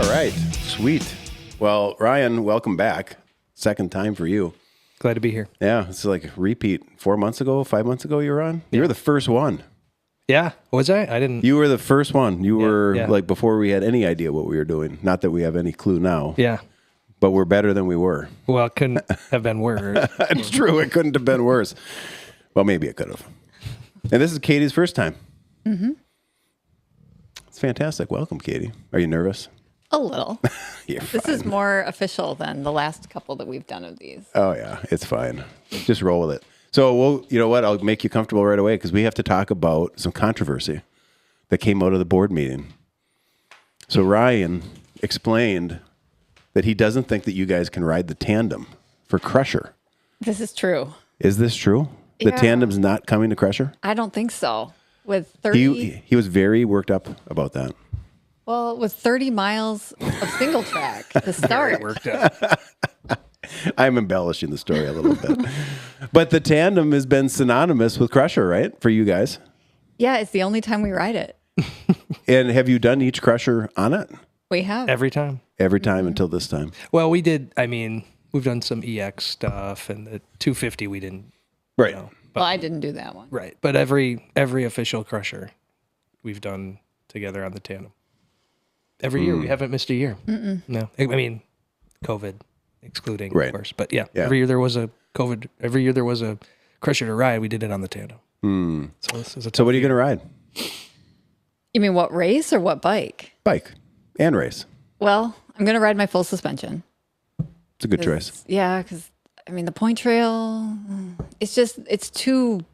right. Sweet. Well, Ryan, welcome back. Second time for you. Glad to be here. Yeah, it's like a repeat. 4 months ago, 5 months ago you were on? You were the first one. Yeah. Was I? I didn't. You were the first one. You were yeah. like before we had any idea what we were doing. Not that we have any clue now. Yeah. But we're better than we were. Well, it couldn't have been worse. It's true. It couldn't have been worse. Well, maybe it could have. And this is Katie's first time. Mm-hmm. It's fantastic. Welcome, Katie. Are you nervous? A little. You're This fine. is more official than the last couple that we've done of these. Oh, yeah. It's fine. Just roll with it. So, well, you know what? I'll make you comfortable right away because we have to talk about some controversy that came out of the board meeting. So Ryan explained that he doesn't think that you guys can ride the tandem for Crusher. This is true. Is this true? The Yeah. tandem's not coming to Crusher? I don't think so. With 30, He was very worked up about that. with 30 miles of single track to start. Worked out. I'm embellishing the story a little bit. But the tandem has been synonymous with Crusher, right? For you guys. Yeah, it's the only time we ride it. And have you done each Crusher on it? We have. Every time. Every time until this time. Well, we did. I mean, we've done some EX stuff, and the 250 we didn't. Right. Well, I didn't do that one. Right. But every official Crusher we've done together on the tandem. Every year. We haven't missed a year. No. I mean, COVID excluding, Right. of course. But yeah, Yeah. every year there was a COVID. Every year there was a Crusher to ride. We did it on the tandem. So this is a So what are you going to ride? You mean what race or what bike? Bike and race. Well, I'm going to ride my full suspension. It's a good choice. Yeah, because, I mean, the point trail, it's too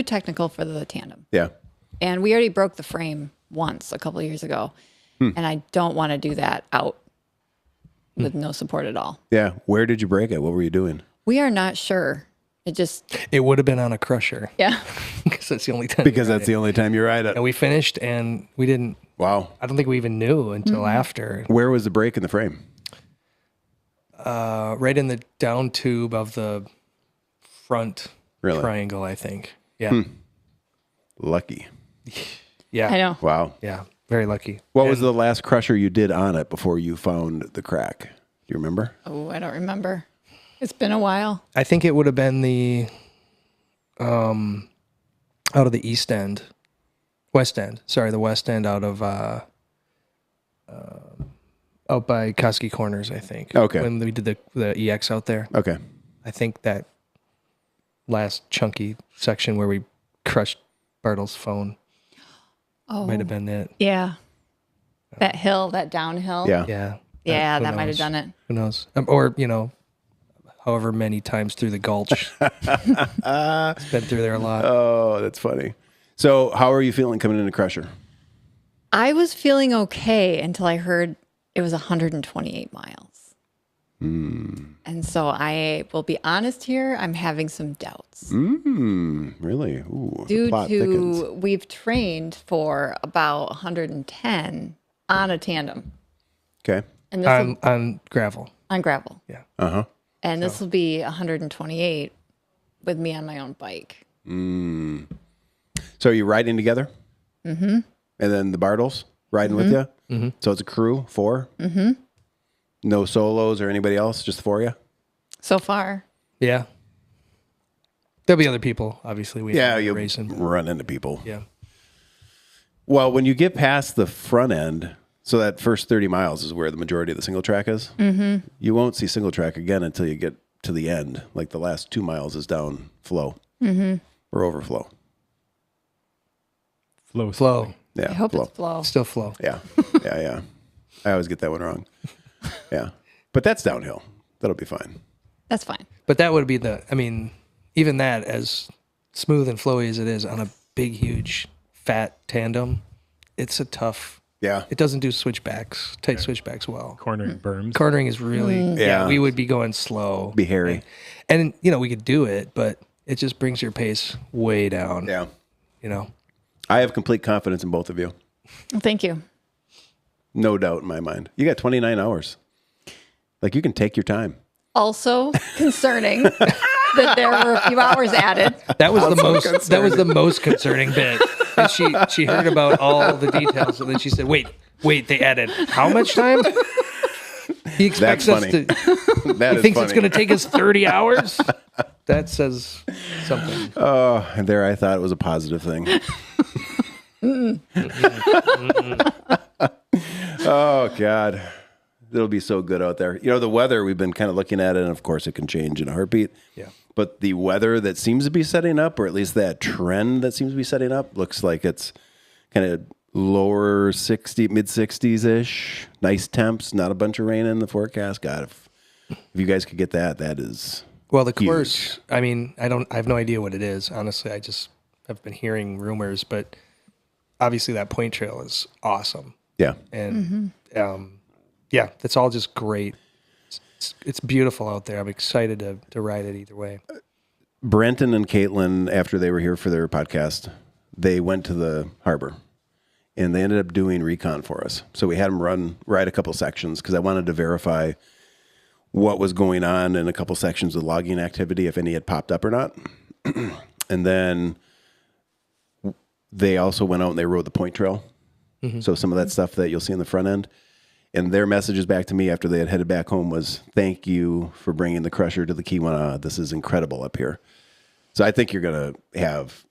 technical for the tandem. Yeah. And we already broke the frame once a couple of years ago. And I don't want to do that out with no support at all. Yeah. Where did you break it? What were you doing? We are not sure. It would have been on a Crusher Yeah. because that's the only time. Because that's the only time you ride it. And we finished, and we didn't. Wow. I don't think we even knew until after. Where was the break in the frame? Right in the down tube of the front Really? triangle, I think. Yeah. Lucky. Yeah. I know. Wow. Yeah. Very lucky. What was the last Crusher you did on it before you found the crack? Do you remember? Oh, I don't remember. It's been a while. I think it would have been the out of the west end. Sorry, the west end out of out by Koski Corners, I think. Okay. When we did the EX out there. Okay. I think that last chunky section where we crushed Bartle's phone Oh, might have been it. yeah. That hill, that downhill. Yeah. Yeah. Yeah, Who that might have knows? done it. Who knows? Or, however many times through the gulch. It's been through there a lot. Oh, that's funny. So how are you feeling coming into Crusher? I was feeling okay until I heard it was 128 miles. And so I will be honest here, I'm having some doubts. Really? Ooh, the Due plot to thickens. we've trained for about 110 on a tandem. Okay. And this will, On gravel. on gravel. Yeah. Uh-huh. And this will be 128 with me on my own bike. So are you riding together? Mm-hmm. And then the Bartles riding with you? Mm-hmm. So it's a crew, 4? Mm-hmm. No solos or anybody else, just 4 of you? So far. Yeah. There'll be other people, obviously. Yeah, you'll you'll racing. run into people. Yeah. Well, when you get past the front end, so that first 30 miles is where the majority of the single track is. Mm-hmm. You won't see single track again until you get to the end. Like the last 2 miles is down flow or overflow. Flow. Yeah, I hope flow. it's flow. Still flow. Yeah, yeah. I always get that one wrong. Yeah, but that's downhill. That'll be fine. That's fine. But that would be even that, as smooth and flowy as it is on a big, huge, fat tandem, it's a tough. Yeah, It doesn't do switchbacks, tight switchbacks well. Cornering berms. Cornering is really, Yeah. we would be going slow. be hairy. And, we could do it, but it just brings your pace way down. Yeah, I have complete confidence in both of you. Well, thank you. No doubt in my mind. You got 29 hours. Like you can take your time. Also concerning that there were a few hours added. That was the most concerning bit. And she heard about all the details, and then she said, "Wait, Wait, they added how much time? He expects That's us funny. to. That He is thinks funny. it's going to take us 30 hours. That says something. Oh, and there I thought it was a positive thing. Oh, God. It'll be so good out there. The weather, we've been kind of looking at it, and of course it can change in a heartbeat. Yeah. But the weather that seems to be setting up, or at least that trend that seems to be setting up, looks like it's kind of lower 60, mid 60s-ish. Nice temps, not a bunch of rain in the forecast. God, if you guys could get that, that is Well, the huge. course, I mean, I have no idea what it is. Honestly, I just have been hearing rumors, but obviously that point trail is awesome. Yeah. And yeah, it's all just great. It's beautiful out there. I'm excited to ride it either way. Brenton and Caitlin, after they were here for their podcast, they went to the harbor and they ended up doing recon for us. So we had them ride a couple sections because I wanted to verify what was going on in a couple sections of logging activity, if any had popped up or not. And then they also went out and they rode the point trail. So some of that stuff that you'll see in the front end. And their messages back to me after they had headed back home was, thank you for bringing the crusher to the Keweenaw. This is incredible up here. So I think you're going to have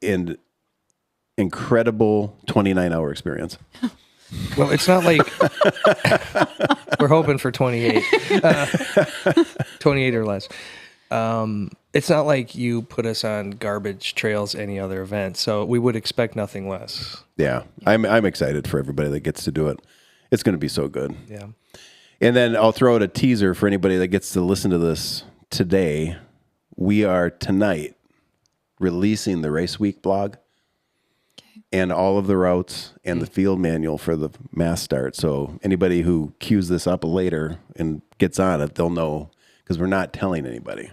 an incredible 29-hour experience. Well, it's not like we're hoping for 28, 28 or less. It's not like you put us on garbage trails any other event, so we would expect nothing less. Yeah, I'm excited for everybody that gets to do it. It's going to be so good. Yeah. And then I'll throw out a teaser for anybody that gets to listen to this today. We are tonight releasing the Race Week blog and all of the routes and the field manual for the mass start. So anybody who queues this up later and gets on it, they'll know, because we're not telling anybody.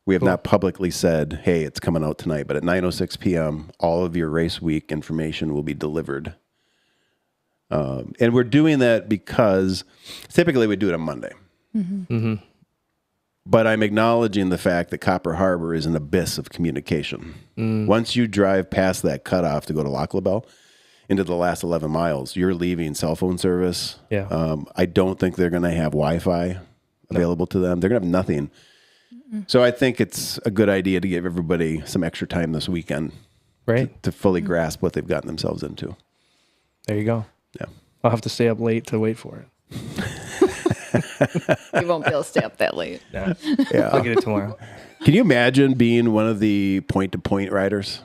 We have not publicly said, hey, it's coming out tonight, but at 9:06 p.m., all of your Race Week information will be delivered. And we're doing that because typically we do it on Monday. But I'm acknowledging the fact that Copper Harbor is an abyss of communication. Once you drive past that cutoff to go to Lac La Belle, into the last 11 miles, you're leaving cell phone service. Yeah. I don't think they're going to have Wi-Fi available to them. They're going to have nothing. So I think it's a good idea to give everybody some extra time this weekend, Right. to fully grasp what they've gotten themselves into. There you go. Yeah. I'll have to stay up late to wait for it. You won't be able to stay up that late. Yeah. Yeah. I'll get it tomorrow. Can you imagine being one of the point-to-point riders?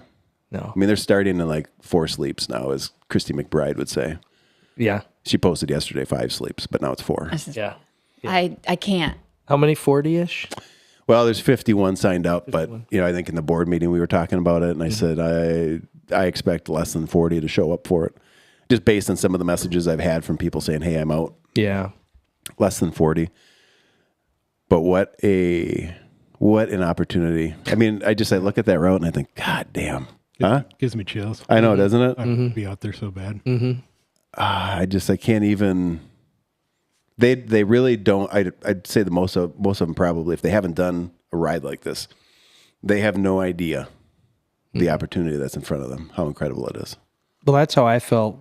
No. I mean, they're starting in like 4 sleeps now, as Christy McBride would say. Yeah. She posted yesterday 5 sleeps, but now it's 4. Yeah. I can't. How many 40-ish? Well, there's 51 signed up, but I think in the board meeting we were talking about it, and I said I expect less than 40 to show up for it, just based on some of the messages I've had from people saying, "Hey, I'm out." Yeah. Less than 40. But what an opportunity! I mean, I look at that route and I think, God damn, huh? Gives me chills. I know, doesn't it? I would be out there so bad. I can't even. They really don't. I'd say the most of them probably, if they haven't done a ride like this, they have no idea the opportunity that's in front of them. How incredible it is. Well, that's how I felt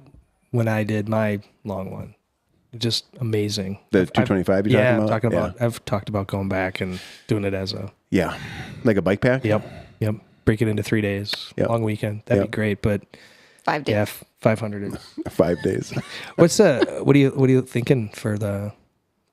when I did my long one. Just amazing. The 225 you're Yeah, I'm talking talking about? about. I've talked about going back and doing it as a. Yeah, like a bike pack. Yep. Break it into 3 days. Yep. Long weekend. That'd be great. But 5 days. yeah, 500 is. 5 days. What are you thinking for the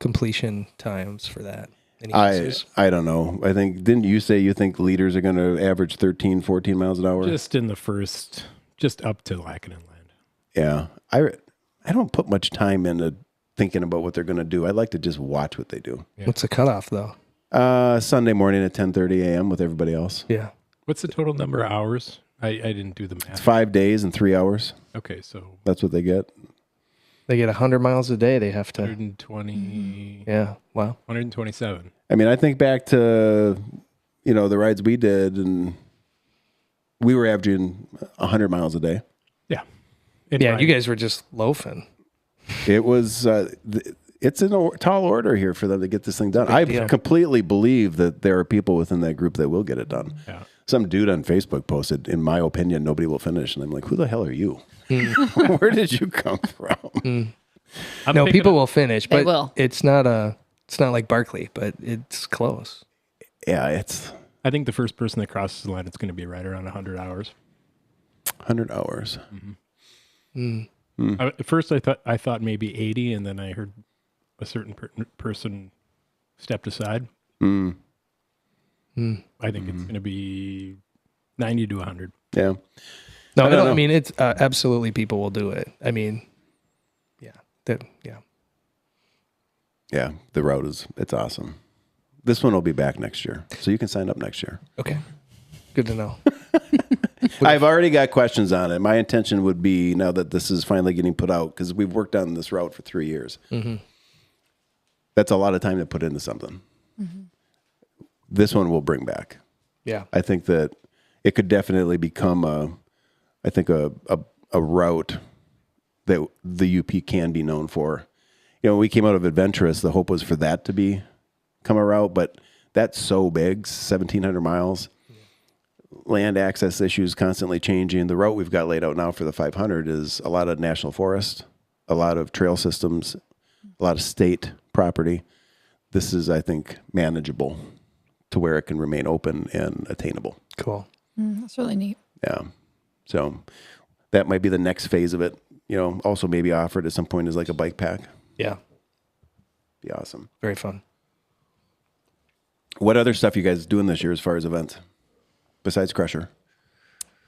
completion times for that? Any guesses? I don't know. I think, didn't you say you think leaders are going to average 13, 14 miles an hour? Just in the first, just up to Lacan and Land. Yeah. I don't put much time into thinking about what they're going to do. I like to just watch what they do. Yeah. What's the cutoff though? Sunday morning at 10:30 a.m. with everybody else. Yeah. What's the total number of hours? I didn't do the math. It's 5 days and 3 hours. Okay, so That's what they get. They get 100 miles a day. They have to. 120, Yeah. Wow. 127. I mean, I think back to, the rides we did, and we were averaging 100 miles a day. Yeah. Yeah. You guys were just loafing. It was, it's in a tall order here for them to get this thing done. I deal. completely believe that there are people within that group that will get it done. Yeah. some dude on Facebook posted, in my opinion, nobody will finish. And I'm like, who the hell are you? Where did you come from? No, people will finish, They but will. it's not like Barkley, but it's close. Yeah, it's I think the first person that crosses the line, it's going to be right around 100 hours. 100 hours. At first, I thought maybe 80, and then I heard a certain person stepped aside. I think it's going to be 90 to 100. Yeah. No, I don't know. I mean, it's absolutely people will do it. I mean, yeah. Yeah, the road it's awesome. This one will be back next year, so you can sign up next year. Okay. Good to know. I've already got questions on it. My intention would be, now that this is finally getting put out, because we've worked on this route for 3 years. That's a lot of time to put into something. This one will bring back. Yeah. I think that it could definitely become a route that the UP can be known for. You know, when we came out of Adventurous, the hope was for that to become a route, but that's so big, 1,700 miles. Land access issues constantly changing. The route we've got laid out now for the 500 is a lot of national forest, a lot of trail systems, a lot of state property. This is, I think, manageable to where it can remain open and attainable. Cool. That's really neat. Yeah. So that might be the next phase of it. You know, also maybe offered at some point as like a bike pack. Yeah. Be awesome. Very fun. What other stuff you guys doing this year as far as events besides Crusher?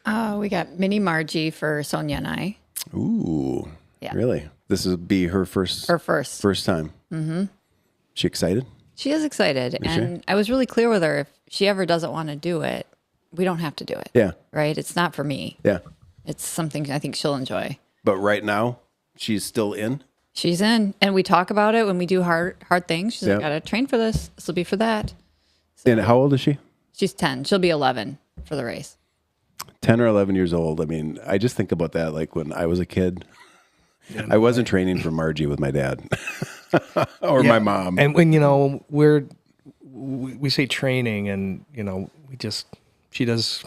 We got Mini Margie for Sonia and I. Ooh. Yeah. Really? This would be her first time. Mm-hmm. She excited? She is excited. And I was really clear with her, if she ever doesn't want to do it, we don't have to do it. Yeah. Right? It's not for me. Yeah. It's something I think she'll enjoy. But right now, she's still in? She's in. And we talk about it when we do hard things. She's like, gotta train for this. This will be for that. So And how old is she? she's 10. She'll be 11 for the race. 10 or 11 years old. I mean, I just think about that like when I was a kid. I wasn't training for Margie with my dad or my mom. And when, we say training and, she does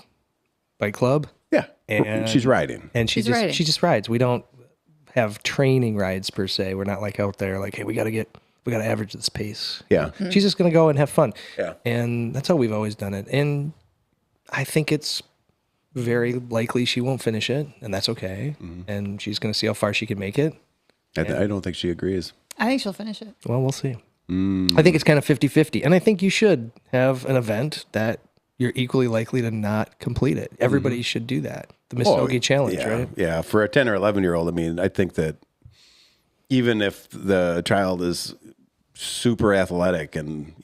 bike club. Yeah. And she's riding. And she She's riding. just rides. We don't have training rides per se. We're not like out there like, hey, we got to average this pace. Yeah. She's just going to go and have fun. Yeah. And that's how we've always done it. And I think it's very likely she won't finish it, and that's okay. And she's going to see how far she can make it. I don't think she agrees. I think she'll finish it. Well, we'll see. I think it's kind of 50-50. And I think you should have an event that you're equally likely to not complete it. Everybody should do that. The Muskogee Challenge, yeah, right? Yeah. For a 10 or 11-year-old, I mean, I think that even if the child is super athletic and,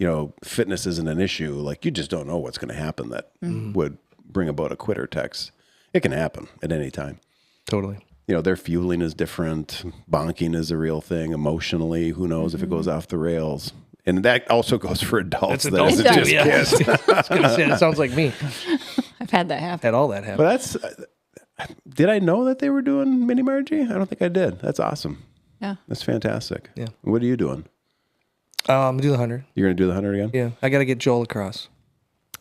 fitness isn't an issue, like you just don't know what's going to happen that would bring about a quitter text. It can happen at any time. Totally. Their fueling is different. Bonking is a real thing. Emotionally, who knows if it goes off the rails. And that also goes for adults. That isn't does, just yeah. kids. I was going to say, it sounds like me. I've had that happen. Had all that happen. But did I know that they were doing Mini Margie? I don't think I did. That's awesome. Yeah. That's fantastic. Yeah. What are you doing? Do the 100. You're going to do the 100 again? Yeah. I got to get Joel across.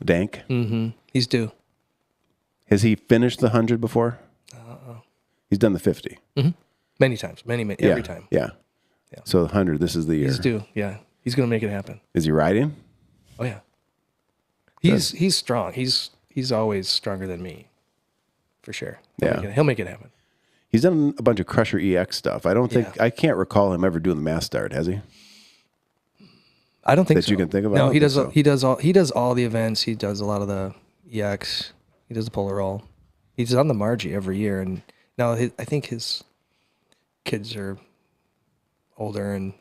Dank? Mm-hmm. He's due. Has he finished the 100 before? He's done the 50. Many times. Many, every time. Yeah. So the 100, this is the year. He's due. Yeah. He's going to make it happen. Is he riding? Oh, yeah. He's strong. He's always stronger than me. For sure. He'll make it happen. He's done a bunch of Crusher EX stuff. I can't recall him ever doing the mass start, has he? I don't think that you can think of? No, he does all the events. He does a lot of the EX. He does the polar roll. He's on the Margie every year, and now I think his kids are older, and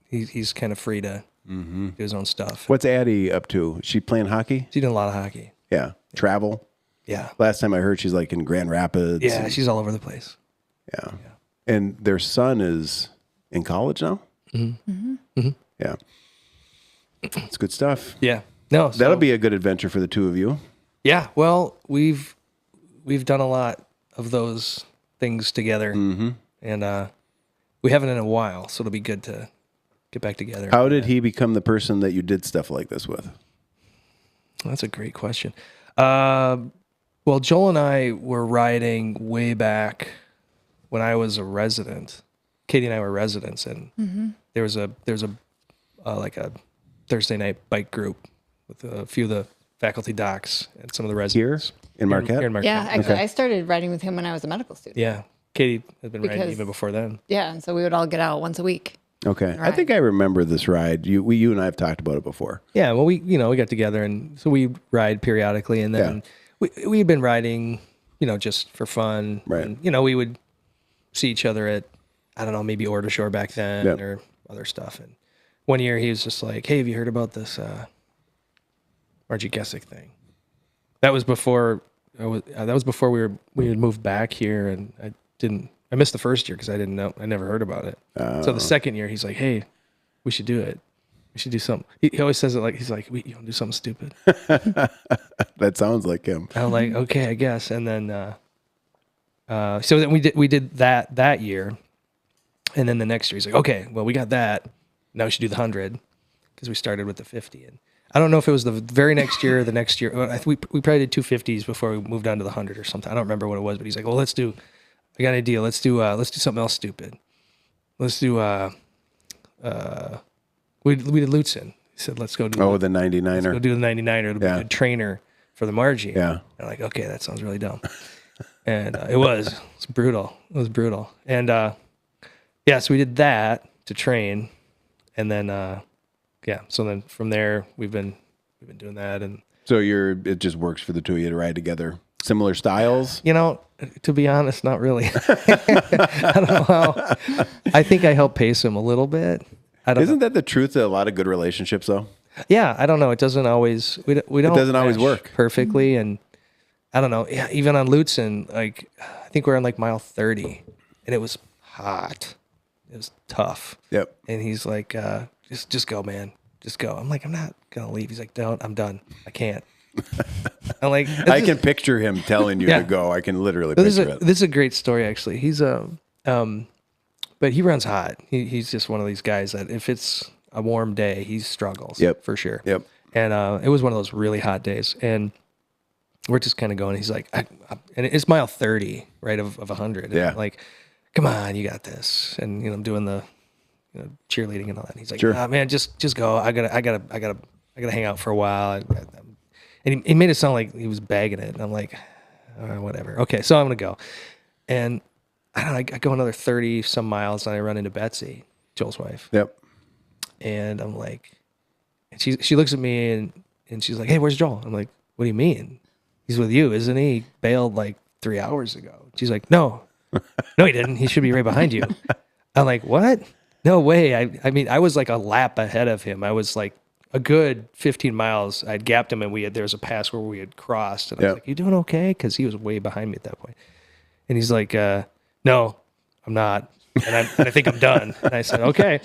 he's kind of free to do his own stuff. What's Addie up to? Is she playing hockey? She's doing a lot of hockey. Yeah. Travel? Yeah. Last time I heard, she's like in Grand Rapids. Yeah, she's all over the place. Yeah. And their son is in college now? Yeah. It's good stuff. Yeah. No, That'll be a good adventure for the two of you. Yeah. Well, we've done a lot of those things together, and we haven't in a while, so it'll be good to get back together. How did he become the person that you did stuff like this with? That's a great question. Well, Joel and I were riding way back when I was a resident. Katie and I were residents, and there was a like a Thursday night bike group with a few of the faculty docs and some of the residents In Marquette? Here in Marquette. Yeah, actually, I started riding with him when I was a medical student. Yeah, Katie had been riding Because- even before then. Yeah, and so we would all get out once a week. Okay. I Right. think I remember this ride. You and I have talked about it before. Yeah, well, we got together, and so we ride periodically, and then we'd been riding, just for fun. Right. And, we would see each other at, I don't know, maybe Order Shore back then or other stuff. And one year he was just like, "Hey, have you heard about this Margie Gessick thing?" That was before we had moved back here, and I missed the first year because I didn't know. I never heard about it. So the second year, he's like, "Hey, we should do it. We should do something." He always says it like, he's like, "You want to do something stupid?" That sounds like him. I'm like, "Okay, I guess." And then, so then we did that year, and then the next year he's like, "Okay, well, we got that. Now we should do the 100 because we started with the 50." And I don't know if it was the very next year or the next year. We probably did 250s before we moved on to the 100 or something. I don't remember what it was, but he's like, "Well, I got an idea. Let's do something else stupid. Let's do we did Lutzen." He said, "Let's go do The 99er. go do the 99er. It'll be a trainer for the Margie." Yeah. And I'm like, "Okay, that sounds really dumb." And it was brutal. It was brutal. And so we did that to train, and then so then from there we've been doing that. And So it just works for the two of you to ride together. Similar styles? to be honest, not really. I don't know how. I think I help pace him a little bit. I don't know. Isn't that the truth of a lot of good relationships, though? Yeah, I don't know. It doesn't always. We don't. It doesn't always mesh work perfectly, and I don't know. Yeah, even on Lutzen, like I think we're on like mile 30, and it was hot. It was tough. Yep. And he's like, "Just go, man. Just go." I'm like, "I'm not gonna leave." He's like, "Don't. I'm done. I can't." I'm like, I can picture him telling you Yeah. to go. I can literally This picture it. is a great story, actually. He's but he runs hot. He's just one of these guys that if it's a warm day, he struggles. Yep. For sure. Yep. And it was one of those really hot days, and we're just kind of going. He's like, and it's mile 30, right, of 100. And Yeah. I'm like, "Come on, you got this." And I'm doing the cheerleading and all that. And he's like, Sure. "Nah, man, just go. I gotta hang out for a while." And he made it sound like he was bagging it, and I'm like, whatever. Okay, so I'm gonna go, and I don't know. I go another 30 some miles, and I run into Betsy, Joel's wife. Yep. And I'm like, and she looks at me and she's like, "Hey, where's Joel?" I'm like, "What do you mean? He's with you, isn't he? He bailed like 3 hours ago." She's like, No, he didn't. He should be right behind you." I'm like, "What? No way." I mean, I was like a lap ahead of him. I was like a good 15 miles. I'd gapped him, and there was a pass where we had crossed. And I was like, "You doing okay?" Because he was way behind me at that point. And he's like, "No, I'm not. And I think I'm done." And I said, "Okay."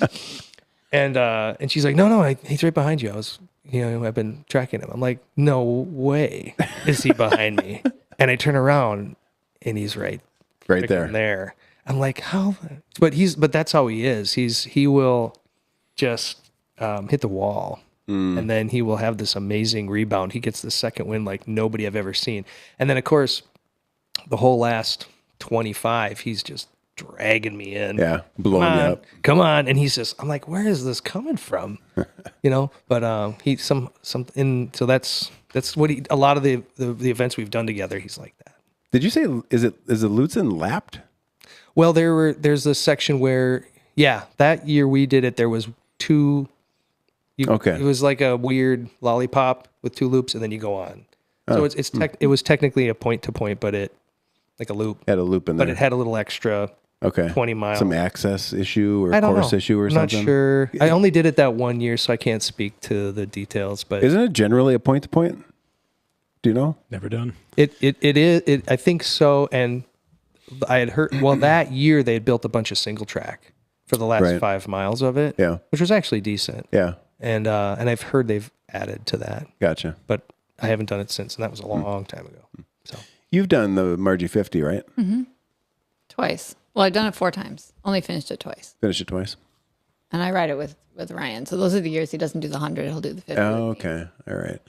And she's like, no, he's right behind you. I've been tracking him. I'm like, "No way is he behind me." And I turn around, and he's right there. I'm like, "How?" But that's how he is. He will just hit the wall, and then he will have this amazing rebound. He gets the second win like nobody I've ever seen. And then of course, the whole last 25, he's just dragging me in. Yeah, blowing you up. Come on. And he's just, I'm like, "Where is this coming from?" But so that's what a lot of the events we've done together, he's like that. Did you say, is the Lutzen lapped? Well, there's a section where, that year we did it, there was two. Okay. It was like a weird lollipop with 2 loops, and then you go on. So it was technically a point to point, but it like a loop. Had a loop in there. But it had a little extra. Okay. 20 miles. Some access issue or I don't course know. issue or I'm something? not sure. I only did it that one year, so I can't speak to the details. But Isn't it generally a point to point? Do you know? Never done. it is. I think so. And I had heard. Well, that year they had built a bunch of single track for the last 5 miles of it. Yeah. Which was actually decent. Yeah. And I've heard they've added to that, Gotcha. but I haven't done it since, and that was a long time ago. So You've done the Margie 50, right? Twice. Well, I've done it 4 times. Only finished it twice. Finished it twice. And I ride it with Ryan. So those are the years he doesn't do the 100. He'll do the 50. Oh, okay. All right.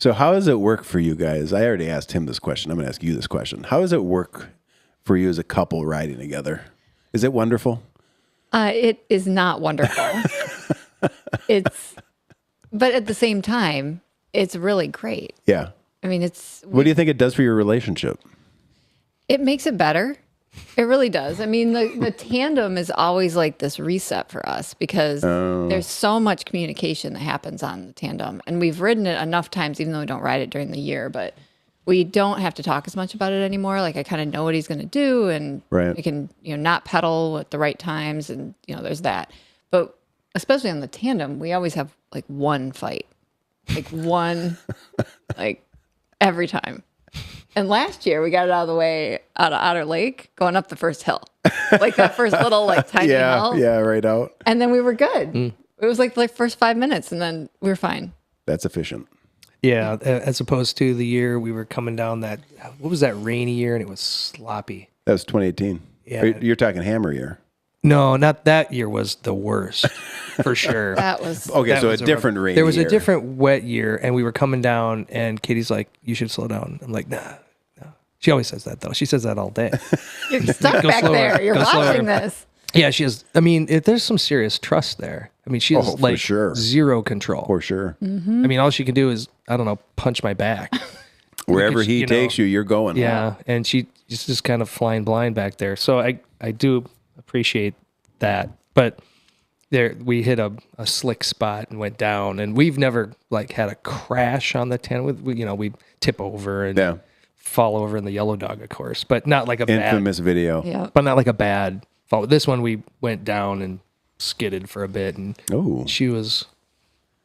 So how does it work for you guys? I already asked him this question. I'm going to ask you this question. How does it work for you as a couple riding together? Is it wonderful? It is not wonderful. But at the same time, it's really great. Yeah. I mean, What do you think it does for your relationship? it makes it better. It really does. I mean, the tandem is always like this reset for us because there's so much communication that happens on the tandem. And we've ridden it enough times, even though we don't ride it during the year, but we don't have to talk as much about it anymore. Like I kind of know what he's going to do and Right. we can, not pedal at the right times. And, there's that. But especially on the tandem, we always have like one fight, like one, like every time. And last year we got it out of the way out of Otter Lake going up the first hill, like that first little like tiny hill. Yeah, right out. And then we were good. It was like the first 5 minutes and then we were fine. That's efficient. Yeah, as opposed to the year we were coming down what was that rainy year, and it was sloppy. That was 2018. Yeah. You're talking hammer year. No, not that year was the worst, for sure. That was Okay, That so a was different rainy There was year. a different wet year, and we were coming down, and Katie's like, "You should slow down." I'm like, "Nah, no." She always says that, though. She says that all day. you're stuck Go back slower. there. You're Go watching slower. this. Yeah, she has. I mean, there's some serious trust there. I mean, she has Oh, for like sure. zero control. For sure. I mean, all she can do is, I don't know, punch my back. Wherever Because, he takes you, you're going. Yeah, and she's just kind of flying blind back there. So I do appreciate that. But we hit a slick spot and went down, and we've never like had a crash on the 10. We tip over and Yeah. fall over in the yellow dog, of course, but not like a Infamous video. Yeah. but not like a bad fall. This one we went down and skidded for a bit, and Oh. she was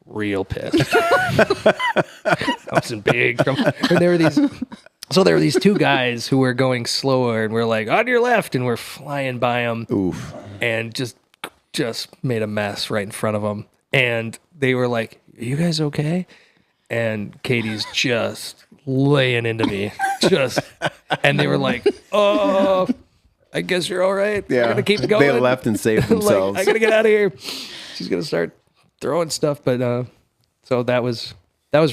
real pissed. I was in big trouble. And there were these two guys who were going slower, and we're like, on your left, and we're flying by them, Oof. and just made a mess right in front of them. And they were like, "Are you guys okay?" And Katie's just laying into me, and they were like, "Oh, I guess you're all right. Yeah. We're gonna keep going." They left and saved themselves. Like, I gotta get out of here. She's gonna start throwing stuff, but so that was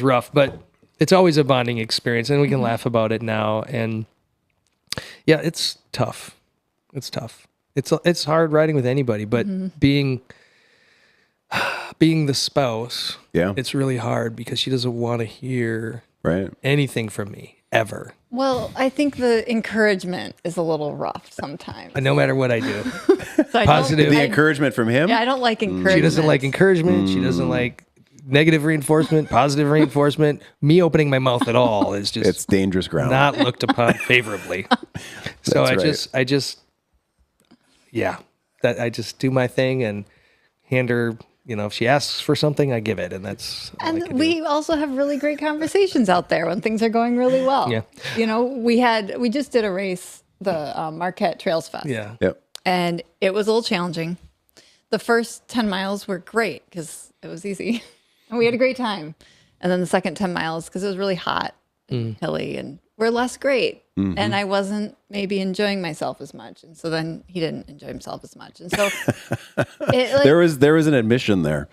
rough. But it's always a bonding experience, and we can laugh about it now. And yeah, it's tough. It's tough. It's hard riding with anybody, but being the spouse, Yeah. it's really hard because she doesn't want to hear Right. anything from me ever. Well, I think the encouragement is a little rough sometimes. No matter what I do, So I Positive. The encouragement from him? Yeah, I don't like encouragement. she doesn't like encouragement. She doesn't like negative reinforcement, positive reinforcement. Me opening my mouth at all is just It's dangerous ground. not looked upon favorably. So That's I just do my thing and hand her, if she asks for something, I give it. And that's all I And can do. we also have really great conversations out there when things are going really well. Yeah. We just did a race, the Marquette Trails Fest. Yeah. Yep. And it was a little challenging. The first 10 miles were great because it was easy. And we had a great time. And then the second 10 miles, because it was really hot and hilly, and were less great. And I wasn't maybe enjoying myself as much. And so then he didn't enjoy himself as much. And so There was an admission there.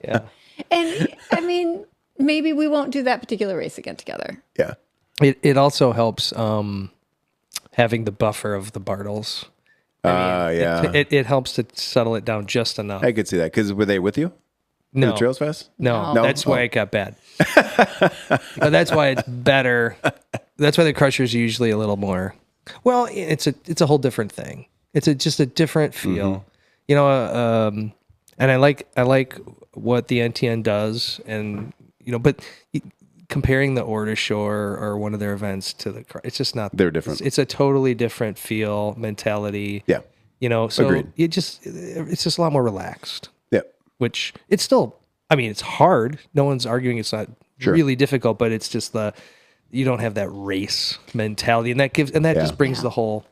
Yeah. and I mean, maybe we won't do that particular race again together. Yeah. It also helps having the buffer of the Bartles. Yeah. It helps to settle it down just enough. I could see that. Because were they with you? No. The Trails Fest? No, No? that's why it got bad. But that's why it's better. That's why the Crusher's usually a little more. Well, it's a whole different thing. It's just a different feel, and I like what the NTN does, and but comparing the Order Shore or one of their events to it's just not. They're different. It's a totally different feel, mentality. Yeah. So Agreed. it's just a lot more relaxed. Yeah. Which it's still, I mean, it's hard. No one's arguing it's not really difficult, but it's just you don't have that race mentality, and that just brings the whole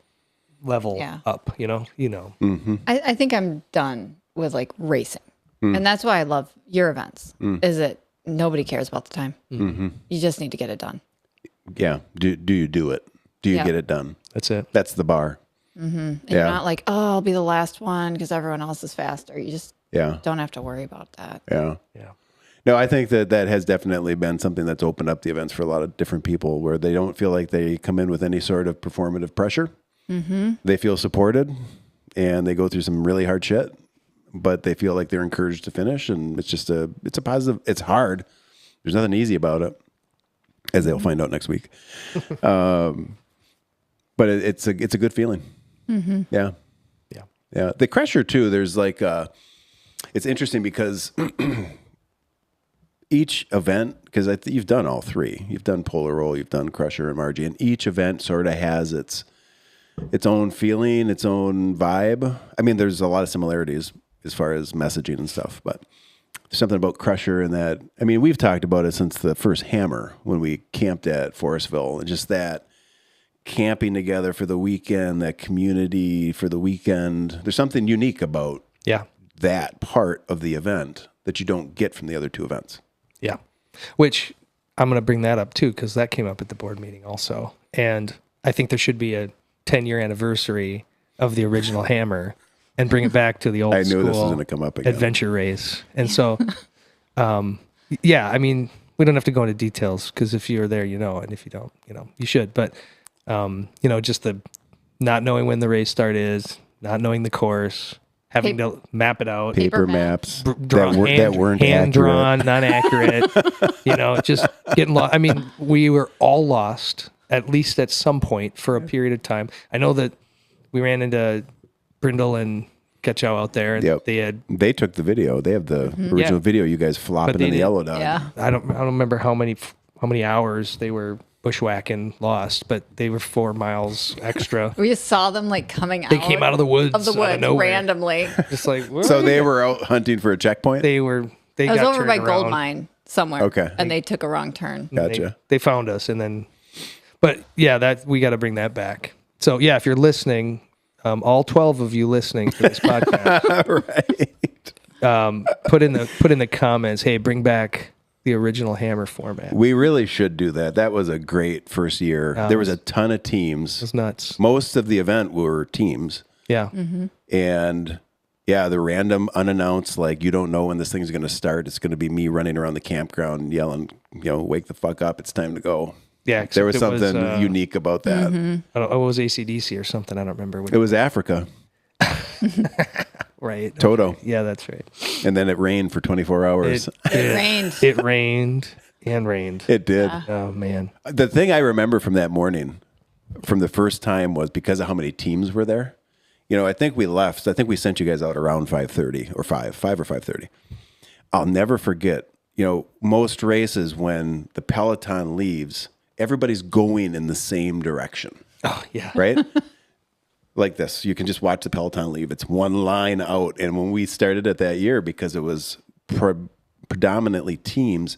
level up, I think I'm done with like racing. And that's why I love your events, is that nobody cares about the time. You just need to get it done. Yeah. Do you do it? Do you get it done? That's it. That's the bar. And you're not like, oh, I'll be the last one because everyone else is faster. You just Yeah. Don't have to worry about that. Yeah. Yeah. No, I think that has definitely been something that's opened up the events for a lot of different people where they don't feel like they come in with any sort of performative pressure. Mm-hmm. They feel supported and they go through some really hard shit, but they feel like they're encouraged to finish. And it's a positive. It's hard. There's nothing easy about it, as they'll find out next week. But it's a good feeling. Mm-hmm. Yeah. Yeah. Yeah. The Crusher too. There's like, it's interesting because each event, because you've done all three. You've done Polar Roll, you've done Crusher and Margie, and each event sort of has its own feeling, its own vibe. I mean, there's a lot of similarities as far as messaging and stuff, but there's something about Crusher and that. I mean, we've talked about it since the first Hammer when we camped at Forestville, and just that camping together for the weekend, that community for the weekend. There's something unique about that part of the event that you don't get from the other two events. Yeah. Which I'm going to bring that up too, because that came up at the board meeting also. And I think there should be a 10-year anniversary of the original Hammer and bring it back to the old I knew school this was going to come up again. adventure race. And so, yeah, I mean, we don't have to go into details because if you're there, you know, and if you don't, you know, you should. But, you know, just the not knowing when the race start is, not knowing the course, having to map it out. Paper maps Drawn, that weren't hand accurate. drawn, not accurate. You know, just getting lost. I mean, we were all lost at least at some point for a period of time. I know that we ran into Brindle and Ketchow out there, and Yep. they took the video. They have the original video. You guys flopping in the yellow dog. Yeah. I don't remember how many hours they were bushwhacking lost, but they were 4 miles extra. We just saw them like coming out. They came out of the woods, Of the out woods of nowhere. randomly. Just like So they were out hunting for a checkpoint. They I was got over turned by Gold around. Mine somewhere. Okay. And they took a wrong turn. Gotcha. They found us, and then, but yeah, that we got to bring that back. So yeah, if you're listening, all 12 of you listening to this podcast, Right. put in the comments, hey, bring back the original Hammer format. We really should do that. That was a great first year. There was a ton of teams. It's nuts. Most of the event were teams. Yeah. And yeah, the random unannounced, like, you don't know when this thing's going to start. It's going to be me running around the campground yelling, you know, wake the fuck up. It's time to go. Yeah. There was except it something unique about that. I don't know, it was ACDC or something. I don't remember. It was Africa. Right. Toto. Yeah, that's right. And then it rained for 24 hours. It rained. It rained and rained. It did. Oh, man. The thing I remember from that morning, from the first time, was because of how many teams were there. You know, I think we left. I think we sent you guys out around 5:30 or 5 or 5:30. I'll never forget. You know, most races when the peloton leaves, everybody's going in the same direction, Oh, yeah. right? Like this, you can just watch the peloton leave. It's one line out. And when we started it that year, because it was predominantly teams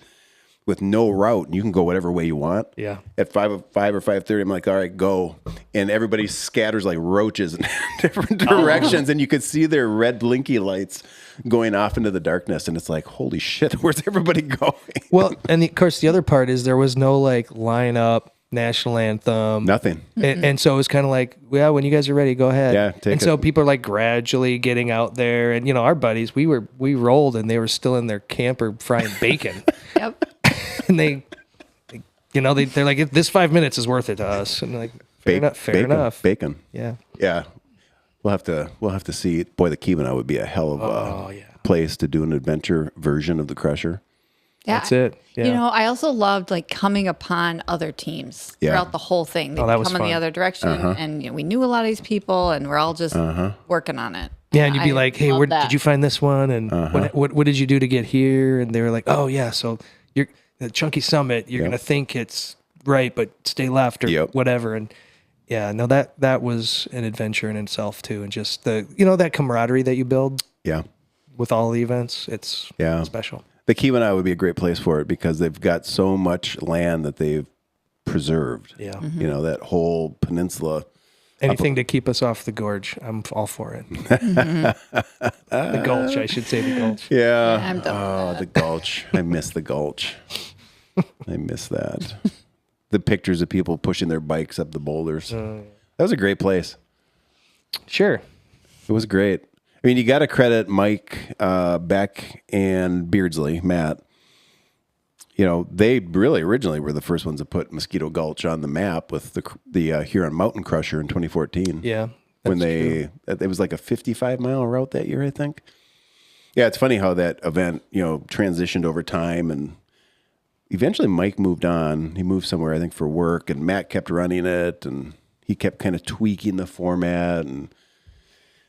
with no route, and you can go whatever way you want. Yeah. At 5 or 5:30, I'm like, all right, go. And everybody scatters like roaches in different directions. And you could see their red blinky lights going off into the darkness. And it's like, holy shit, where's everybody going? Well, and of course, the other part is there was no like line up, national anthem. Nothing. And so it was kind of like, well, when you guys are ready, go ahead. Yeah, take and so it. people are like gradually getting out there. And, you know, our buddies, we rolled and they were still in their camper frying bacon. Yep. And you know, they're like, this 5 minutes is worth it to us. And like, fair enough. Bacon. Yeah. Yeah. We'll have to see. Boy, the Keweenaw would be a hell of a place to do an adventure version of the Crusher. Yeah. That's it. Yeah. You know, I also loved like coming upon other teams Yeah. throughout the whole thing. They'd that was come in the fun. other direction, and you know, we knew a lot of these people, and we're all just working on it. Yeah, and you'd be I like, "Hey, love where that. did you find this one? And what did you do to get here?" And they were like, "Oh yeah, so you're the Chunky Summit. You're gonna think it's right, but stay left or whatever." And yeah, no, that was an adventure in itself too, and just that camaraderie that you build Yeah. with all the events. It's special. The Keweenaw would be a great place for it because they've got so much land that they've preserved. Yeah. You know, that whole peninsula. Anything to keep us off the gorge, I'm all for it. The gulch, I should say, the gulch. Yeah. I'm done with the Gulch. I miss the Gulch. I miss that. The pictures of people pushing their bikes up the boulders. That was a great place. Sure. It was great. I mean, you got to credit Mike Beck and Beardsley, Matt. You know, they really originally were the first ones to put Mosquito Gulch on the map with the Huron Mountain Crusher in 2014. Yeah. When it was like a 55-mile route that year, I think. Yeah, it's funny how that event, transitioned over time, and eventually Mike moved on. He moved somewhere, I think, for work, and Matt kept running it, and he kept kind of tweaking the format, and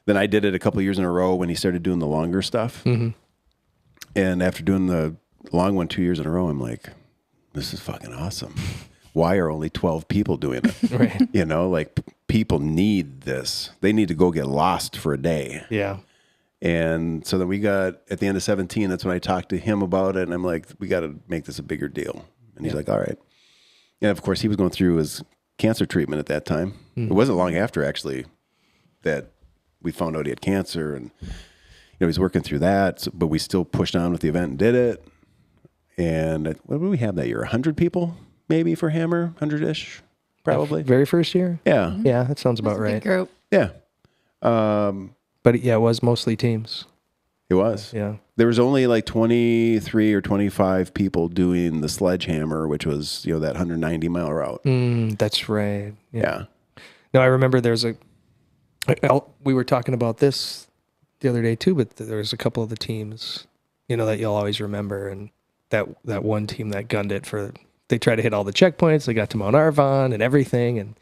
then I did it a couple of years in a row when he started doing the longer stuff. Mm-hmm. And after doing the long one 2 years in a row, I'm like, this is fucking awesome. Why are only 12 people doing it? Right. People need this. They need to go get lost for a day. Yeah. And so then we got, at the end of 17, that's when I talked to him about it. And I'm like, we got to make this a bigger deal. And he's like, all right. And of course, he was going through his cancer treatment at that time. It wasn't long after, actually, that we found out he had cancer. And, he's working through that. But we still pushed on with the event and did it. And what did we have that year? 100 people, maybe, for Hammer? 100-ish, probably. Very first year? Yeah. Yeah, that sounds about right. Big group. Yeah. But it was mostly teams. It was. Yeah. There was only like 23 or 25 people doing the Sledgehammer, which was, that 190-mile route. That's right. Yeah. No, I remember we were talking about this the other day too, but there was a couple of the teams, that you'll always remember. And that one team that gunned it they tried to hit all the checkpoints. They got to Mount Arvon and everything. And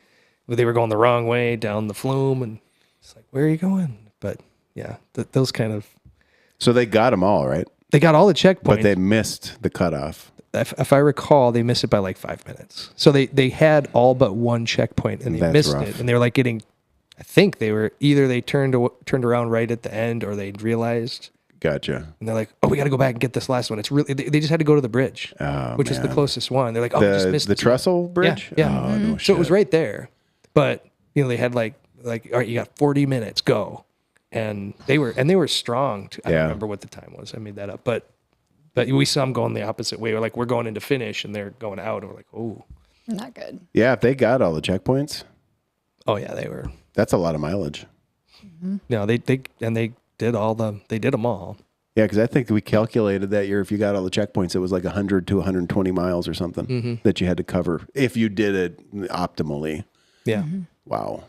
they were going the wrong way down the flume. And it's like, where are you going? But yeah, those kind of. So they got them all, right? They got all the checkpoints. But they missed the cutoff. If I recall, they missed it by like 5 minutes. So they had all but one checkpoint and they missed it. And they were like I think they were, either they turned around right at the end or they realized. Gotcha. And they're like, oh, we got to go back and get this last one. It's really, they just had to go to the bridge, which is the closest one. They're like, oh, we just missed the trestle bridge? Yeah. Oh, no So it was right there. But, they had like, all right, you got 40 minutes, go. And they were strong. I don't remember what the time was. I made that up. But we saw them going the opposite way. We're going into finish and they're going out. And we're like, oh. Not good. Yeah, if they got all the checkpoints. Oh, yeah, they were. That's a lot of mileage. Mm-hmm. No, they did them all. Yeah, because I think we calculated that year, if you got all the checkpoints, it was like 100 to 120 miles or something that you had to cover if you did it optimally. Yeah. Mm-hmm. Wow.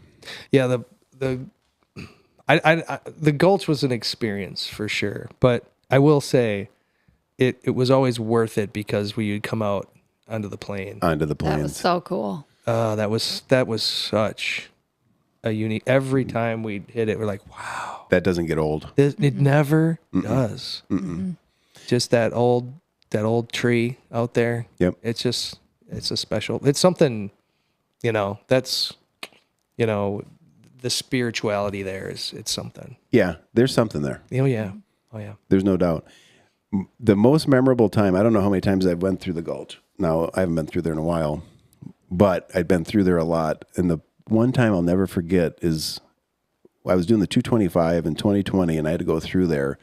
Yeah, the Gulch was an experience for sure, but I will say it was always worth it because we would come out onto the plain. Onto the plains. That was so cool. That was such a unique. Every time we hit it, we're like, wow, that doesn't get old. It never does. Just that old tree out there. Yep. It's a special. It's something. That's. The spirituality there it's something. Yeah, there's something there. Oh yeah. There's no doubt. The most memorable time, I don't know how many times I've went through the Gulch. Now, I haven't been through there in a while, but I've been through there a lot. And the one time I'll never forget is I was doing the 225 in 2020, and I had to go through there.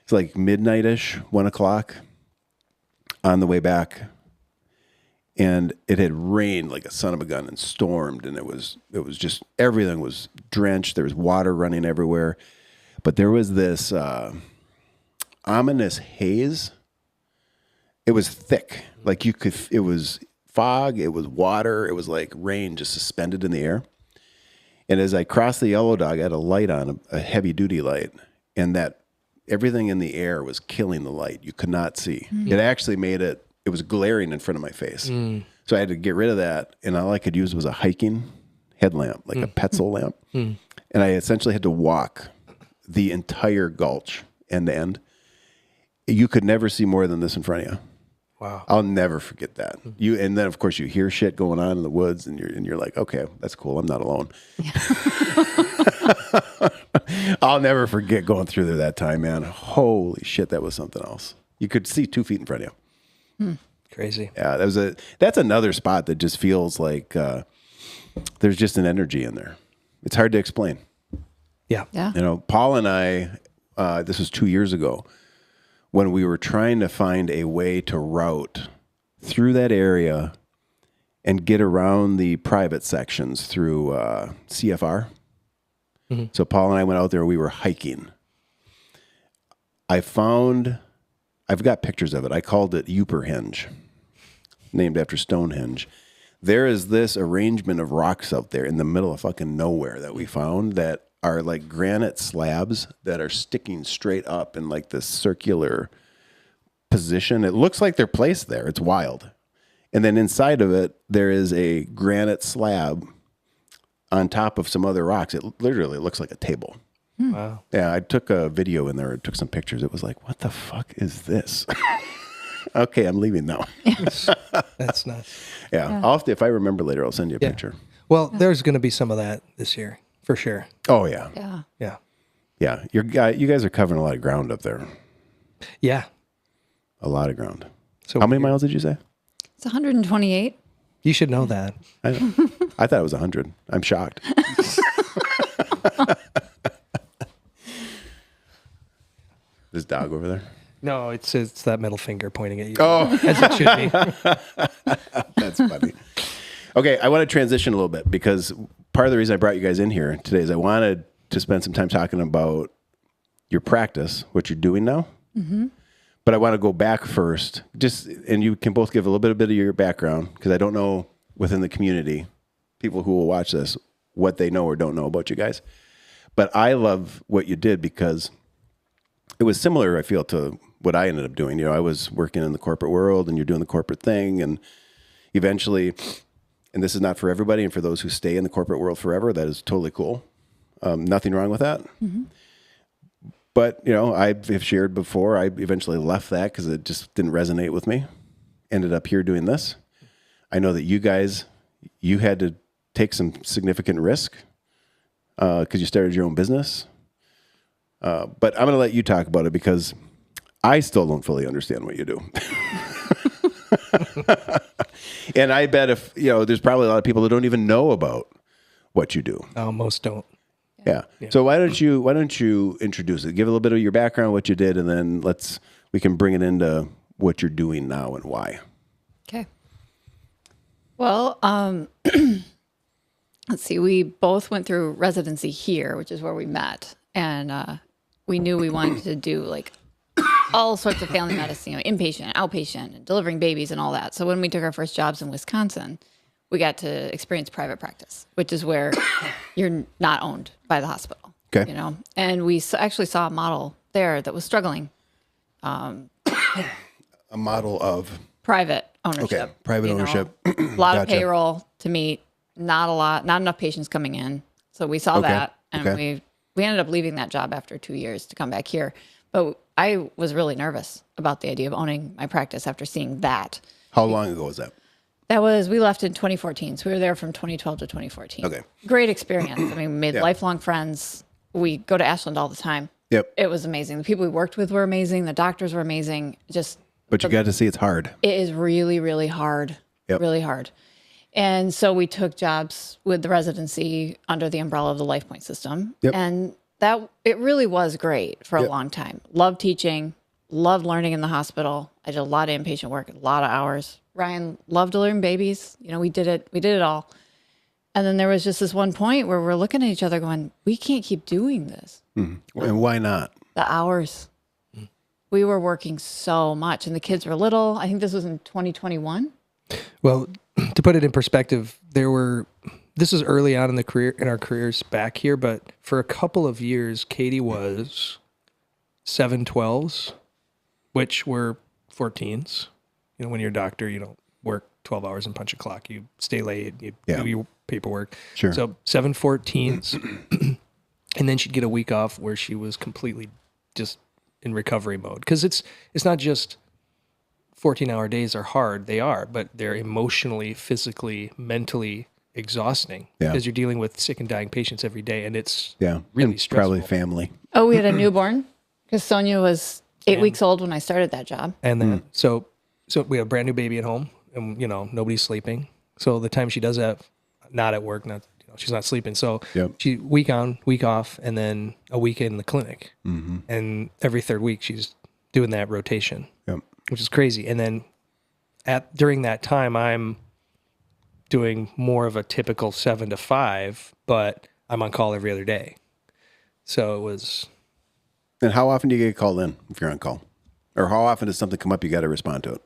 It's like midnight-ish, 1 o'clock on the way back. And it had rained like a son of a gun and stormed, and it was just, everything was drenched. There was water running everywhere. But there was this ominous haze. It was thick. Like it was fog, it was water, it was like rain just suspended in the air. And as I crossed the Yellow Dog, I had a light on, a heavy duty light, and that everything in the air was killing the light. You could not see. It actually made it was glaring in front of my face. So I had to get rid of that. And all I could use was a hiking headlamp, like a Petzl lamp. And I essentially had to walk the entire Gulch end to end. You could never see more than this in front of you. Wow. I'll never forget that. And then of course you hear shit going on in the woods and you're like, okay, that's cool. I'm not alone. I'll never forget going through there that time, man. Holy shit. That was something else. You could see 2 feet in front of you. Crazy. Yeah, that's another spot that just feels like there's just an energy in there. It's hard to explain. Yeah. Paul and I, this was 2 years ago, when we were trying to find a way to route through that area and get around the private sections through CFR. So Paul and I went out there, we were hiking I've got pictures of it. I called it Uperhenge, named after Stonehenge. There is this arrangement of rocks out there in the middle of fucking nowhere that we found that are like granite slabs that are sticking straight up in like this circular position. It looks like they're placed there. It's wild. And then inside of it, there is a granite slab on top of some other rocks. It literally looks like a table. Wow. Yeah, I took a video in there. I took some pictures. It was like, what the fuck is this? Okay, I'm leaving now. That's nuts. Yeah, I'll have to, if I remember later, I'll send you a picture. Well, there's going to be some of that this year for sure. Oh, yeah. Yeah. Yeah. Yeah, you guys are covering a lot of ground up there. Yeah. A lot of ground. So how many miles did you say? It's 128. You should know that. I thought it was 100. I'm shocked. This dog over there? No, it's that middle finger pointing at you. Oh, As it should be. that's funny. Okay, I want to transition a little bit because part of the reason I brought you guys in here today is I wanted to spend some time talking about your practice, what you're doing now. Mm-hmm. But I want to go back first, and you can both give a little bit of your background because I don't know within the community, people who will watch this, what they know or don't know about you guys. But I love what you did because it was similar, I feel, to what I ended up doing. You know, I was working in the corporate world and you're doing the corporate thing. And eventually, and this is not for everybody, and for those who stay in the corporate world forever, that is totally cool. Nothing wrong with that. Mm-hmm. But, you know, I have shared before, I eventually left that because it just didn't resonate with me. Ended up here doing this. I know that you guys, you had to take some significant risk because you started your own business. But I'm going to let you talk about it because I still don't fully understand what you do. And I bet if, you know, there's probably a lot of people that don't even know about what you do. Oh, most don't. Yeah. So why don't you introduce it? Give a little bit of your background, what you did, and then we can bring it into what you're doing now and why. Okay. Well, let's see. We both went through residency here, which is where we met, and we knew we wanted to do like all sorts of family medicine, you know, inpatient, outpatient, and delivering babies and all that. So when we took our first jobs in Wisconsin, we got to experience private practice, which is where you're not owned by the hospital. Okay. You know, and we actually saw a model there that was struggling. A model of Private ownership. Okay, private ownership. A lot of Gotcha. payroll to meet, not enough patients coming in. So we saw that, and we ended up leaving that job after 2 years to come back here. But I was really nervous about the idea of owning my practice after seeing that. How long ago was that? We left in 2014. So we were there from 2012 to 2014. Okay. Great experience. I mean, we made lifelong friends. We go to Ashland all the time. Yep. It was amazing. The people we worked with were amazing. The doctors were amazing. But you got to see it's hard. It is really, really hard. Yep. Really hard. And so we took jobs with the residency under the umbrella of the LifePoint system. Yep. And it really was great for a long time. Loved teaching, loved learning in the hospital. I did a lot of inpatient work, a lot of hours. Ryan loved delivering babies. You know, we did it all. And then there was just this one point where we're looking at each other going, we can't keep doing this. Mm-hmm. And why not? The hours. We were working so much and the kids were little. I think this was in 2021. Well, to put it in perspective, this is early on in our careers back here, but for a couple of years, Katie was 7/12s, which were 14s. You know, when you're a doctor, you don't work 12 hours and punch a clock. You stay late, you do your paperwork. Sure. So 7/14s. And then she'd get a week off where she was completely just in recovery mode. Because it's not just 14-hour days are hard. They are, but they're emotionally, physically, mentally exhausting. Yeah. Because you're dealing with sick and dying patients every day. And it's Yeah. really And stressful. probably family. Oh, we had a newborn because Sonia was 8 weeks old when I started that job. And then, so we have a brand new baby at home and, you know, nobody's sleeping. So the time she does have, not at work, she's not sleeping. So she week on, week off, and then a week in the clinic. Mm-hmm. And every third week she's doing that rotation, which is crazy. And then during that time, I'm doing more of a typical 7 to 5, but I'm on call every other day. So it was And how often do you get called in if you're on call? Or how often does something come up, you got to respond to it?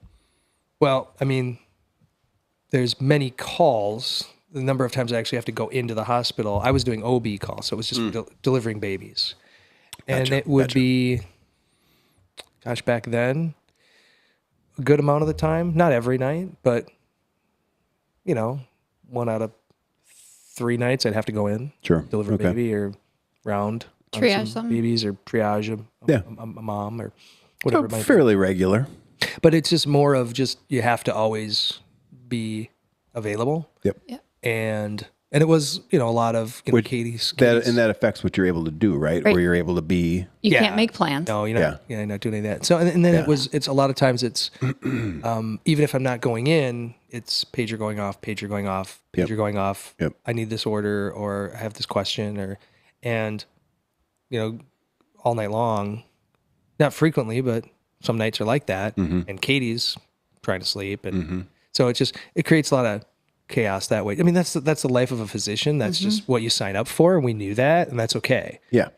Well, I mean, there's many calls. The number of times I actually have to go into the hospital. I was doing OB calls, so it was just delivering babies. And it would be, gosh, back then, a good amount of the time. Not every night, but, 1 out of 3 nights I'd have to go in. Sure. Deliver a baby or round. on Triage some them. babies or triage a mom or whatever it might be. Fairly regular. But it's just more of you have to always be available. Yep. Yeah. And it was, a lot of Katie's. And that affects what you're able to do, right? Right. Where you're able to be. You can't make plans. No, you're not. Yeah, you're not doing any of that. So and then it's a lot of times it's even if I'm not going in, it's pager going off, pager going off, pager going off. Yep. I need this order, or I have this question, and all night long. Not frequently, but some nights are like that. And Katie's trying to sleep, and so it creates a lot of chaos that way. I mean, that's the life of a physician. That's just what you sign up for, and we knew that, and that's okay. Yeah.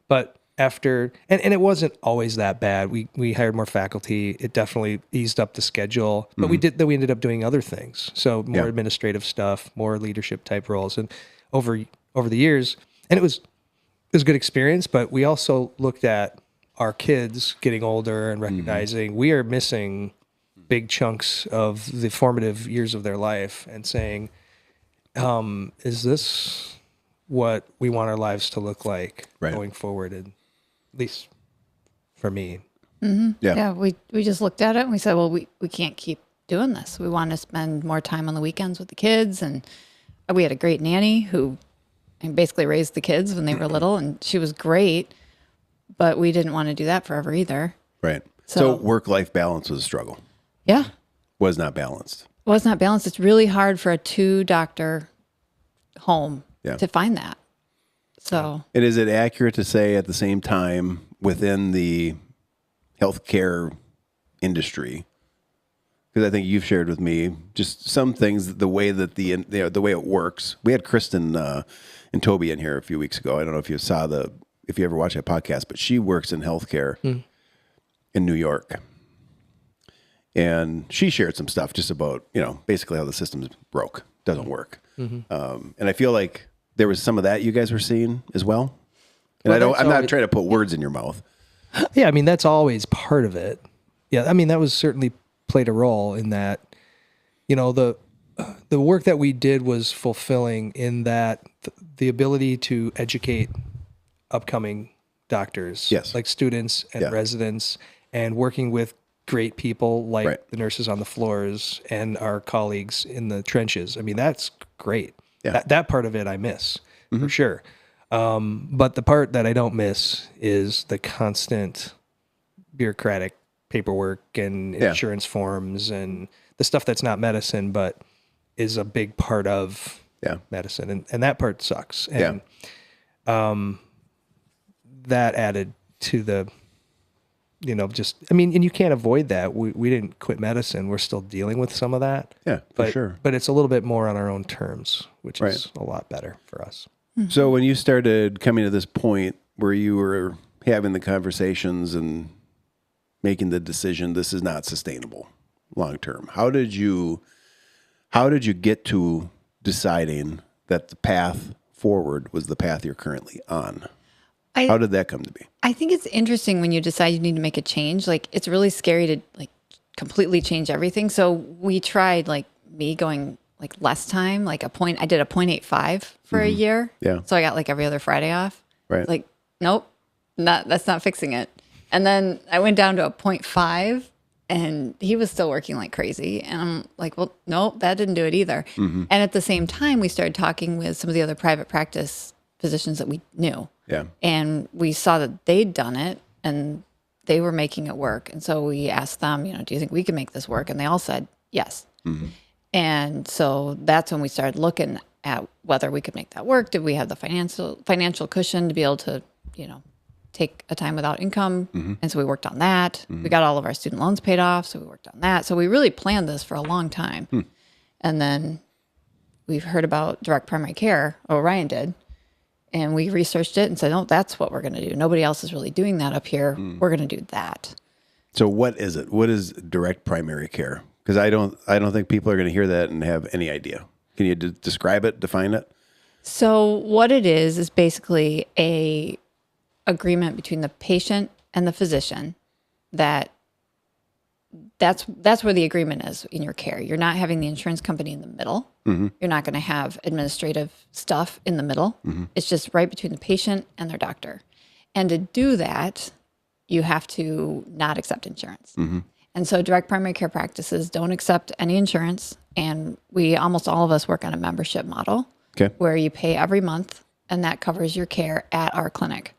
But after, and it wasn't always that bad. We hired more faculty. It definitely eased up the schedule, but we ended up doing other things. So more administrative stuff, more leadership type roles, and over the years, and it was a good experience. But we also looked at our kids getting older and recognizing we are missing big chunks of the formative years of their life, and saying, is this what we want our lives to look like going forward? And at least for me. Yeah, we just looked at it and we said, well, we can't keep doing this. We want to spend more time on the weekends with the kids. And we had a great nanny who basically raised the kids when they were little, and she was great, but we didn't want to do that forever either. Right. So work-life balance was a struggle. Yeah. Was not balanced. Well, it's not balanced. It's really hard for a 2-doctor home to find that. So, And is it accurate to say at the same time within the healthcare industry, because I think you've shared with me just some things, the way that the way it works. We had Kristen and Toby in here a few weeks ago. I don't know if you if you ever watched that podcast, but she works in healthcare in New York. And she shared some stuff just about, basically how the system's broke, doesn't work. And I feel like there was some of that you guys were seeing as well. And I'm not trying to put words in your mouth. Yeah, I mean, that's always part of it. Yeah, I mean, that was certainly played a role in that. The work that we did was fulfilling in that the ability to educate upcoming doctors, like students and residents, and working with great people like the nurses on the floors and our colleagues in the trenches. I mean, that's great. Yeah. That part of it I miss for sure. But the part that I don't miss is the constant bureaucratic paperwork and insurance forms and the stuff that's not medicine, but is a big part of medicine. And that part sucks. And that added to the, and you can't avoid that. We didn't quit medicine. We're still dealing with some of that. Yeah, for sure. But it's a little bit more on our own terms, which is a lot better for us. So when you started coming to this point where you were having the conversations and making the decision, this is not sustainable long term, how did you get to deciding that the path forward was the path you're currently on? How did that come to be? I think it's interesting when you decide you need to make a change. Like, it's really scary to completely change everything. So we tried me going less time, I did a 0.85 for a year. Yeah. So I got every other Friday off. Right. Nope, that's not fixing it. And then I went down to a 0.5 and he was still working like crazy. And I'm like, well, nope, that didn't do it either. And at the same time, we started talking with some of the other private practice physicians that we knew. Yeah. And we saw that they'd done it and they were making it work. And so we asked them, do you think we can make this work? And they all said yes. And so that's when we started looking at whether we could make that work. Did we have the financial cushion to be able to, take a time without income? And so we worked on that. We got all of our student loans paid off. So we worked on that. So we really planned this for a long time. And then we've heard about direct primary care, or Ryan did. and we researched it and said, "Oh, that's what we're going to do. Nobody else is really doing that up here. We're going to do that." So what is it? What is direct primary care? Because I don't think people are going to hear that and have any idea. Can you describe it, define it? So what it is basically a agreement between the patient and the physician that's where the agreement is in your care. You're not having the insurance company in the middle. You're not going to have administrative stuff in the middle. It's just right between the patient and their doctor. And to do that, you have to not accept insurance. And so direct primary care practices don't accept any insurance. And almost all of us work on a membership model where you pay every month and that covers your care at our clinic.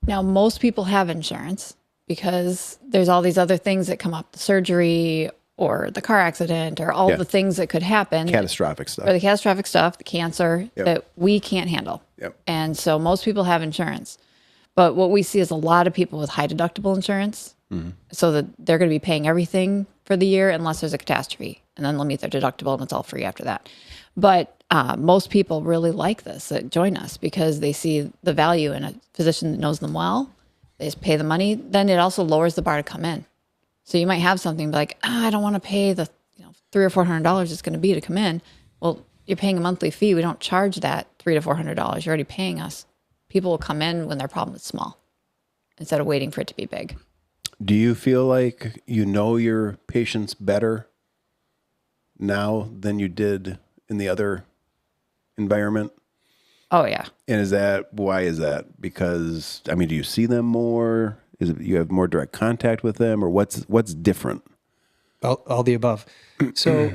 Now, most people have insurance because there's all these other things that come up, the surgery or the car accident or all the things that could happen. Catastrophic stuff. Or the catastrophic stuff, the cancer that we can't handle. And so most people have insurance. But what we see is a lot of people with high deductible insurance, so that they're going to be paying everything for the year unless there's a catastrophe. And then they'll meet their deductible and it's all free after that. But most people really like this, that join us because they see the value in a physician that knows them well. They just pay the money. Then it also lowers the bar to come in. So you might have something like, I don't want to pay the $300 or $400 it's going to be to come in. Well, you're paying a monthly fee. We don't charge that $300 to $400. You're already paying us. People will come in when their problem is small instead of waiting for it to be big. Do you feel like you know your patients better now than you did in the other environment? Oh, yeah. And why is that? Because, do you see them more? Is it you have more direct contact with them, or what's different? All the above. So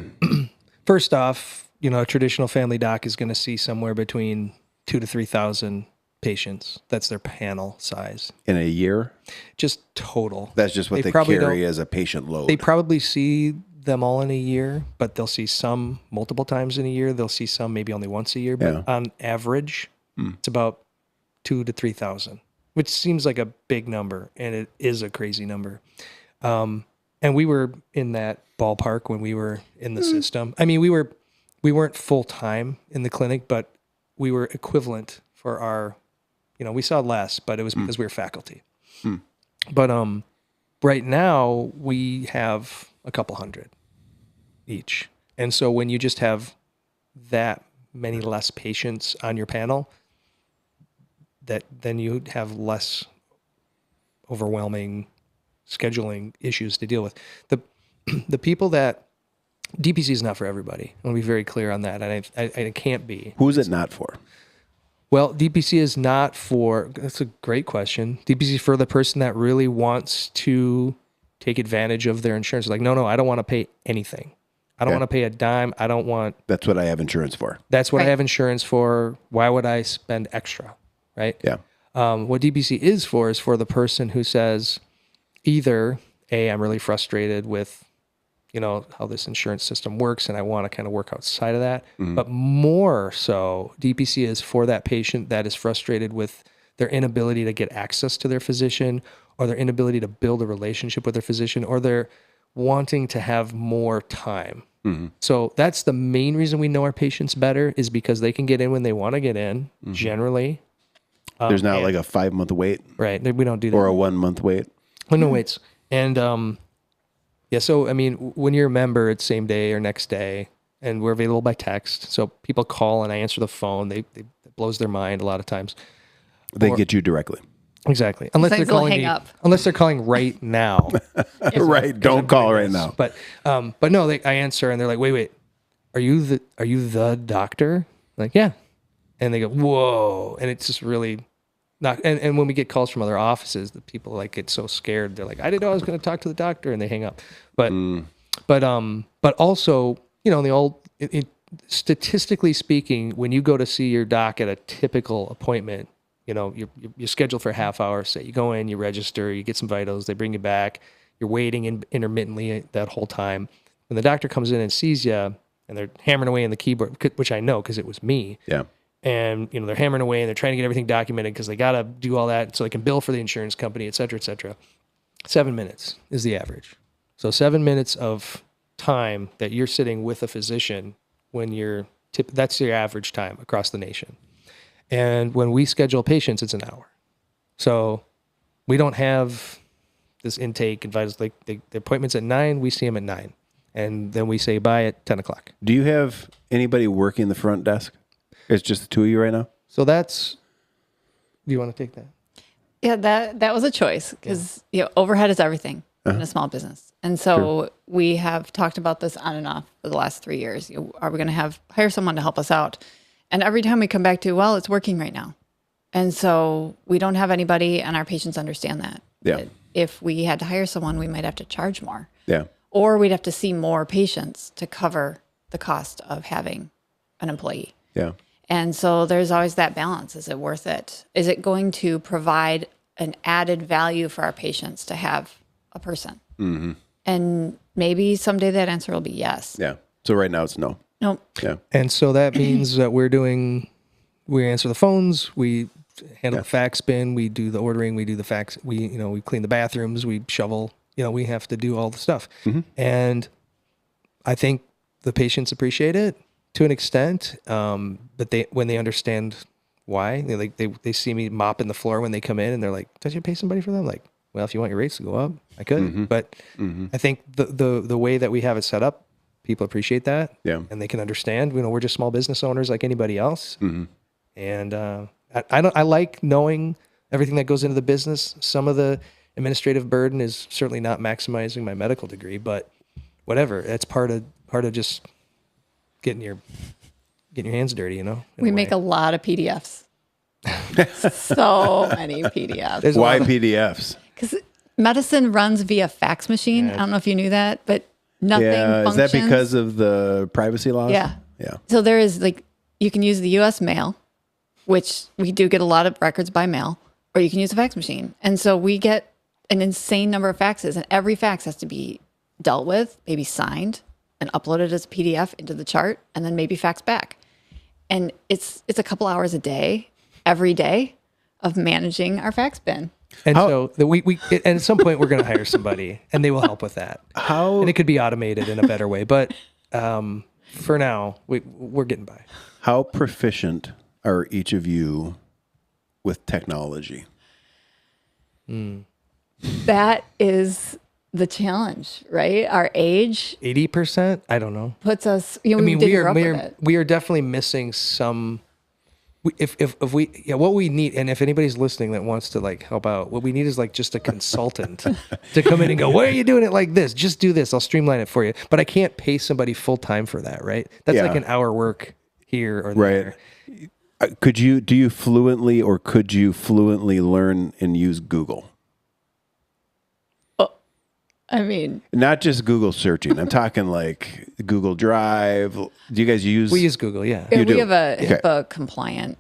first off, a traditional family doc is going to see somewhere between 2,000 to 3,000 patients. That's their panel size. In a year? Just total. That's just what they carry as a patient load. They probably see them all in a year, but they'll see some multiple times in a year. They'll see some maybe only once a year. But on average, it's about 2,000 to 3,000, which seems like a big number, and it is a crazy number. And we were in that ballpark when we were in the system. We weren't full time in the clinic, but we were equivalent for our, we saw less, but it was because we were faculty. But right now we have a couple hundred each. And so when you just have that many less patients on your panel, then you have less overwhelming scheduling issues to deal with. The people that DPC is not for everybody. I want to be very clear on that. And it can't be. Who is it not for? Well, DPC is not for, that's a great question. DPC is for the person that really wants to take advantage of their insurance. Like, no, I don't want to pay anything. I don't want to pay a dime. That's what I have insurance for. That's what I have insurance for. Why would I spend extra? Right? Yeah. What DPC is for the person who says either, A, I'm really frustrated with, how this insurance system works and I want to kind of work outside of that. But more so, DPC is for that patient that is frustrated with their inability to get access to their physician, or their inability to build a relationship with their physician, or they're wanting to have more time. So that's the main reason we know our patients better, is because they can get in when they want to get in, generally. There's not like a 5-month wait. Right. We don't do that. Or a 1-month wait. No waits. And so, when you're a member, it's same day or next day, and we're available by text. So people call and I answer the phone. It blows their mind a lot of times. They get you directly. Exactly. Unless they're calling unless they're calling right now. Right. Don't call right now. But no, I answer and they're like, wait, are you the doctor? I'm like, yeah. And they go, whoa. And it's just really not, and when we get calls from other offices, the people get so scared. They're like, I didn't know I was going to talk to the doctor, and they hang up. But also, in the old, statistically speaking, when you go to see your doc at a typical appointment, you're scheduled for a half hour. Say you go in, you register, you get some vitals, they bring you back. You're waiting intermittently that whole time. When the doctor comes in and sees you, and they're hammering away on the keyboard, which I know because it was me. Yeah. And they're hammering away and they're trying to get everything documented because they got to do all that so they can bill for the insurance company, et cetera, et cetera. 7 minutes is the average. So 7 minutes of time that you're sitting with a physician when that's your average time across the nation. And when we schedule patients, it's an hour. So we don't have this intake advice. Like the appointment's at 9, we see them at 9. And then we say bye at 10 o'clock. Do you have anybody working the front desk? It's just the two of you right now? So that's, do you want to take that? Yeah, that was a choice because overhead is everything in a small business. And so we have talked about this on and off for the last 3 years. Are we going to hire someone to help us out? And every time we come back to, well, it's working right now. And so we don't have anybody, and our patients understand that. Yeah. That if we had to hire someone, we might have to charge more. Yeah. Or we'd have to see more patients to cover the cost of having an employee. Yeah. And so there's always that balance. Is it worth it? Is it going to provide an added value for our patients to have a person? Mm-hmm. And maybe someday that answer will be yes. Yeah. So right now it's no. Nope. Yeah. And so that means that we answer the phones, we handle the fax bin, we do the ordering, we do the fax, we clean the bathrooms, we shovel, we have to do all the stuff. Mm-hmm. And I think the patients appreciate it to an extent. But when they understand why, they see me mopping the floor when they come in and they're like, "Don't you pay somebody for that?" I'm like, well, if you want your rates to go up, I could. Mm-hmm. But I think the way that we have it set up, people appreciate that. Yeah. And they can understand, we're just small business owners like anybody else. Mm-hmm. And I like knowing everything that goes into the business. Some of the administrative burden is certainly not maximizing my medical degree, but whatever. That's part of just getting your hands dirty, We make a lot of PDFs. So many PDFs. Why PDFs? Because medicine runs via fax machine. I don't know if you knew that, but nothing functions. Is that because of the privacy laws? Yeah. Yeah. So there is you can use the U.S. mail, which we do get a lot of records by mail, or you can use a fax machine. And so we get an insane number of faxes, and every fax has to be dealt with, maybe signed, and uploaded as a PDF into the chart, and then maybe faxed back. And it's a couple hours a day, every day, of managing our fax bin. And and at some point we're going to hire somebody, and they will help with that. And it could be automated in a better way, but for now we're getting by. How proficient are each of you with technology? That is the challenge, right? Our age 80%. I don't know. puts us. We are definitely missing some. What we need, and if anybody's listening that wants to help out, what we need is just a consultant to come in and go, "Why are you doing it like this? Just do this. I'll streamline it for you." But I can't pay somebody full time for that, right? That's like an hour work here or there. Right. Could you fluently learn and use Google? I mean, not just Google searching. I'm talking Google Drive. Do you guys use? We use Google, yeah. we have a HIPAA compliant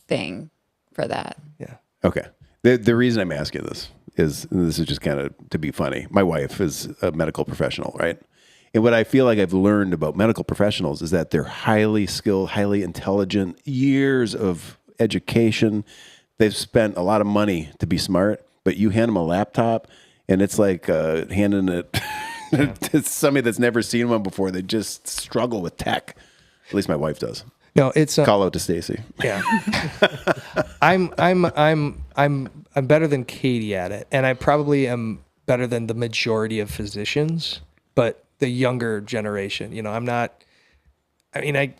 thing for that. Yeah. Okay. The reason I'm asking this is just kind of to be funny. My wife is a medical professional, right? And what I feel like I've learned about medical professionals is that they're highly skilled, highly intelligent, years of education. They've spent a lot of money to be smart, but you hand them a laptop and it's like handing it to somebody that's never seen one before. They just struggle with tech. At least my wife does. No, it's call out to Stacy. Yeah. I'm better than Katie at it, and I probably am better than the majority of physicians, but the younger generation, I'm not. I mean, I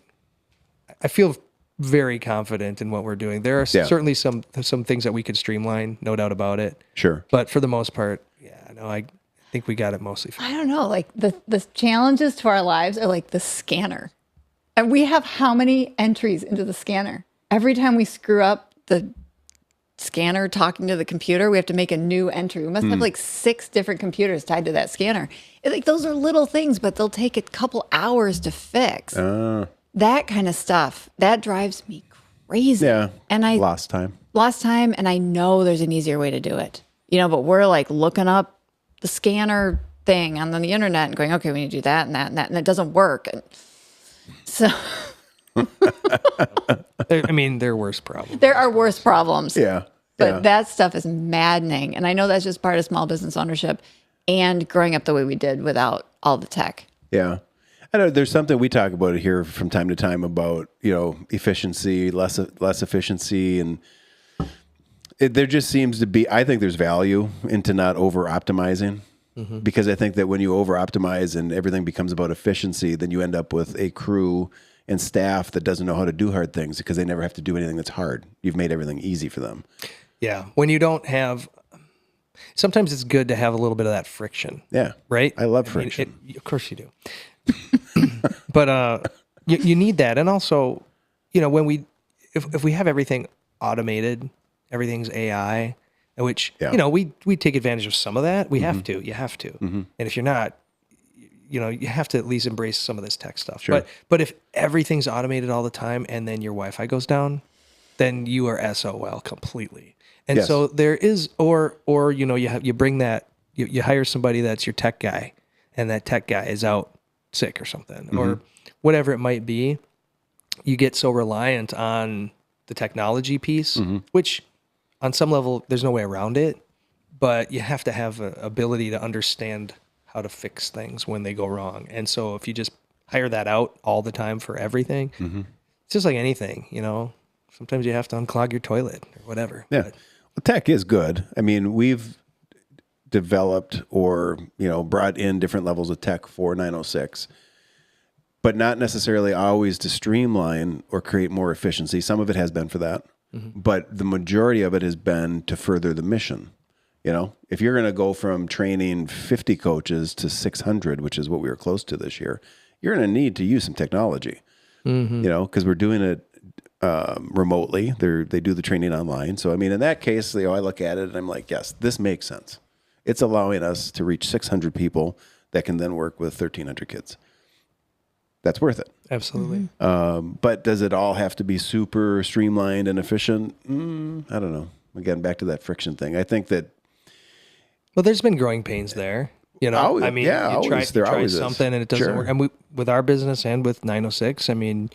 feel very confident in what we're doing. There are certainly some things that we could streamline, no doubt about it. Sure. But for the most part, I think we got it mostly fixed. I don't know. The challenges to our lives are like the scanner. And we have how many entries into the scanner? Every time we screw up the scanner talking to the computer, we have to make a new entry. We must have 6 different computers tied to that scanner. Those are little things, but they'll take a couple hours to fix. That kind of stuff, that drives me crazy. Yeah. And I lost time, and I know there's an easier way to do it. But we're looking up the scanner thing on the internet and going, okay, we need to do that and that and that, and it doesn't work. And so, there are worse problems. There are worse problems. Yeah. But that stuff is maddening. And I know that's just part of small business ownership and growing up the way we did without all the tech. Yeah. I know there's something we talk about here from time to time about, efficiency, less efficiency. And there just seems to be, I think there's value into not over optimizing. Because I think that when you over optimize and everything becomes about efficiency, then you end up with a crew and staff that doesn't know how to do hard things because they never have to do anything that's hard. You've made everything easy for them. Yeah. When you don't have, sometimes it's good to have a little bit of that friction. Yeah. Right? I love friction. Of course you do. But you need that. And also, when if we have everything automated, everything's AI, which, we take advantage of some of that. We have to. You have to. And if you're not, you have to at least embrace some of this tech stuff. Sure. But if everything's automated all the time and then your Wi-Fi goes down, then you are SOL completely. And Yes. so there is, or you bring that, you hire somebody that's your tech guy, and that tech guy is out sick or something, or whatever it might be. You get so reliant on the technology piece, which on some level there's no way around it, but you have to have an ability to understand how to fix things when they go wrong. And so if you just hire that out all the time for everything, it's just like anything, sometimes you have to unclog your toilet or whatever. Yeah. But Well, tech is good. I mean, we've developed or, brought in different levels of tech for 906, but not necessarily always to streamline or create more efficiency. Some of it has been for that, but the majority of it has been to further the mission. If you're going to go from training 50 coaches to 600, which is what we were close to this year, you're going to need to use some technology, because we're doing it remotely. They do the training online. So, I mean, in that case, I look at it and I'm like, yes, this makes sense. It's allowing us to reach 600 people that can then work with 1,300 kids. That's worth it. absolutely. But does it all have to be super streamlined and efficient? I don't know. Again, back to that friction thing. I think that Well, there's been growing pains there. Always- I mean, yeah, you try always. There always is. something and it doesn't Sure. work. And with our business and with 906, I mean,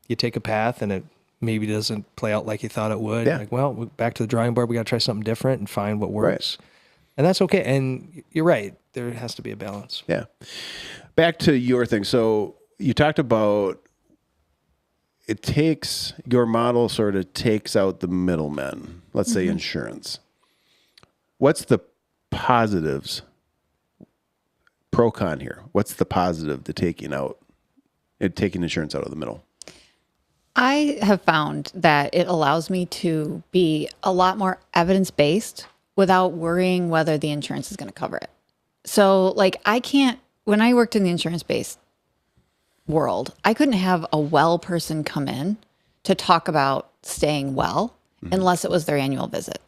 you take a path and it maybe doesn't play out like you thought it would. Yeah. Like, well, back to the drawing board. We got to try something different and find what works. And that's okay. And you're right. There has to be a balance. Yeah. Back to your thing. So you talked about your model sort of takes out the middlemen, let's say insurance. What's the positives, pro con here? What's the positive to taking insurance out of the middle? I have found that it allows me to be a lot more evidence-based without worrying whether the insurance is going to cover it. So when I worked in the insurance-based world, I couldn't have a well person come in to talk about staying well unless it was their annual visit.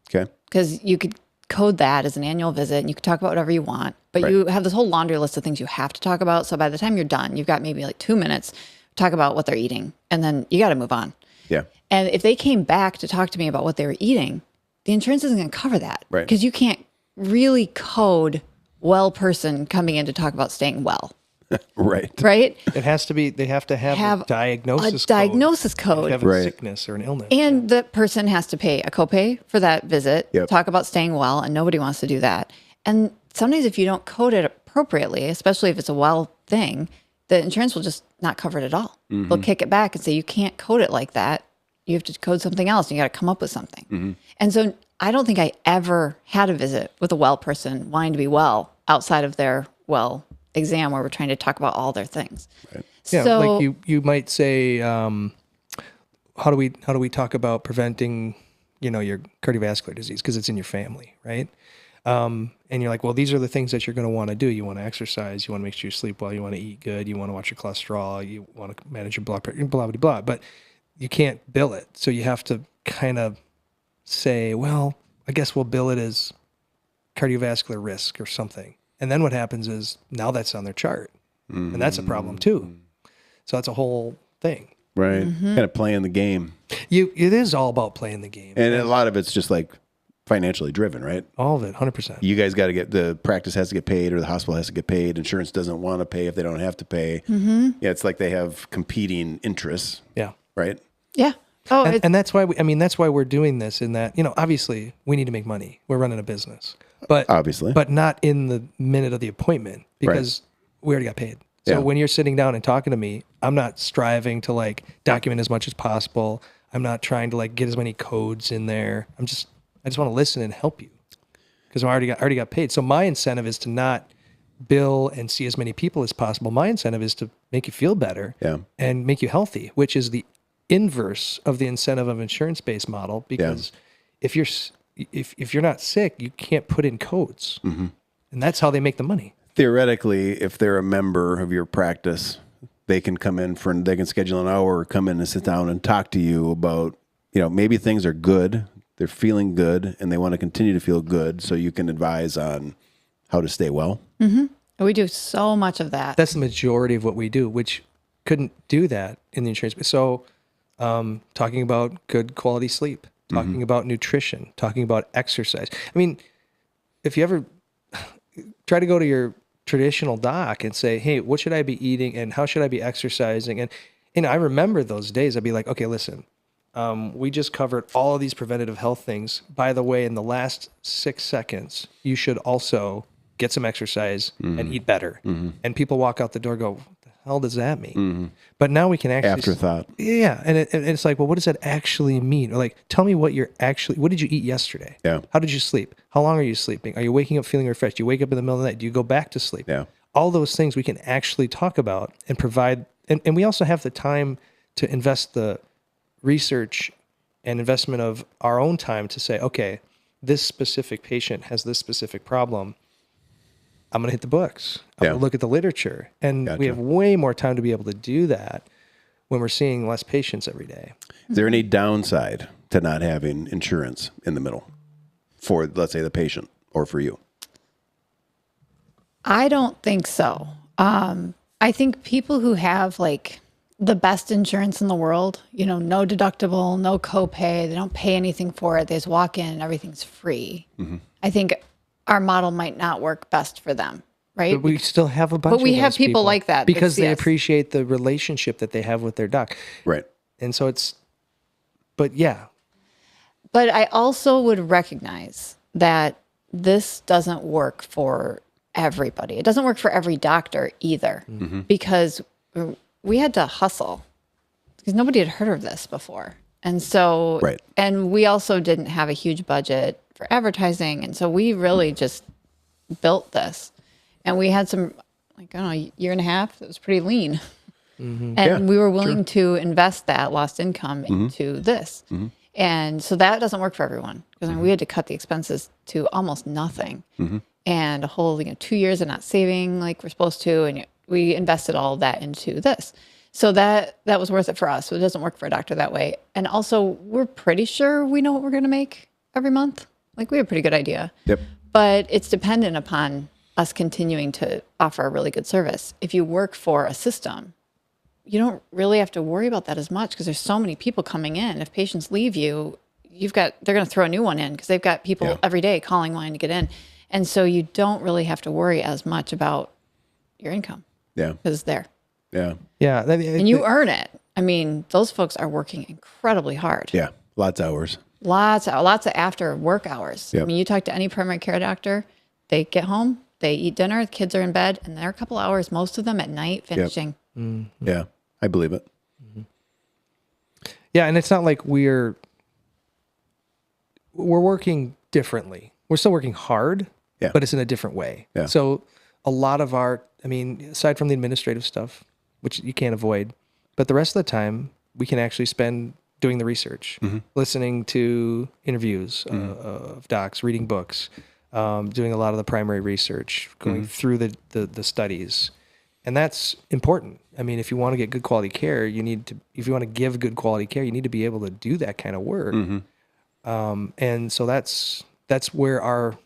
Okay. Because you could code that as an annual visit and you could talk about whatever you want, but Right. you have this whole laundry list of things you have to talk about. So by the time you're done, you've got maybe 2 minutes to talk about what they're eating and then you got to move on. Yeah. And if they came back to talk to me about what they were eating, the insurance isn't going to cover that. Right. Because you can't really code well person coming in to talk about staying well. Right. Right? It has to be, they have to have a diagnosis code. diagnosis They code. have a Right. sickness or an illness. And the person has to pay a copay for that visit, Yep. talk about staying well, and nobody wants to do that. And sometimes if you don't code it appropriately, especially if it's a well thing, the insurance will just not cover it at all. They'll kick it back and say, you can't code it like that. You have to code something else. You got to come up with something. And so I don't think I ever had a visit with a well person wanting to be well outside of their well exam where we're trying to talk about all their things. Right. Yeah, So like you might say, how do we talk about preventing, your cardiovascular disease because it's in your family, right? And you're like, well, these are the things that you're going to want to do. You want to exercise. You want to make sure you sleep well. You want to eat good. You want to watch your cholesterol. You want to manage your blood pressure. Blah blah blah. But you can't bill it, so you have to kind of say, well, I guess we'll bill it as cardiovascular risk or something. And then what happens is now that's on their chart, and that's a problem too. So that's a whole thing. Right. Kind of playing the game. It is all about playing the game. And a lot of it's just financially driven, right? All of it, 100%. You guys got to the practice has to get paid or the hospital has to get paid. Insurance doesn't want to pay if they don't have to pay. Yeah, it's like they have competing interests, Yeah. right? yeah. Oh, And that's why that's why we're doing this in that, obviously we need to make money. We're running a business. But Obviously. but not in the minute of the appointment because we already got paid. So Yeah. when you're sitting down and talking to me, I'm not striving to like document as much as possible. I'm not trying to like get as many codes in there. I just want to listen and help you because I already got paid. So my incentive is to not bill and see as many people as possible. My incentive is to make you feel better and make you healthy, which is the inverse of the incentive of insurance-based model. Because if you're not sick, you can't put in codes, and that's how they make the money. Theoretically, if they're a member of your practice, they can come in they can schedule an hour, come in and sit down and talk to you about, maybe things are good, they're feeling good, and they want to continue to feel good, so you can advise on how to stay well. Mm-hmm. We do so much of that. That's the majority of what we do, which couldn't do that in the insurance. So talking about good quality sleep, talking about nutrition, talking about exercise. I mean, if you ever try to go to your traditional doc and say, hey, what should I be eating and how should I be exercising? And I remember those days. I'd be like, okay, listen, we just covered all of these preventative health things. By the way, in the last 6 seconds, you should also get some exercise and eat better. And people walk out the door and go, what the hell does that mean? But now we can actually... Afterthought. Yeah. And it's like, well, what does that actually mean? Or like, tell me what did you eat yesterday? Yeah. How did you sleep? How long are you sleeping? Are you waking up feeling refreshed? Do you wake up in the middle of the night? Do you go back to sleep? Yeah. All those things we can actually talk about and provide. And we also have the time to invest the research and investment of our own time to say, okay, this specific patient has this specific problem. I'm going to hit the books. I'm going to look at the literature. And we have way more time to be able to do that when we're seeing less patients every day. Is there any downside to not having insurance in the middle for, let's say, the patient or for you? I don't think so. I think people who have like the best insurance in the world, no deductible, no copay, they don't pay anything for it. They just walk in and everything's free. I think our model might not work best for them, right? But we still have a bunch of But we have those people like that. because they yes. appreciate the relationship that they have with their doc. Right. And so but yeah. But I also would recognize that this doesn't work for everybody. It doesn't work for every doctor either, because we had to hustle because nobody had heard of this before. And so, and we also didn't have a huge budget for advertising. And so we really just built this, and we had some, like, I don't know, year and a half. It was pretty lean. And we were willing to invest that lost income into this. And so that doesn't work for everyone because we had to cut the expenses to almost nothing, and a whole 2 years of not saving like we're supposed to, and we invested all of that into this. So that was worth it for us. So it doesn't work for a doctor that way. And also, we're pretty sure we know what we're going to make every month. Like, we have a pretty good idea. Yep. But it's dependent upon us continuing to offer a really good service. If you work for a system, you don't really have to worry about that as much because there's so many people coming in. If patients leave you, they're going to throw a new one in because they've got people every day calling wanting to get in. And so you don't really have to worry as much about your income. Yeah. Because it's there. Yeah. Yeah. And you earn it. I mean, those folks are working incredibly hard. Yeah. Lots of hours. Lots of after work hours. Yep. I mean, you talk to any primary care doctor, they get home, they eat dinner, the kids are in bed, and they're a couple hours, most of them at night, finishing. Yeah. I believe it. Yeah. And it's not like we're working differently. We're still working hard, but it's in a different way. Yeah. So a lot of aside from the administrative stuff, which you can't avoid, but the rest of the time we can actually spend doing the research, listening to interviews of docs, reading books, doing a lot of the primary research, going through the studies. And that's important. I mean, if you want to get good quality care, if you want to give good quality care, you need to be able to do that kind of work. And so that's where our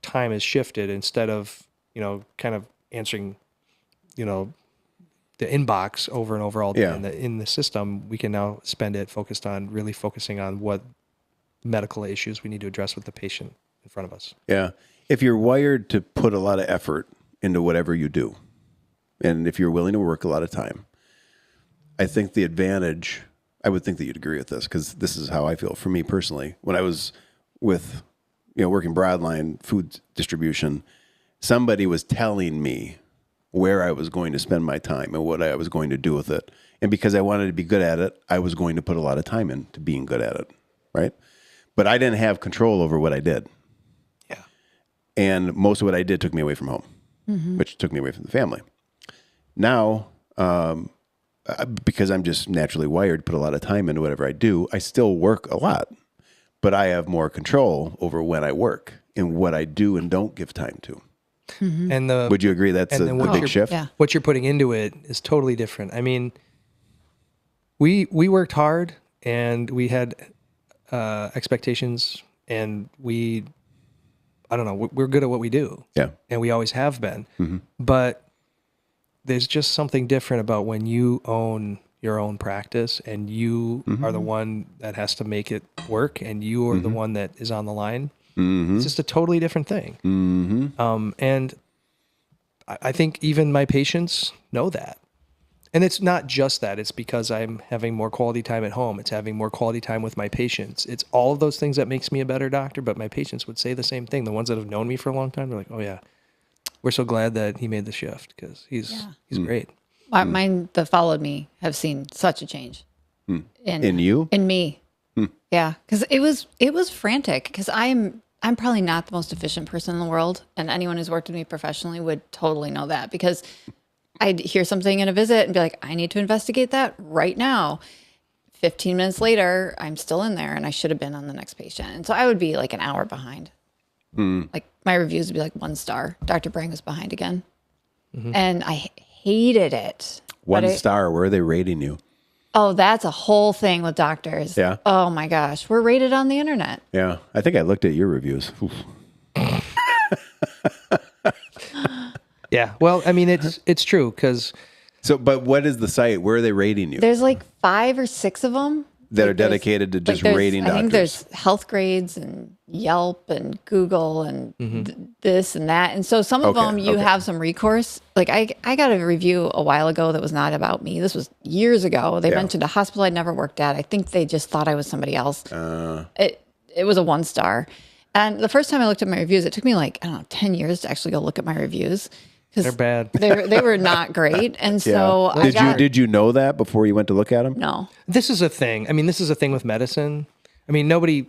time is shifted. Instead of, kind of answering, the inbox over and over all day in the system, we can now spend it focusing on what medical issues we need to address with the patient in front of us. Yeah. If you're wired to put a lot of effort into whatever you do, and if you're willing to work a lot of time, I think the advantage, I would think that you'd agree with this, because this is how I feel for me personally. When I was with, working broadline food distribution, somebody was telling me where I was going to spend my time and what I was going to do with it. And because I wanted to be good at it, I was going to put a lot of time into being good at it, right? But I didn't have control over what I did. Yeah. And most of what I did took me away from home, which took me away from the family. Now, because I'm just naturally wired to put a lot of time into whatever I do, I still work a lot, but I have more control over when I work and what I do and don't give time to. And Would you agree that's and the then what big you're- shift? Yeah. what you're putting into it is totally different. I mean, we worked hard and we had expectations, and I don't know, we're good at what we do. Yeah. And we always have been. But there's just something different about when you own your own practice and you are the one that has to make it work, and you are the one that is on the line. It's just a totally different thing. And I think even my patients know that. And it's not just that. It's because I'm having more quality time at home. It's having more quality time with my patients. It's all of those things that makes me a better doctor. But my patients would say the same thing. The ones that have known me for a long time, they're like, oh, yeah, we're so glad that he made the shift because he's great. Mine that followed me have seen such a change In you? in me. Yeah, because it was frantic. Because I'm probably not the most efficient person in the world, and anyone who's worked with me professionally would totally know that. Because I'd hear something in a visit and be like, I need to investigate that right now. 15 minutes later, I'm still in there, and I should have been on the next patient. And so I would be like an hour behind. Like my reviews would be like 1 star. Dr. Brang was behind again, and I hated it. One star. Where are they rating you? Oh, that's a whole thing with doctors. Yeah. Oh my gosh. We're rated on the internet. Yeah. I think I looked at your reviews. Oof. Yeah. Well, I mean, it's true because So, but what is the site? Where are they rating you? There's like 5 or 6 of them That are dedicated to just rating I think doctors. there's Health Grades and Yelp and Google and this and that. And so some of Okay, them you okay. have some recourse. Like I got a review a while ago that was not about me. This was years ago. They Yeah. mentioned a hospital I'd never worked at. I think they just thought I was somebody else. It was a 1 star. And the first time I looked at my reviews, it took me like, I don't know, 10 years to actually go look at my reviews. 'Cause they're bad. They were not great. And so I got, Did you know that before you went to look at them? no. This is a thing. I mean, this is a thing with medicine. I mean, nobody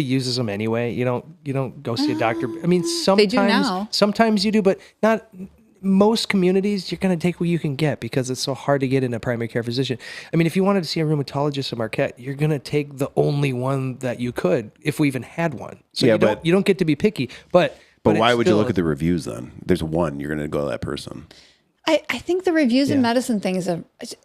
uses them anyway. You don't go see a doctor. I mean, sometimes do now. sometimes you do, but not most communities. You're going to take what you can get because it's so hard to get in a primary care physician. I mean, if you wanted to see a rheumatologist at Marquette, you're going to take the only one that you could, if we even had one. So Yeah, you don't get to be picky. But Why it's would you still- look at the reviews then? There's one. You're going to go to that person. I think the reviews in medicine thing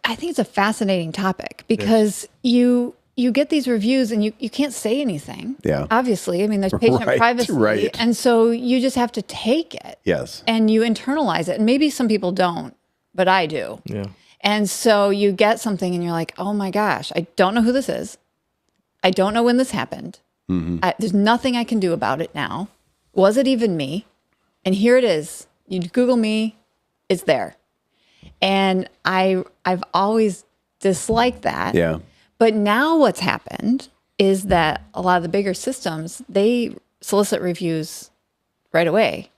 I think it's a fascinating topic because you get these reviews and you can't say anything. Yeah. Obviously. I mean, there's patient Right, privacy. right. And so you just have to take it. Yes. And you internalize it. And maybe some people don't, but I do. Yeah. And so you get something and you're like, oh my gosh, I don't know who this is. I don't know when this happened. There's nothing I can do about it now. Was it even me? And here it is. You Google me, it's there. And I've always disliked that. Yeah. But now what's happened is that a lot of the bigger systems, they solicit reviews right away.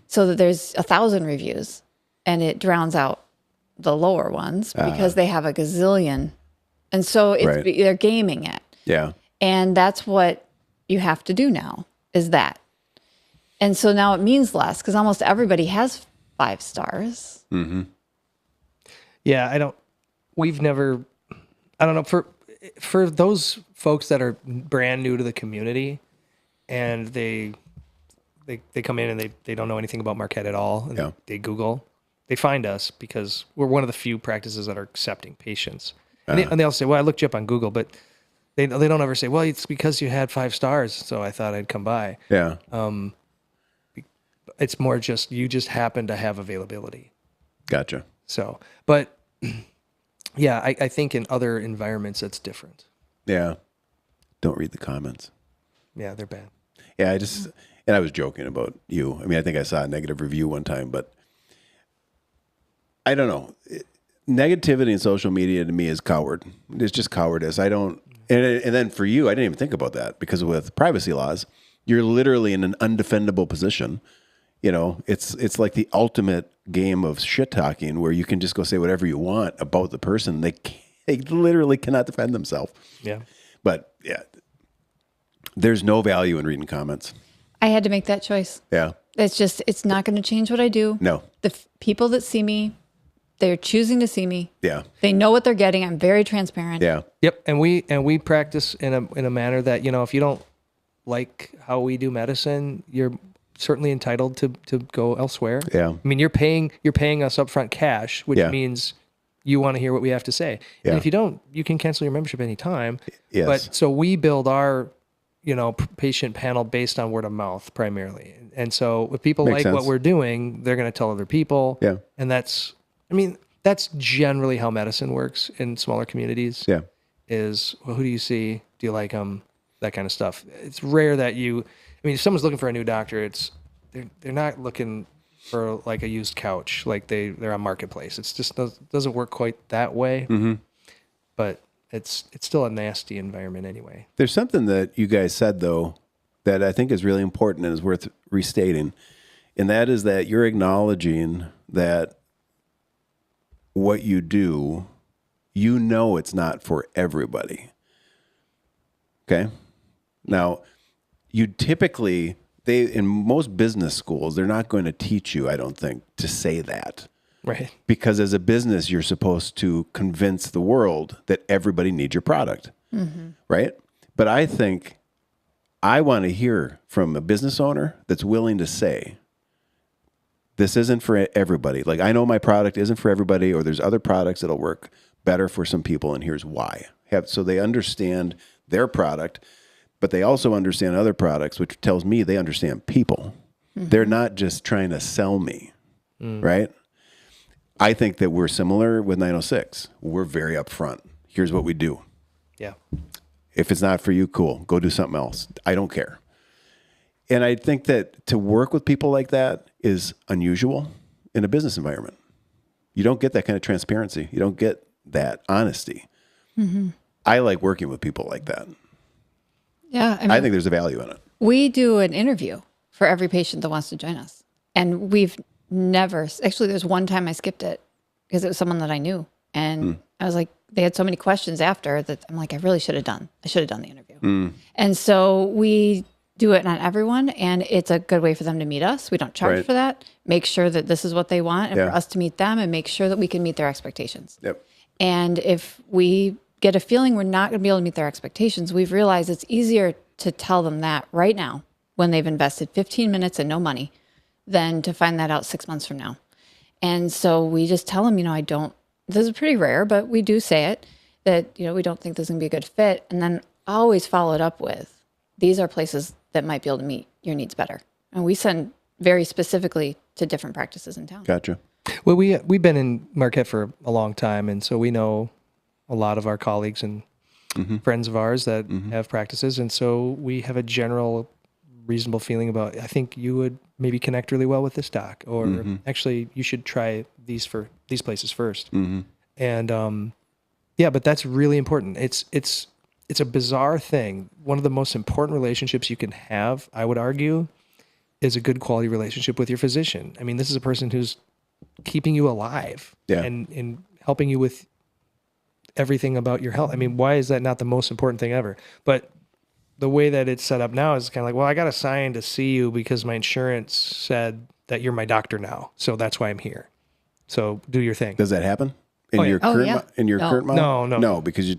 So that there's 1,000 reviews and it drowns out the lower ones because they have a gazillion. And so Right. they're gaming it. Yeah. And that's what you have to do now is that. And so now it means less because almost everybody has 5 stars. Yeah, I don't know, for those folks that are brand new to the community and they come in and they don't know anything about Marquette at all and Yeah. they Google, they find us because we're one of the few practices that are accepting patients. And they'll say, well, I looked you up on Google, but they don't ever say, well, it's because you had 5 stars, so I thought I'd come by. Yeah. It's more just, you just happen to have availability. Gotcha. So, but yeah, I think in other environments it's different. Yeah. Don't read the comments. Yeah, they're bad. Yeah, and I was joking about you. I mean, I think I saw a negative review one time, but I don't know. Negativity in social media to me is coward. It's just cowardice. I don't, and then for you, I didn't even think about that because with privacy laws, you're literally in an undefendable position. it's like the ultimate game of shit talking where you can just go say whatever you want about the person. They literally cannot defend themselves. Yeah. But yeah, there's no value in reading comments. I had to make that choice. Yeah. It's not going to change what I do. No. The people that see me, they're choosing to see me. Yeah. They know what they're getting. I'm very transparent. Yeah. Yep. And we practice in a manner that, if you don't like how we do medicine, you're certainly entitled to go elsewhere. Yeah. I mean, you're paying us upfront cash, which means you want to hear what we have to say. Yeah. And if you don't, you can cancel your membership anytime. Yes. But so we build our, patient panel based on word of mouth primarily. And so if people Makes like sense. what we're doing, they're going to tell other people. Yeah. And that's generally how medicine works in smaller communities. Yeah. Is, well, who do you see? Do you like them? That kind of stuff. It's rare that if someone's looking for a new doctor, they're not looking for like a used couch, like they're on Marketplace. It's just doesn't work quite that way. Mm-hmm. But it's still a nasty environment anyway. There's something that you guys said, though, that I think is really important and is worth restating. And that is that you're acknowledging that what you do, it's not for everybody. Okay? Now, you typically, in most business schools, they're not going to teach you, I don't think, to say that. Right. Because as a business, you're supposed to convince the world that everybody needs your product. Mm-hmm. Right? But I think I want to hear from a business owner that's willing to say, this isn't for everybody. Like, I know my product isn't for everybody, or there's other products that'll work better for some people, and here's why. So they understand their product, but they also understand other products, which tells me they understand people. Mm-hmm. They're not just trying to sell me, right? I think that we're similar with 906. We're very upfront. Here's what we do. Yeah. If it's not for you, cool. Go do something else. I don't care. And I think that to work with people like that is unusual in a business environment. You don't get that kind of transparency. You don't get that honesty. Mm-hmm. I like working with people like that. Yeah. I think there's a value in it. We do an interview for every patient that wants to join us. And we've never, actually, there's one time I skipped it because it was someone that I knew. And I was like, they had so many questions after that I'm like, I should have done the interview. And so we do it on everyone, and it's a good way for them to meet us. We don't charge for that. Make sure that this is what they want, and for us to meet them, and make sure that we can meet their expectations. Yep. And if we get a feeling we're not going to be able to meet their expectations, we've realized it's easier to tell them that right now when they've invested 15 minutes and no money than to find that out 6 months from now. And so we just tell them, this is pretty rare, but we do say it, that, we don't think this is going to be a good fit. And then always follow it up with, these are places that might be able to meet your needs better. And we send very specifically to different practices in town. Gotcha. Well, we've been in Marquette for a long time, and so we know a lot of our colleagues and friends of ours that have practices. And so we have a general reasonable feeling about, I think you would maybe connect really well with this doc, or actually you should try these places first. And but that's really important. It's a bizarre thing. One of the most important relationships you can have, I would argue, is a good quality relationship with your physician. I mean, this is a person who's keeping you alive and helping you with everything about your health. I mean, why is that not the most important thing ever? But the way that it's set up now is kind of like, well, I got assigned to see you because my insurance said that you're my doctor now. So that's why I'm here. So do your thing. Does that happen in Oh, yeah. your current model? No. Because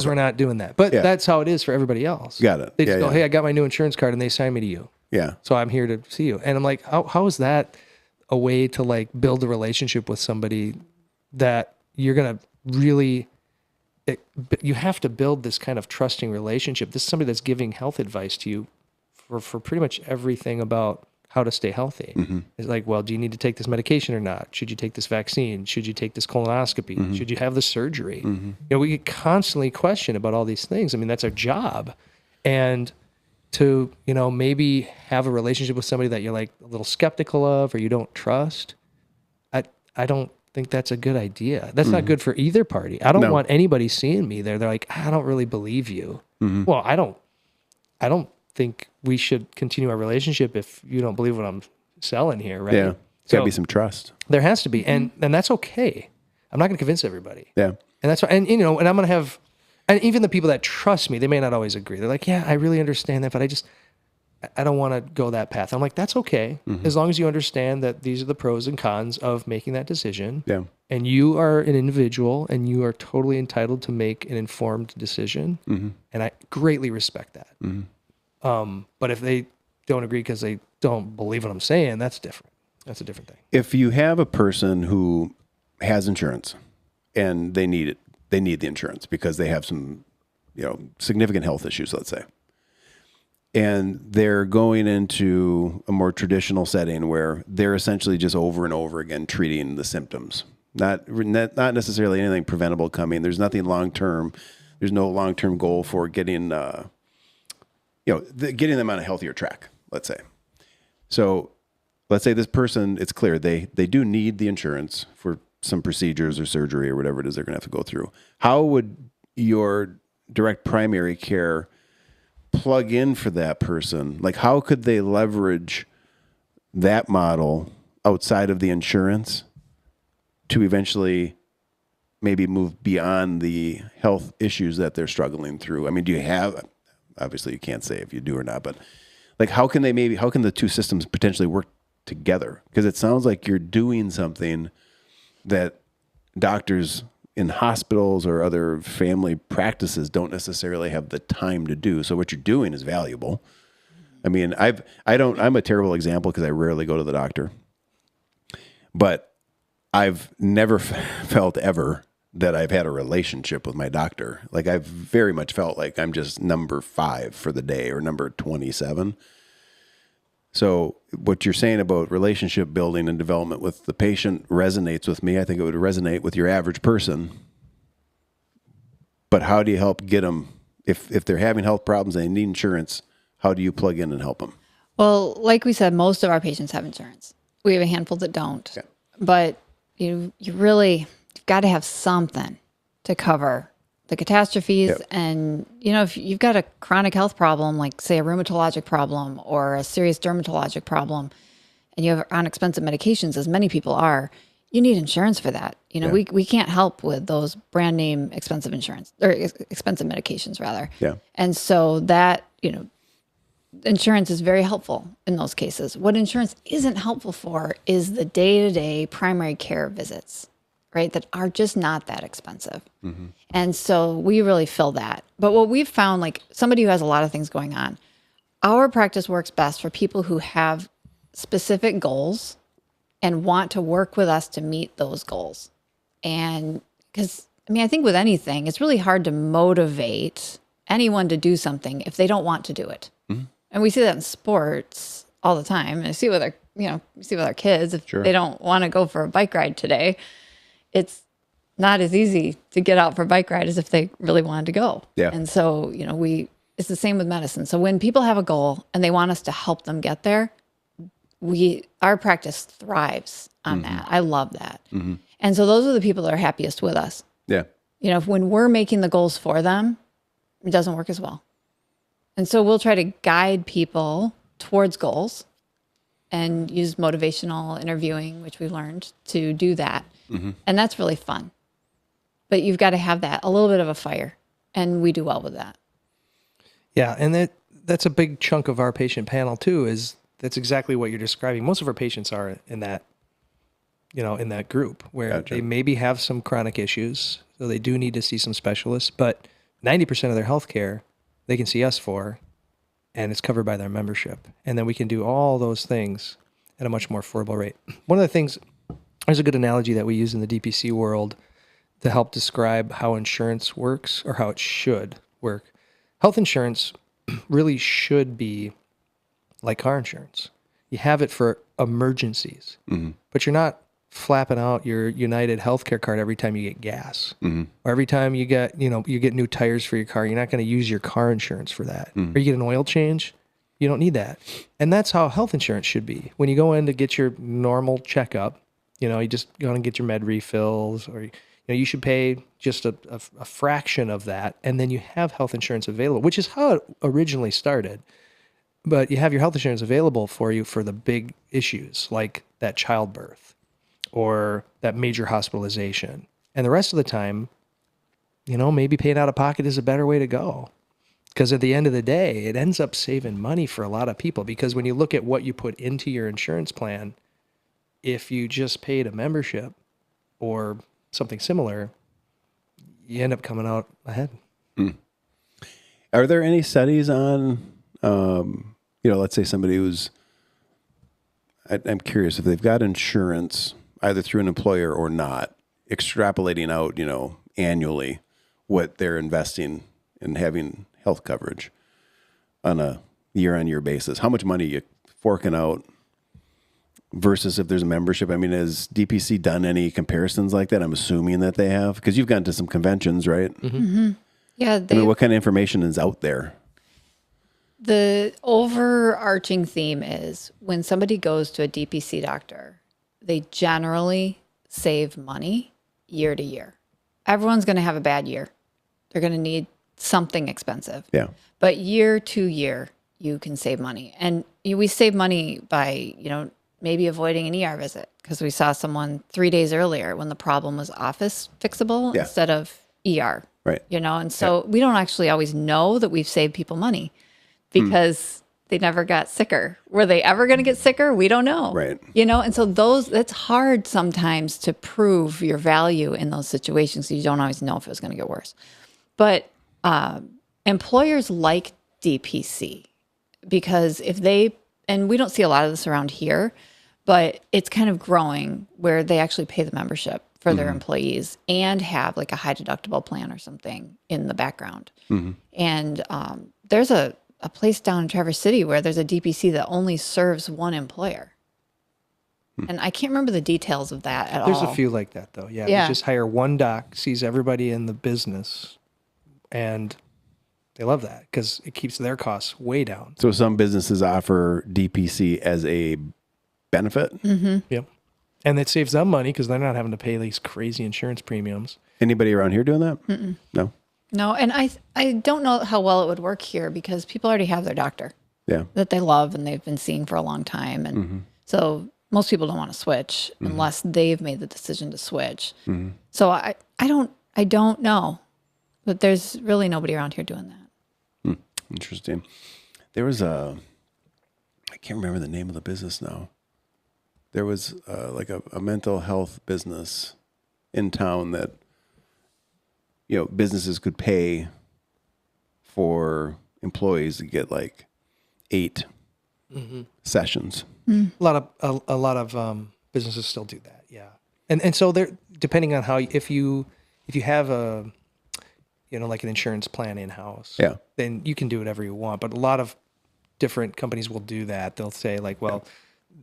we're not doing that. But that's how it is for everybody else. Got it. They just go, hey, I got my new insurance card, and they assign me to you. Yeah. So I'm here to see you. And I'm like, how is that a way to like build a relationship with somebody that you're going to really, you have to build this kind of trusting relationship. This is somebody that's giving health advice to you for pretty much everything about how to stay healthy. It's like, well, do you need to take this medication or not? Should you take this vaccine? Should you take this colonoscopy? Should you have the surgery? We get constantly questioned about all these things. I mean, that's our job. And to, maybe have a relationship with somebody that you're like a little skeptical of, or you don't trust, I don't think that's a good idea. That's not good for either party. I don't want anybody seeing me there. They're like, I don't really believe you. Well, I don't think we should continue our relationship if you don't believe what I'm selling here, right? Yeah. There's got to be some trust. There has to be, and that's okay. I'm not going to convince everybody. Yeah. And that's why, and I'm going to have, and even the people that trust me, they may not always agree. They're like, yeah, I really understand that, but I don't want to go that path. I'm like, that's okay. As long as you understand that these are the pros and cons of making that decision. Yeah. And you are an individual and you are totally entitled to make an informed decision. And I greatly respect that. But if they don't agree because they don't believe what I'm saying, that's different. That's a different thing. If you have a person who has insurance and they need the insurance because they have some, significant health issues, let's say, and they're going into a more traditional setting where they're essentially just over and over again treating the symptoms, not necessarily anything preventable coming. There's nothing long-term. There's no long-term goal for getting, getting them on a healthier track, let's say. So let's say this person, it's clear they do need the insurance for some procedures or surgery or whatever it is they're going to have to go through. How would your direct primary care plug in for that person? Like, how could they leverage that model outside of the insurance to eventually maybe move beyond the health issues that they're struggling through? I mean, do you have, obviously you can't say if you do or not, but like, how can the two systems potentially work together? Because it sounds like you're doing something that doctors in hospitals or other family practices don't necessarily have the time to do. So what you're doing is valuable. I mean, I'm a terrible example because I rarely go to the doctor, but I've never felt ever that I've had a relationship with my doctor. Like, I've very much felt like I'm just number 5 for the day or number 27. So what you're saying about relationship building and development with the patient resonates with me. I think it would resonate with your average person. But how do you help get them, if they're having health problems and they need insurance, how do you plug in and help them? Well, like we said, most of our patients have insurance. We have a handful that don't. Okay. But you've got to have something to cover the catastrophes. Yep. And, if you've got a chronic health problem, like say a rheumatologic problem or a serious dermatologic problem, and you have unexpensive medications, as many people are, you need insurance for that. We can't help with those brand name expensive insurance or expensive medications rather. Yeah. And so that, insurance is very helpful in those cases. What insurance isn't helpful for is the day-to-day primary care visits, right? That are just not that expensive. Mm-hmm. And so we really fill that. But what we've found, like somebody who has a lot of things going on, our practice works best for people who have specific goals and want to work with us to meet those goals. And because, I think with anything, it's really hard to motivate anyone to do something if they don't want to do it. Mm-hmm. And we see that in sports all the time. And I see it with our kids. If they don't want to go for a bike ride today, it's not as easy to get out for a bike ride as if they really wanted to go. Yeah. And so, it's the same with medicine. So when people have a goal and they want us to help them get there, our practice thrives on that. I love that. Mm-hmm. And so those are the people that are happiest with us. Yeah. When we're making the goals for them, it doesn't work as well. And so we'll try to guide people towards goals and use motivational interviewing, which we learned to do that. Mm-hmm. And that's really fun. But you've got to have that, a little bit of a fire. And we do well with that. Yeah. And that's a big chunk of our patient panel too, is that's exactly what you're describing. Most of our patients are in that, in that group where they maybe have some chronic issues. So they do need to see some specialists, but 90% of their health care they can see us for, and it's covered by their membership. And then we can do all those things at a much more affordable rate. One of the things, there's a good analogy that we use in the DPC world to help describe how insurance works or how it should work. Health insurance really should be like car insurance. You have it for emergencies, but you're not flapping out your United healthcare card every time you get gas, or every time you get new tires for your car. You're not going to use your car insurance for that. Or you get an oil change, you don't need that. And that's how health insurance should be. When you go in to get your normal checkup, you just go and get your med refills, or you should pay just a fraction of that, and then you have health insurance available, which is how it originally started. But you have your health insurance available for you for the big issues like that childbirth or that major hospitalization. And the rest of the time, maybe paying out of pocket is a better way to go. Because at the end of the day, it ends up saving money for a lot of people. Because when you look at what you put into your insurance plan, if you just paid a membership or something similar, you end up coming out ahead. Are there any studies on, let's say somebody who's, I'm curious if they've got insurance either through an employer or not, extrapolating out, annually what they're investing in having health coverage on a year-on-year basis. How much money are you forking out versus if there's a membership? I mean, has DPC done any comparisons like that? I'm assuming that they have, because you've gone to some conventions, right? Mm-hmm. Yeah. What kind of information is out there? The overarching theme is when somebody goes to a DPC doctor, they generally save money year to year. Everyone's going to have a bad year. They're going to need something expensive. Yeah. But year to year, you can save money. And we save money by, maybe avoiding an ER visit because we saw someone 3 days earlier when the problem was office fixable instead of ER. Right. And so we don't actually always know that we've saved people money because they never got sicker. Were they ever going to get sicker? We don't know. Right. And so that's hard sometimes to prove your value in those situations. You don't always know if it was going to get worse. But employers like DPC because and we don't see a lot of this around here, but it's kind of growing where they actually pay the membership for their employees and have like a high deductible plan or something in the background. And there's a place down in Traverse City where there's a DPC that only serves one employer. And I can't remember the details of that at all. There's a few like that, though. Yeah. You just hire one doc, sees everybody in the business, and they love that because it keeps their costs way down. So some businesses offer DPC as a benefit? Yep. And it saves them money because they're not having to pay these crazy insurance premiums. Anybody around here doing that? No? No, and I don't know how well it would work here because people already have their doctor that they love and they've been seeing for a long time. And so most people don't want to switch unless they've made the decision to switch. So I don't know, but there's really nobody around here doing that. Interesting. There was I can't remember the name of the business now. There was like a mental health business in town that, businesses could pay for employees to get like 8 sessions. A lot of businesses still do that. Yeah. And so they're depending on how, if you have a, like an insurance plan in-house, then you can do whatever you want. But a lot of different companies will do that. They'll say like, well,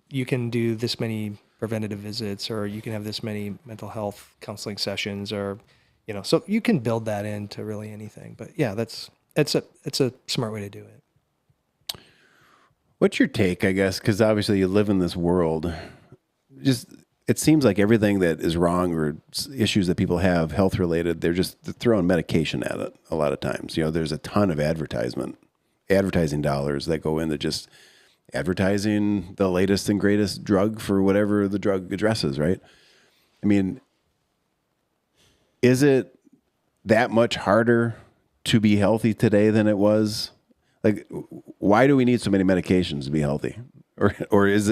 you can do this many preventative visits, or you can have this many mental health counseling sessions, or, so you can build that into really anything. But yeah, it's a smart way to do it. What's your take, I guess, because obviously you live in this world. Just it seems like everything that is wrong or issues that people have health related, they're throwing medication at it a lot of times. There's a ton of advertising dollars that go into just advertising the latest and greatest drug for whatever the drug addresses, right? I mean, is it that much harder to be healthy today than it was? Like, why do we need so many medications to be healthy? Or is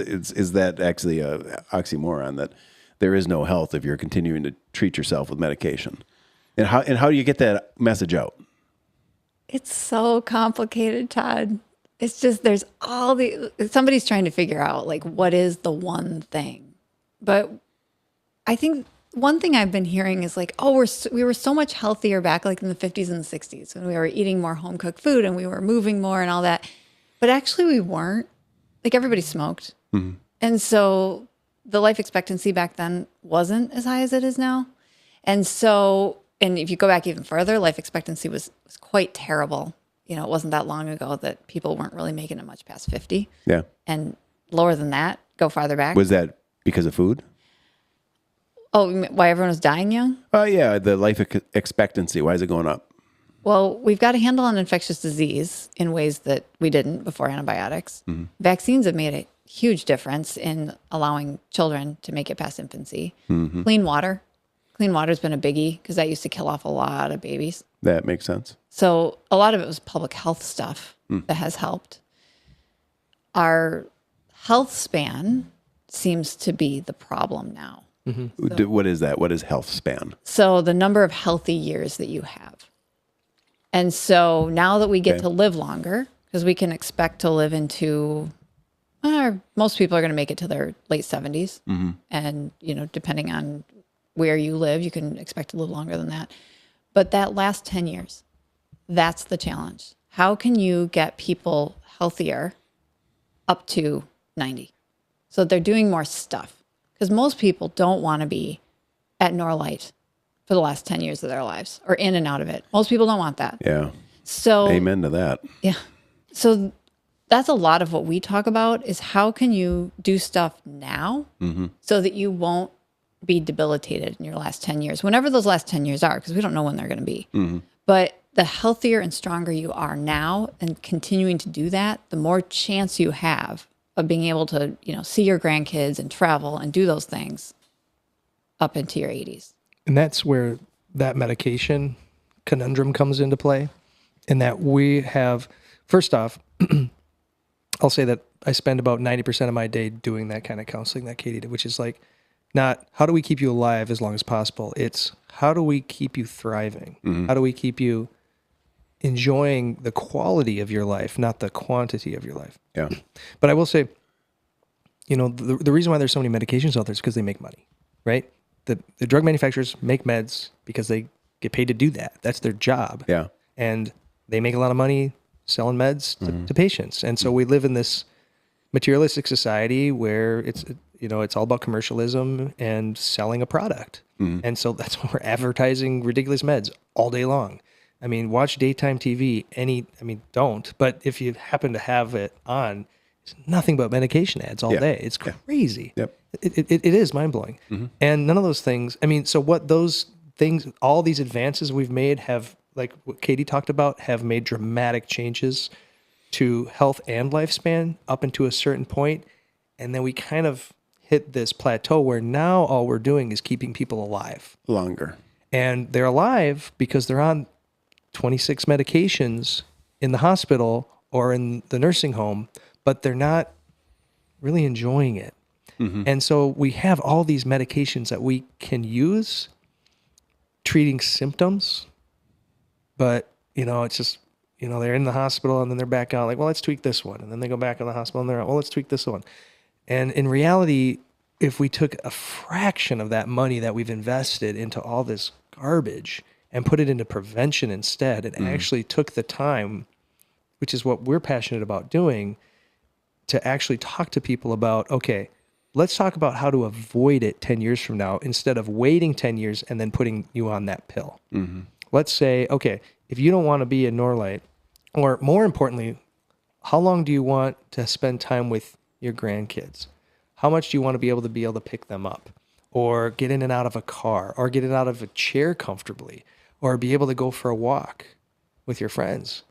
that actually a oxymoron that there is no health if you're continuing to treat yourself with medication? And how do you get that message out? It's so complicated, Todd. It's just somebody's trying to figure out like what is the one thing. But I think one thing I've been hearing is like, we were so much healthier back like in the 50s and the 60s when we were eating more home cooked food and we were moving more and all that. But actually we weren't. Like everybody smoked. And so the life expectancy back then wasn't as high as it is now. And if you go back even further, life expectancy was quite terrible. It wasn't that long ago that people weren't really making it much past 50. Yeah. And lower than that, go farther back. Was that because of food? Oh, why everyone was dying young? Oh, yeah. The life expectancy. Why is it going up? Well, we've got a handle on infectious disease in ways that we didn't before antibiotics. Vaccines have made a huge difference in allowing children to make it past infancy. Clean water. Clean water has been a biggie because that used to kill off a lot of babies. That makes sense. So a lot of it was public health stuff that has helped. Our health span seems to be the problem now. What is that? What is health span? So the number of healthy years that you have. And so now that we get to live longer, because we can expect to live into, most people are going to make it to their late 70s. And, depending on where you live, you can expect to live longer than that. But that last 10 years, that's the challenge. How can you get people healthier up to 90? So they're doing more stuff. Because most people don't want to be at Norlight for the last 10 years of their lives or in and out of it. Most people don't want that. Yeah. So amen to that. Yeah. So that's a lot of what we talk about is how can you do stuff now so that you won't be debilitated in your last 10 years, whenever those last 10 years are, because we don't know when they're going to be. But the healthier and stronger you are now and continuing to do that, the more chance you have of being able to, see your grandkids and travel and do those things up into your 80s. And that's where that medication conundrum comes into play. In that we have, first off, I'll say that I spend about 90% of my day doing that kind of counseling that Katie did, which is like, not how do we keep you alive as long as possible? It's how do we keep you thriving? How do we keep you enjoying the quality of your life, not the quantity of your life? Yeah. But I will say, the reason why there's so many medications out there is because they make money, right? The drug manufacturers make meds because they get paid to do that. That's their job. Yeah. And they make a lot of money selling meds to patients. And so we live in this materialistic society where it's all about commercialism and selling a product. And so that's why we're advertising ridiculous meds all day long. I mean, watch daytime TV. Don't. But if you happen to have it on, it's nothing but medication ads all day. It's crazy. Yep. It is mind-blowing. And none of those things, so what those things, all these advances we've made have, like what Katie talked about, have made dramatic changes to health and lifespan up into a certain point. And then we kind of hit this plateau where now all we're doing is keeping people alive. Longer. And they're alive because they're on 26 medications in the hospital or in the nursing home, but they're not really enjoying it. And so we have all these medications that we can use treating symptoms, but, it's just, they're in the hospital and then they're back out like, well, let's tweak this one. And then they go back in the hospital and they're out, well, let's tweak this one. And in reality, if we took a fraction of that money that we've invested into all this garbage and put it into prevention instead, and actually took the time, which is what we're passionate about doing, to actually talk to people about, okay, let's talk about how to avoid it 10 years from now instead of waiting 10 years and then putting you on that pill. Let's say, okay, if you don't want to be a Norlight, or more importantly, how long do you want to spend time with your grandkids? How much do you want to be able to pick them up, or get in and out of a car, or get in and out of a chair comfortably, or be able to go for a walk with your friends?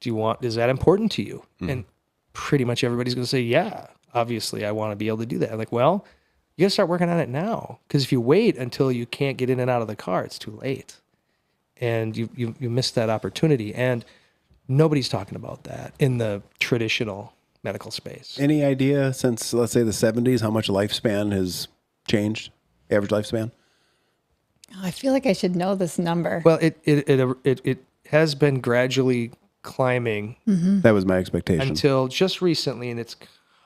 Is that important to you? And pretty much everybody's going to say, yeah, obviously I want to be able to do that. I'm like, well, you got to start working on it now. Because if you wait until you can't get in and out of the car, it's too late. And you miss that opportunity. And nobody's talking about that in the traditional medical space. Any idea since, let's say, the 70s, how much lifespan has changed? Average lifespan? I feel like I should know this number. Well, it has been gradually climbing. That was my expectation. Until just recently, and it's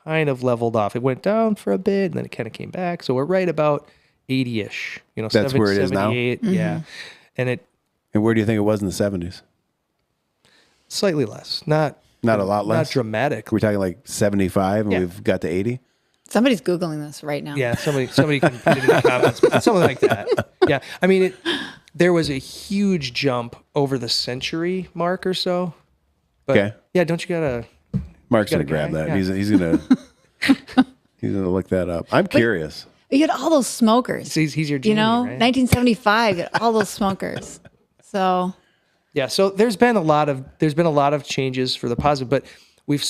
kind of leveled off. It went down for a bit, and then it kind of came back. So we're right about 80-ish. That's where it is now? 78, yeah. And where do you think it was in the 70s? Slightly less. Not a lot less? Not dramatic. We're talking like 75 and we've got to 80? Somebody's Googling this right now. Yeah, somebody can put it in the comments. But something like that. Yeah. There was a huge jump over the century mark or so. But okay. Yeah, don't you got to... Mark's going to grab that. Yeah. He's going to look that up. I'm curious. You had all those smokers. He's your genie, right? 1975, you had all those smokers. So Yeah. So there's been a lot of changes for the positive, but we've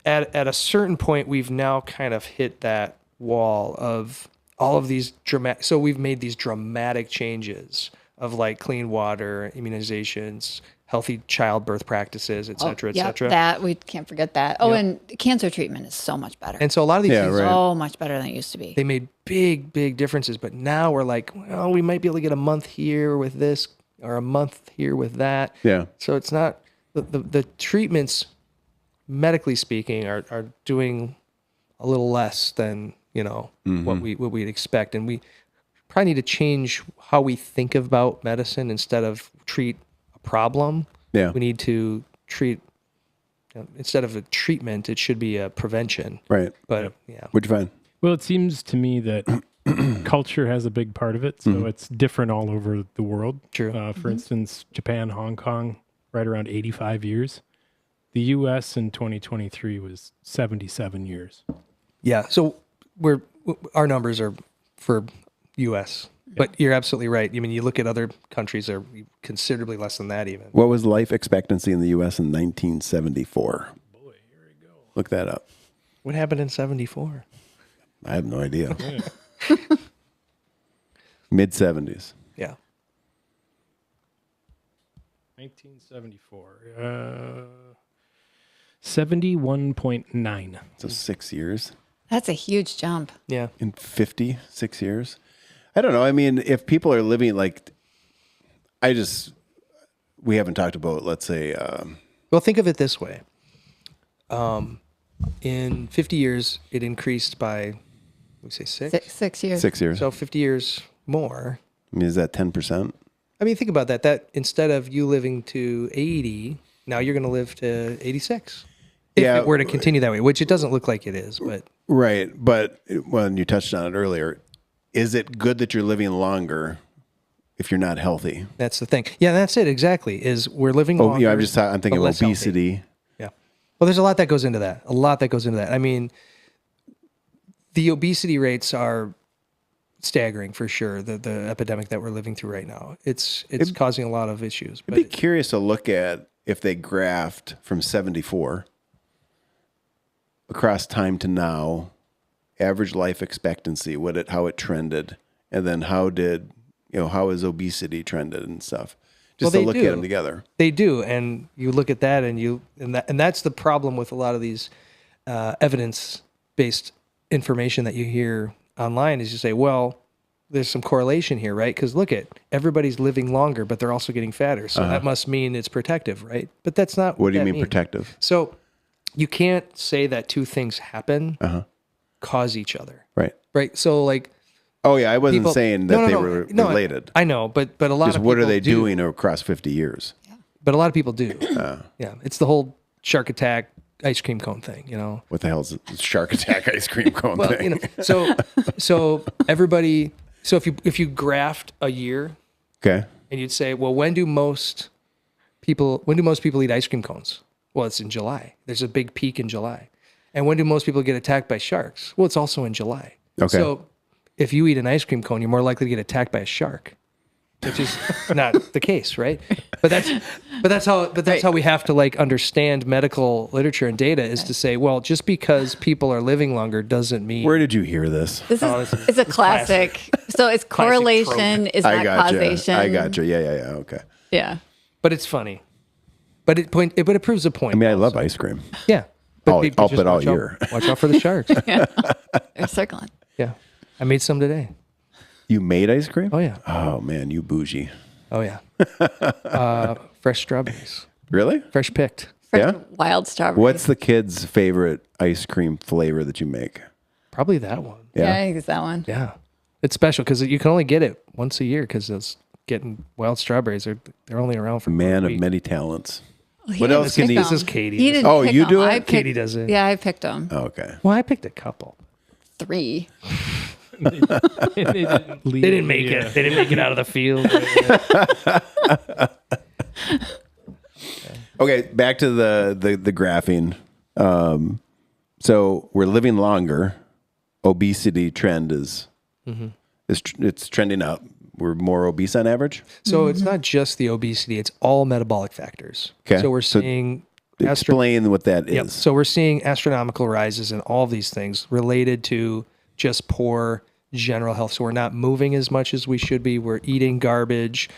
at a certain point we've now kind of hit that wall of all of these dramatic. So we've made these dramatic changes of like clean water, immunizations, healthy childbirth practices, et cetera, et cetera. That we can't forget that. Oh, and cancer treatment is so much better. And so a lot of these things, so much better than it used to be. they made big differences, but now we're like, well, we might be able to get a month here with this or a month here with that. Yeah. So it's not the treatments, medically speaking, are doing a little less than what we'd expect, and we probably need to change how we think about medicine. Instead of treat a problem, Yeah. we need to treat instead of a treatment, it should be a prevention. Right. But yeah, What'd you find? Well, it seems to me that culture has a big part of it. So it's different all over the world. True. For instance, Japan, Hong Kong, right around 85 years. The U.S. in 2023 was 77 years. yeah. So our numbers are for U.S. But you're absolutely right. I mean, you look at other countries are considerably less than that even. What was life expectancy in the U.S. in 1974? Boy, here we go. Look that up. What happened in 74? I have no idea. Mid 70s. Yeah. 1974. 71.9. So 6 years. That's a huge jump. Yeah. In 56 years. I don't know. I mean, if people are living like, we haven't talked about, let's say, Well, think of it this way. In 50 years, it increased by, we say 6? 6 years. 6 years. So 50 years more. I mean, is that 10%? I mean, think about that. That instead of you living to 80, now you're going to live to 86. If Yeah. it were to continue that way, which it doesn't look like it is, but Right. But when you touched on it earlier, is it good that you're living longer if you're not healthy? that's the thing. Yeah, that's it. Exactly. Is we're living Oh, longer. yeah. I'm thinking but of less healthy. obesity. Yeah. Well, there's a lot that goes into that. I mean, the obesity rates are staggering for sure. The epidemic that we're living through right now, it's causing a lot of issues. I'd be curious to look at if they graphed from 74 across time to now, average life expectancy, how it trended, and then how has obesity trended and stuff. Just Well, to look they at them do. together. They do, and you look at that, and that's the problem with a lot of these evidence-based information that you hear online. Is you say, well, there's some correlation here, right? Because look at everybody's living longer, but they're also getting fatter, so that must mean it's protective, right? But that's not. What do you that mean means. protective? So you can't say that two things happen cause each other, Right. right? So like. Oh, yeah. I wasn't People- saying that No, they no, were no, related. I know, but a lot Just of what people are they do. doing across 50 years? But a lot of people do. Yeah, it's the whole shark attack ice cream cone thing, What the hell is a shark attack ice cream cone Well, thing? so everybody. So if you graphed a year Okay. and you'd say, well, when do most people eat ice cream cones? Well, it's in July. There's a big peak in July. And when do most people get attacked by sharks? Well, it's also in July. Okay. So if you eat an ice cream cone, you're more likely to get attacked by a shark, which is not the case, right? But that's how we have to like understand medical literature and data is to say, well, just because people are living longer doesn't mean. Where did you hear this? This is it's a classic. So it's correlation is not causation. I got you. Yeah. Okay. Yeah. But it's funny. But it proves a point. I mean, I love ice cream. Yeah. I'll people up just it all watch out- year. Watch out for the sharks. They're circling. Yeah. I made some today. You made ice cream? Oh, yeah. Oh, man, you bougie. Oh, yeah. Fresh strawberries. Really? Fresh picked. Fresh Yeah? wild strawberries. What's the kid's favorite ice cream flavor that you make? Probably that one. Yeah, I think it's that one. Yeah. It's special because you can only get it once a year because it's getting wild strawberries. They're only around for Man a of week. many talents. Well, What he else didn't can pick he- This is them. Katie. He didn't Oh, pick you them. do it? I picked- Katie does it. Yeah, I picked them. Oh, okay. Well, I picked a couple. 3. They didn't They didn't make it. They didn't make it out of the field. Okay, back to the graphing. So we're living longer. Obesity trend is it's trending up. we're more obese on average. So it's not just the obesity; it's all metabolic factors. Okay. So we're So seeing explain what that is. Yep. So we're seeing astronomical rises in all of these things related to just poor general health. So we're not moving as much as we should be. We're eating garbage.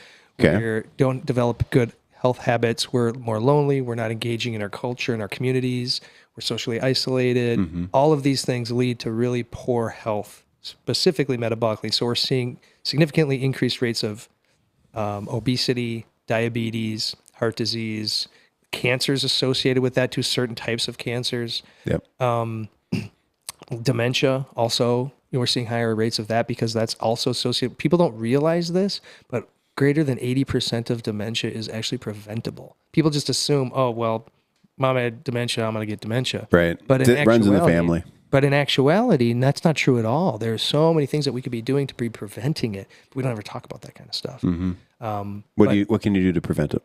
Okay. We don't develop good health habits. We're more lonely. We're not engaging in our culture and our communities. We're socially isolated. All of these things lead to really poor health, specifically metabolically. So we're seeing significantly increased rates of obesity, diabetes, heart disease, cancers associated with that, to certain types of cancers. Yep. Dementia also, we're seeing higher rates of that because that's also associated. People don't realize this, but greater than 80% of dementia is actually preventable. People just assume, oh, well, mom had dementia, I'm going to get dementia. Right. But It runs in the family. But in actuality, that's not true at all. There's so many things that we could be doing to be preventing it. But we don't ever talk about that kind of stuff. What can you do to prevent it?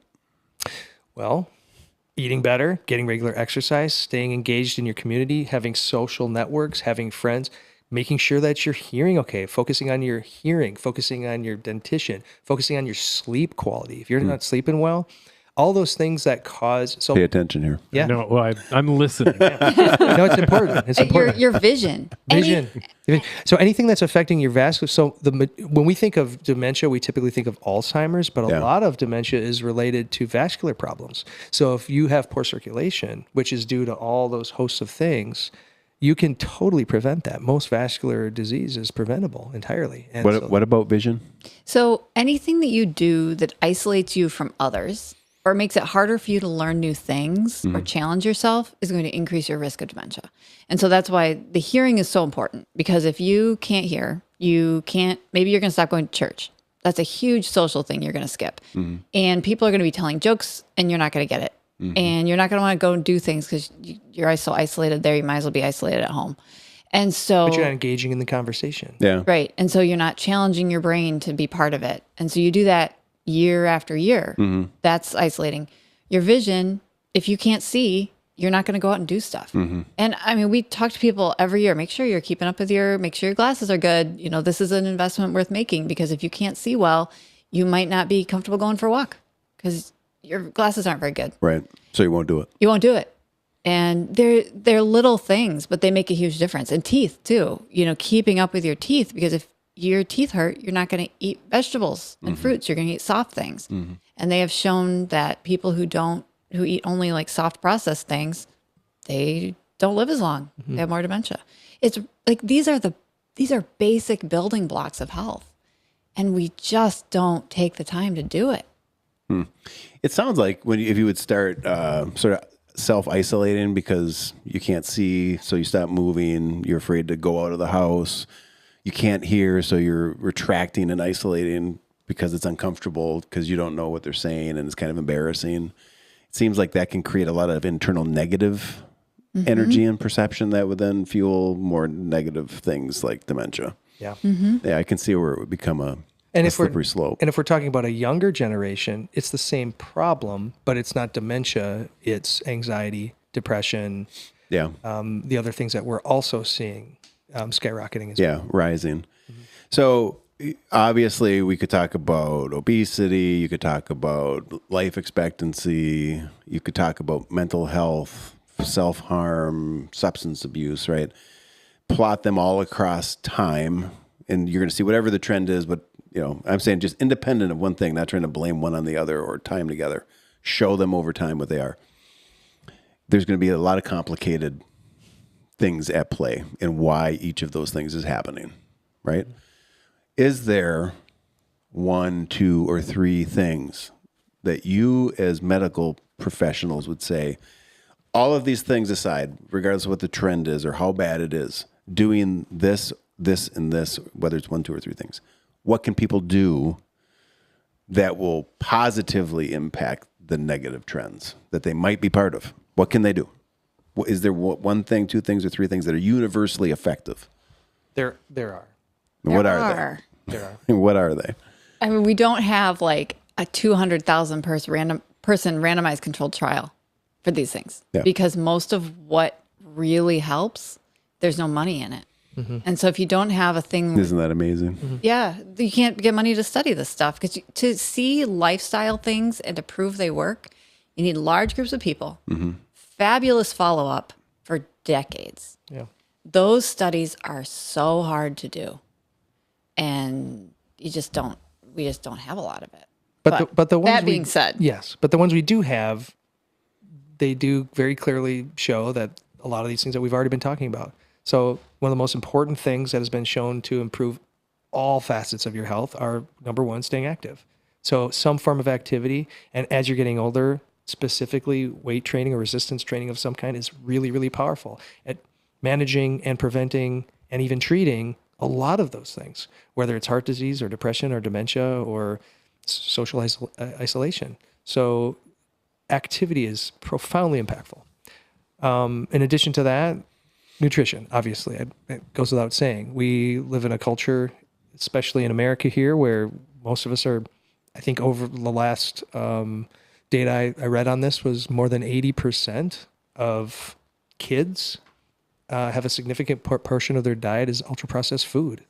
Well, eating better, getting regular exercise, staying engaged in your community, having social networks, having friends, making sure that you're hearing okay, focusing on your hearing, focusing on your dentition, focusing on your sleep quality. If you're not sleeping well, all those things that cause... So Pay attention here. yeah, No, well, I'm listening. no, it's important. It's important. Your vision. Vision. So anything that's affecting your vascular. So when we think of dementia, we typically think of Alzheimer's, but a lot of dementia is related to vascular problems. So if you have poor circulation, which is due to all those hosts of things, you can totally prevent that. Most vascular disease is preventable entirely. And What about vision? So anything that you do that isolates you from others or makes it harder for you to learn new things or challenge yourself is going to increase your risk of dementia. And so that's why the hearing is so important, because if you can't hear, maybe you're going to stop going to church. That's a huge social thing you're going to skip. And people are going to be telling jokes and you're not going to get it. And you're not going to want to go and do things because you're so isolated there. You might as well be isolated at home. And so, but you're not engaging in the conversation. Yeah. right. And so you're not challenging your brain to be part of it. And so you do that year after year. That's isolating. Your vision, if you can't see, you're not going to go out and do stuff. And I mean, we talk to people every year, make sure you're keeping up with make sure your glasses are good. You know, this is an investment worth making, because if you can't see well, you might not be comfortable going for a walk because your glasses aren't very good. Right. So you won't do it. You won't do it. And they're little things, but they make a huge difference. And teeth too, you know, keeping up with your teeth, because if your teeth hurt, you're not going to eat vegetables and fruits. You're going to eat soft things. And they have shown that people who eat only like soft processed things, they don't live as long. They have more dementia. It's like, these are basic building blocks of health. And we just don't take the time to do it. It sounds like if you would start sort of self-isolating because you can't see, so you stop moving, you're afraid to go out of the house, you can't hear, so you're retracting and isolating because it's uncomfortable because you don't know what they're saying and it's kind of embarrassing. It seems like that can create a lot of internal negative energy and perception that would then fuel more negative things like dementia. Yeah. Yeah, I can see where it would become a slippery slope. And if we're talking about a younger generation, it's the same problem, but it's not dementia. It's anxiety, depression. Yeah. The other things that we're also seeing skyrocketing as well. Yeah, rising. So obviously we could talk about obesity. You could talk about life expectancy. You could talk about mental health, self-harm, substance abuse, right? Plot them all across time, and you're going to see whatever the trend is, but I'm saying just independent of one thing, not trying to blame one on the other or tie them together. Show them over time what they are. There's going to be a lot of complicated things at play and why each of those things is happening, right? Is there 1, 2, or 3 things that you as medical professionals would say, all of these things aside, regardless of what the trend is or how bad it is, doing this, and this, whether it's 1, 2, or 3 things, what can people do that will positively impact the negative trends that they might be part of? What can they do? Is there 1 thing, 2 things, or 3 things that are universally effective? There are. And what are they? There are. And what are they? I mean, we don't have like a 200,000 person randomized controlled trial for these things, because most of what really helps, there's no money in it. And so if you don't have a thing, Isn't that amazing? yeah, you can't get money to study this stuff, because to see lifestyle things and to prove they work, you need large groups of people, fabulous follow-up for decades. Yeah. Those studies are so hard to do, and we just don't have a lot of it. But the ones that being said, yes, but the ones we do have, they do very clearly show that a lot of these things that we've already been talking about. So one of the most important things that has been shown to improve all facets of your health are, number one, staying active. So some form of activity, and as you're getting older, specifically weight training or resistance training of some kind is really, really powerful at managing and preventing and even treating a lot of those things, whether it's heart disease or depression or dementia or social isolation. So activity is profoundly impactful. In addition to that, nutrition, obviously, it goes without saying. We live in a culture, especially in America here, where most of us are, I think over the last data I read on this was more than 80% of kids have a significant portion of their diet is ultra-processed food,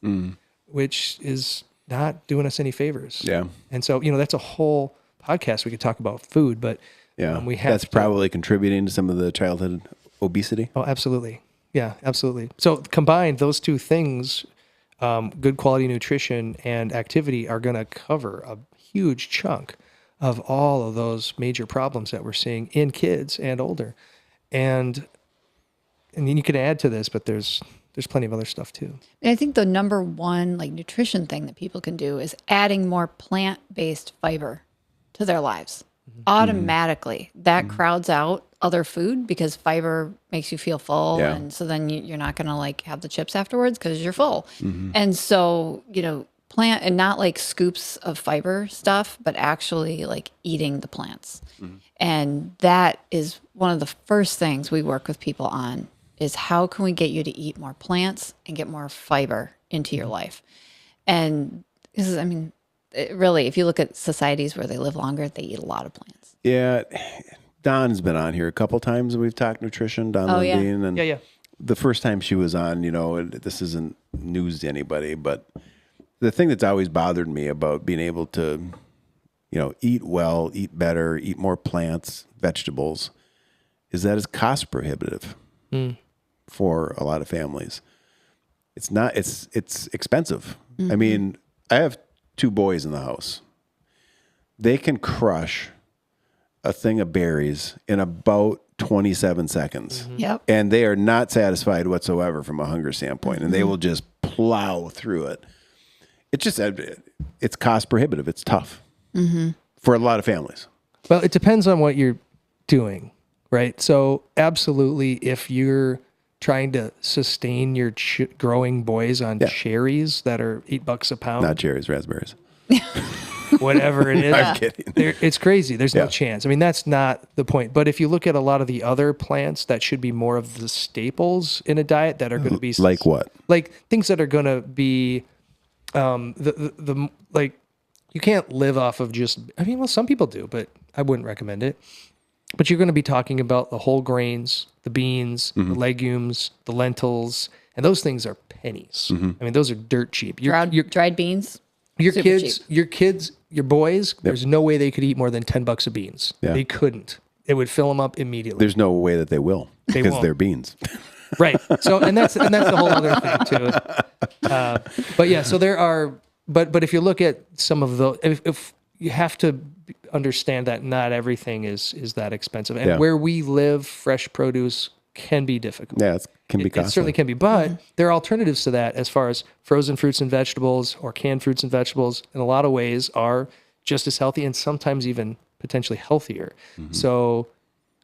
which is not doing us any favors. Yeah. And so, that's a whole podcast we could talk about food, but Yeah. we have That's probably contributing to some of the childhood obesity. Oh, absolutely. Yeah, absolutely. So combined, those two things, good quality nutrition and activity, are going to cover a huge chunk of all of those major problems that we're seeing in kids and older. And then you can add to this, but there's plenty of other stuff too. And I think the number one nutrition thing that people can do is adding more plant-based fiber to their lives. Automatically, that crowds out other food, because fiber makes you feel full, Yeah. and so then you're not going to have the chips afterwards because you're full. And so plant, and not scoops of fiber stuff, but actually eating the plants. And that is one of the first things we work with people on, is how can we get you to eat more plants and get more fiber into your life. And this is, really, if you look at societies where they live longer, they eat a lot of plants. Yeah. Don's been on here a couple times. We've talked nutrition, Don Oh, yeah. Lundeen. And Yeah. the first time she was on, this isn't news to anybody, but the thing that's always bothered me about being able to, eat well, eat better, eat more plants, vegetables, is that it's cost prohibitive for a lot of families. It's not, it's expensive. I mean, I have 2 boys in the house. They can crush a thing of berries in about 27 seconds. Yep. And they are not satisfied whatsoever from a hunger standpoint. And they will just plow through it. It's cost prohibitive. It's tough for a lot of families. Well, it depends on what you're doing, right? So absolutely, if you're trying to sustain your growing boys on cherries that are $8 a pound, Not cherries, raspberries. whatever it is, I'm kidding. it's crazy. There's no Yeah. chance. That's not the point. But if you look at a lot of the other plants that should be more of the staples in a diet that are going to be Like what? like things that are going to be the you can't live off of just, some people do, but I wouldn't recommend it. But you're going to be talking about the whole grains, the beans, the legumes, the lentils, and those things are pennies. Those are dirt cheap. Dried beans. Your Super kids, your boys, there's no way they could eat more than $10 of beans. Yeah. They couldn't. It would fill them up immediately. There's no way that they will because won't. they're beans. Right. So, and that's the whole other thing too. But yeah, so there are, but if you look at some of the, if you have to understand that not everything is that expensive, and where we live, fresh produce can be difficult. Yeah, it can be It costly. certainly can be, but there are alternatives to that as far as frozen fruits and vegetables or canned fruits and vegetables in a lot of ways are just as healthy and sometimes even potentially healthier. So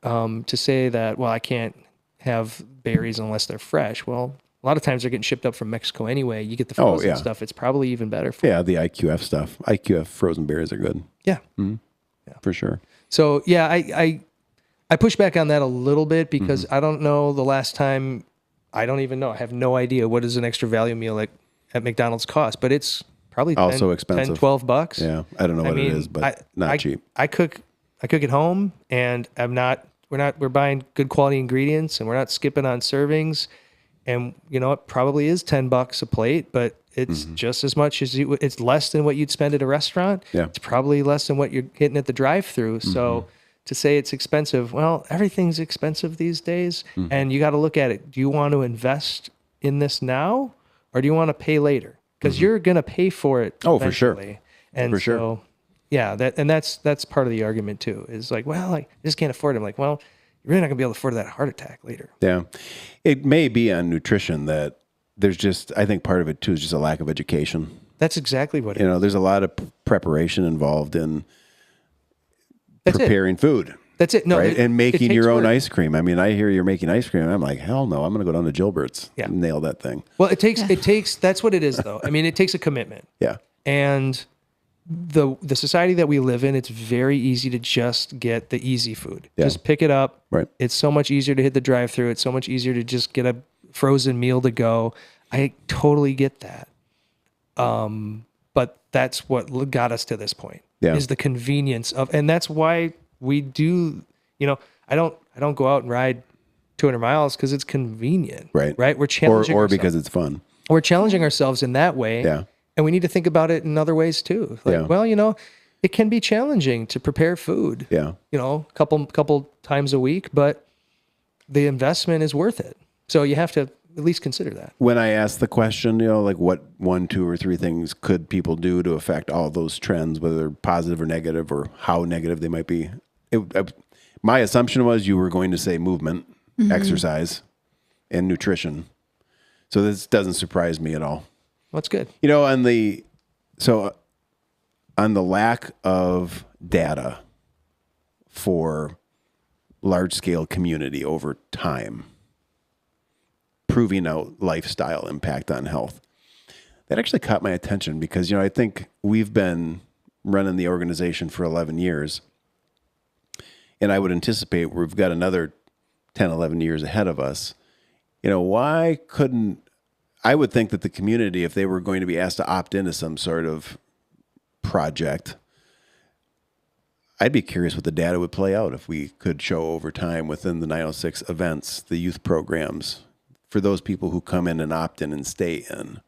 to say that, well, I can't have berries unless they're fresh. Well, a lot of times they're getting shipped up from Mexico anyway. You get the frozen stuff. It's probably even better for Yeah, the IQF stuff. IQF frozen berries are good. Yeah. For sure. So yeah, I push back on that a little bit because I don't know the last time. I don't even know. I have no idea what does an extra value meal at McDonald's cost, but it's probably Also expensive. $10-12. Yeah, I don't know what it is, but not cheap. I cook at home, and we're buying good quality ingredients, and we're not skipping on servings, And you know, it probably is $10 a plate, but it's just as much as it's less than what you'd spend at a restaurant. Yeah. It's probably less than what you're getting at the drive-through. So to say it's expensive, well, everything's expensive these days, and you got to look at it. Do you want to invest in this now, or do you want to pay later? Because you're going to pay for it. Oh, for sure. eventually. And For sure. so, yeah, that's part of the argument too. Is like, well, I just can't afford it. I'm like, well, you're really not gonna be able to afford that heart attack later. Yeah. It may be on nutrition that there's just, I think part of it too is just a lack of education. That's exactly what it You is. know, there's a lot of preparation involved in That's it. preparing food. That's it. No, right? And making takes your own work. ice cream. I mean, I hear you're making ice cream. And I'm like, hell no, I'm going to go down to Gilbert's and nail that thing. Well, it takes, that's what it is though. I mean, it takes a commitment. Yeah. And the society that we live in, it's very easy to just get the easy food. Yeah. Just pick it up. Right. It's so much easier to hit the drive-through. It's so much easier to just get a frozen meal to go. I totally get that. But that's what got us to this point. Yeah. Is the convenience of, and that's why we do, you know, I don't go out and ride 200 miles because it's convenient. Right. Right. We're challenging Or ourselves. because it's fun. We're challenging ourselves in that way. Yeah. And we need to think about it in other ways too. Like, Yeah. well, you know, it can be challenging to prepare food. Yeah. You know, a couple times a week, but the investment is worth it. So you have to at least consider that. When I asked the question, you know, like what 1, 2, or 3 things could people do to affect all those trends, whether they're positive or negative or how negative they might be, my assumption was you were going to say movement, exercise, and nutrition. So this doesn't surprise me at all. That's good. You know, on the lack of data for large scale community over time, proving out lifestyle impact on health, that actually caught my attention because, you know, I think we've been running the organization for 11 years, and I would anticipate we've got another 10, 11 years ahead of us. You know, why couldn't, I would think that the community, if they were going to be asked to opt into some sort of project, I'd be curious what the data would play out if we could show over time within the 906 events, the youth programs, for those people who come in and opt in and stay in,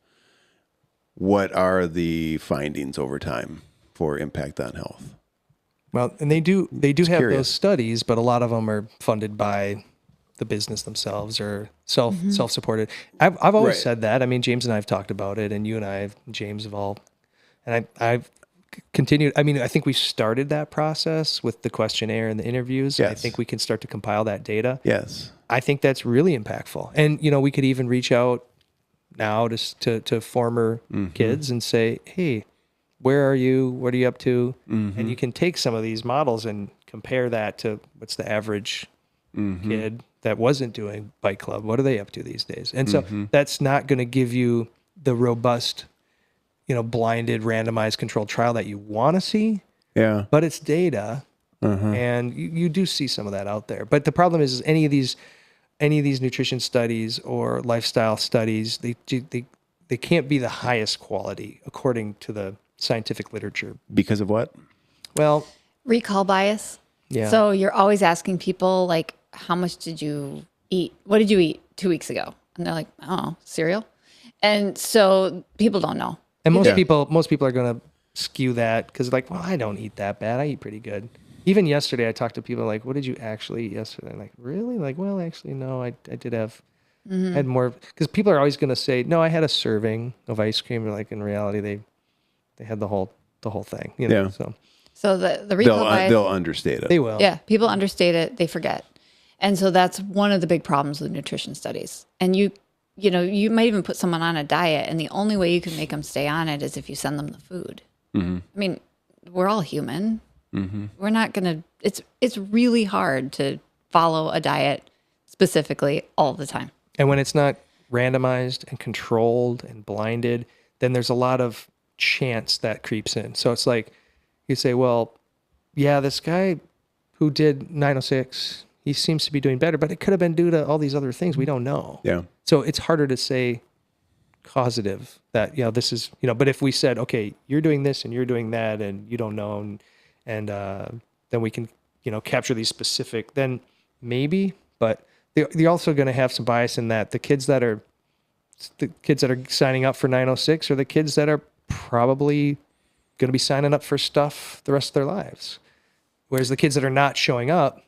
what are the findings over time for impact on health? Well, and they do have curious. those studies, but a lot of them are funded by the business themselves or self-supported. I've always Right. said that. I mean, James and I have talked about it, and you and I, James, have all, and I've continued. I mean, I think we started that process with the questionnaire and the interviews. I Yes. think we can start to compile that data. Yes. I think that's really impactful. And, you know, we could even reach out now to former kids and say, hey, where are you? What are you up to? And you can take some of these models and compare that to what's the average kid that wasn't doing bike club. What are they up to these days? And so that's not going to give you the robust, you know, blinded, randomized controlled trial that you want to see, Yeah. but it's data. And you do see some of that out there. But the problem is any of these nutrition studies or lifestyle studies, they can't be the highest quality according to the scientific literature. Because of what? Well, Recall bias. yeah. So you're always asking people like, how much did you eat? What did you eat 2 weeks ago? And they're like, oh, cereal. And so people don't know. And most Yeah. people are going to skew that because like, well, I don't eat that bad. I eat pretty good. Even yesterday, I talked to people like, what did you actually eat yesterday? Like, really? Like, well, actually, no, I did have, I had more, because people are always going to say, no, I had a serving of ice cream. And like in reality, they had the whole thing, you know? Yeah. So the recall bias. They'll understate it. They will. Yeah, people understate it, they forget. And so that's one of the big problems with nutrition studies. And you know, you might even put someone on a diet, and the only way you can make them stay on it is if you send them the food. I mean, we're all human. We're not going to, it's really hard to follow a diet specifically all the time. And when it's not randomized and controlled and blinded, then there's a lot of chance that creeps in. So it's like you say, well, yeah, this guy who did 906, he seems to be doing better, but it could have been due to all these other things we don't know. Yeah. So it's harder to say causative that, you know, this is, you know, but if we said, okay, you're doing this and you're doing that and you don't know, and then we can, you know, capture these specific, then maybe, but they're also going to have some bias in that the kids that are the kids that are signing up for 906 are the kids that are probably going to be signing up for stuff the rest of their lives. Whereas the kids that are not showing up,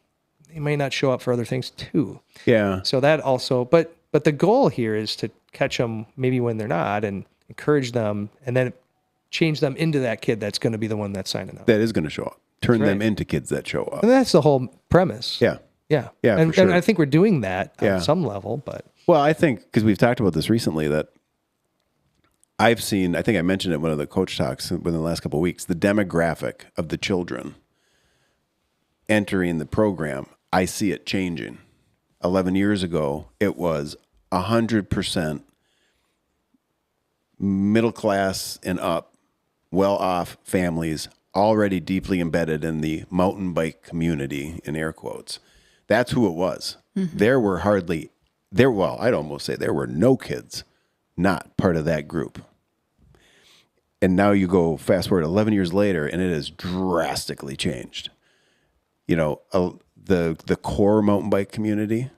they may not show up for other things too. Yeah. So that also, but the goal here is to catch them maybe when they're not and encourage them and then change them into that kid that's going to be the one that's signing up. That is going to show up. Turn That's them right. into kids that show up. And that's the whole premise. Yeah. Yeah. Yeah, And, for sure. and I think we're doing that Yeah. on some level, but Well, I think because we've talked about this recently that I've seen, I think I mentioned it in one of the coach talks within the last couple of weeks, the demographic of the children entering the program, I see it changing. 11 years ago, it was 100% middle class and up, well-off families already deeply embedded in the mountain bike community, in air quotes. That's who it was. There were I'd almost say there were no kids not part of that group. And now you go fast forward 11 years later, and it has drastically changed. You know, the core mountain bike community,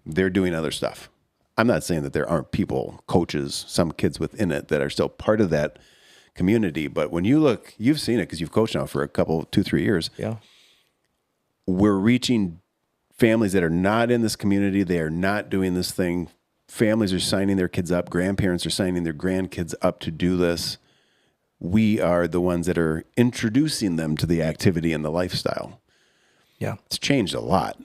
they're doing other stuff. I'm not saying that there aren't people, coaches, some kids within it that are still part of that community. But when you look, you've seen it because you've coached now for a couple, 2-3 years. yeah. We're reaching families that are not in this community. They are not doing this thing. Families are signing their kids up. Grandparents are signing their grandkids up to do this. We are the ones that are introducing them to the activity and the lifestyle. Yeah. It's changed a lot.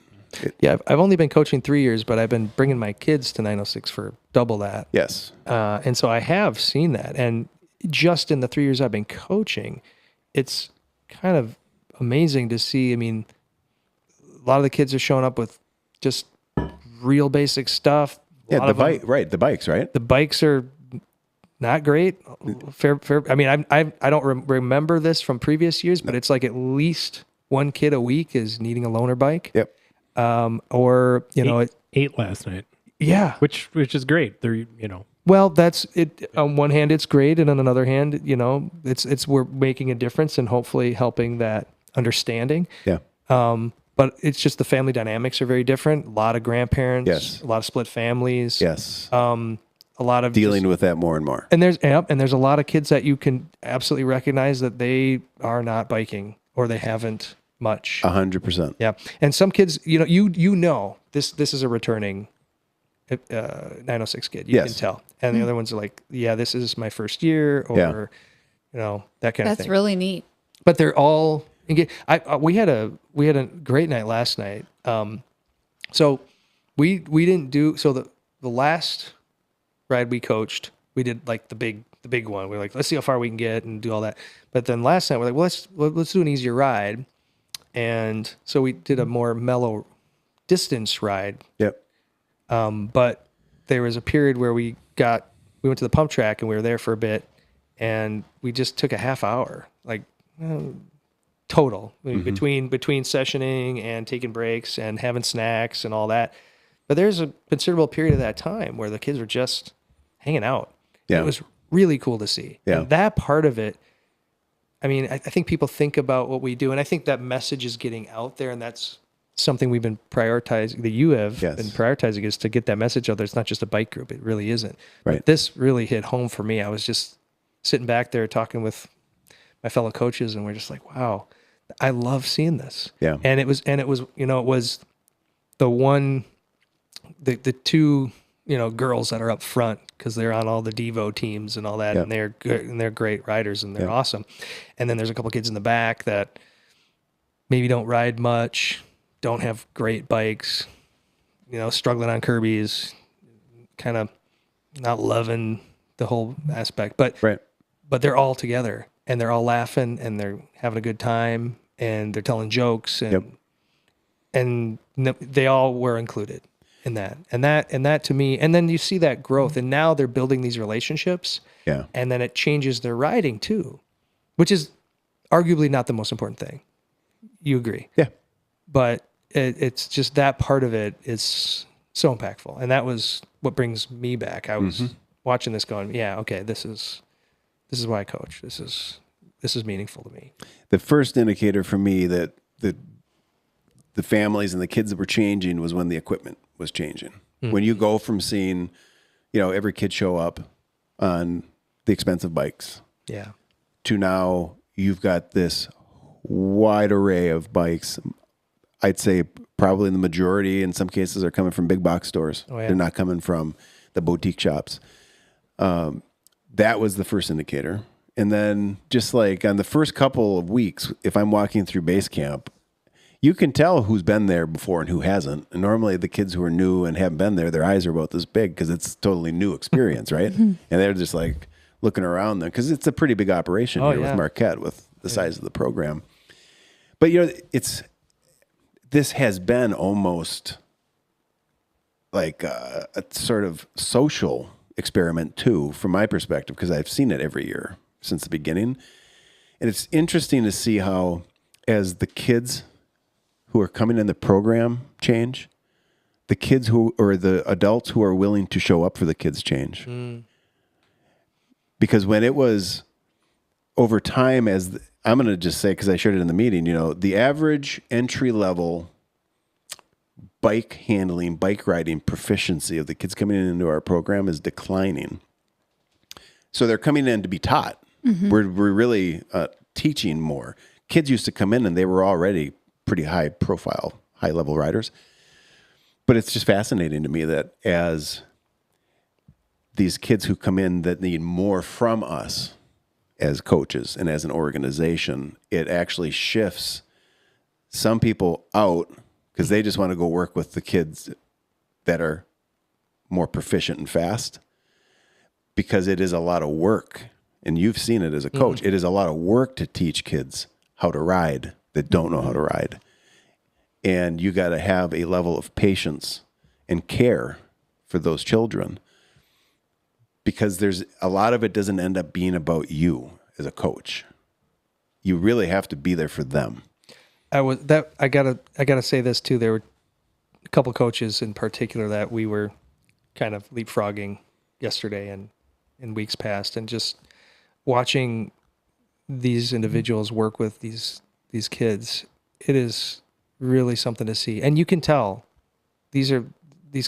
Yeah. I've only been coaching 3 years, but I've been bringing my kids to 906 for double that. Yes. And so I have seen that. And just in the 3 years I've been coaching, it's kind of amazing to see. I mean, a lot of the kids are showing up with just real basic stuff. A lot Yeah, of them- the bikes, right? The bikes are not great. Fair. I mean, I don't remember this from previous years, but it's like at least one kid a week is needing a loaner bike. Yep. Or Eight last night, yeah. which is great. They're Well, that's it. On one hand, it's great, and on another hand, it's we're making a difference and hopefully helping that understanding. Yeah. But it's just the family dynamics are very different. A lot of grandparents, Yes. a lot of split families. Yes. A lot of Dealing with that more and more. and there's a lot of kids that you can absolutely recognize that they are not biking or they haven't much. 100%. Yeah, and some kids, this is a returning 906 kid. You Yes. can tell, and the other ones are like, yeah, this is my first year, or that kind of That's thing. really neat. But they're all engaged. We had a great night last night. So we didn't do so the last ride we coached, we did like the big one. We were like, let's see how far we can get and do all that. But then last night we're like, well, let's do an easier ride. And so we did a more mellow distance ride. Yep. But there was a period where we went to the pump track and we were there for a bit and we just took a half hour, like total between sessioning and taking breaks and having snacks and all that. But there's a considerable period of that time where the kids were just hanging out. Yeah. It was really cool to see. Yeah. And that part of it, I mean, I think people think about what we do, and I think that message is getting out there, and that's something we've been prioritizing, that you have Yes. been prioritizing, is to get that message out there. It's not just a bike group. It really isn't. Right. But this really hit home for me. I was just sitting back there talking with my fellow coaches, and we're just like, wow, I love seeing this. Yeah. And it was it was the two, girls that are up front because they're on all the Devo teams and all that, Yeah. and they're good and they're great riders and they're Yeah. awesome. And then there's a couple kids in the back that maybe don't ride much, don't have great bikes, struggling on Kirby's, kind of not loving the whole aspect, but Right. they're all together and they're all laughing and they're having a good time and they're telling jokes and Yep. they all were included in that. And that to me, and then you see that growth and now they're building these relationships Yeah. and then it changes their riding too, which is arguably not the most important thing. You agree? Yeah. But it's just that part of it is so impactful. And that was what brings me back. I was watching this going, yeah, okay, this is why I coach. This is meaningful to me. The first indicator for me that the families and the kids that were changing was when the equipment was changing. When you go from seeing, every kid show up on the expensive bikes Yeah. to now you've got this wide array of bikes. I'd say probably the majority in some cases are coming from big box stores. Oh, yeah. They're not coming from the boutique shops. That was the first indicator. And then just like on the first couple of weeks, if I'm walking through base camp, you can tell who's been there before and who hasn't. And normally the kids who are new and haven't been there, their eyes are about this big because it's totally new experience, right? And they're just like looking around there because it's a pretty big operation here with Marquette with the size of the program. But, this has been almost like a sort of social experiment too, from my perspective, because I've seen it every year since the beginning. And it's interesting to see how as the kids who are coming in the program change, the kids who, or the adults who are willing to show up for the kids change. Because when it was over time, I'm going to just say, because I shared it in the meeting, the average entry level bike handling, bike riding proficiency of the kids coming into our program is declining. So they're coming in to be taught. We're really teaching more. Kids used to come in and they were already pretty high profile, high level riders. But it's just fascinating to me that as these kids who come in that need more from us as coaches and as an organization, it actually shifts some people out because they just want to go work with the kids that are more proficient and fast, because it is a lot of work. And you've seen it as a coach. It is a lot of work to teach kids how to ride that don't know how to ride. And you got to have a level of patience and care for those children, because there's a lot of it doesn't end up being about you as a coach. You really have to be there for them. I gotta say this too. There were a couple coaches in particular that we were kind of leapfrogging yesterday and in weeks past, and just watching these individuals work with these kids. It is really something to see, and you can tell these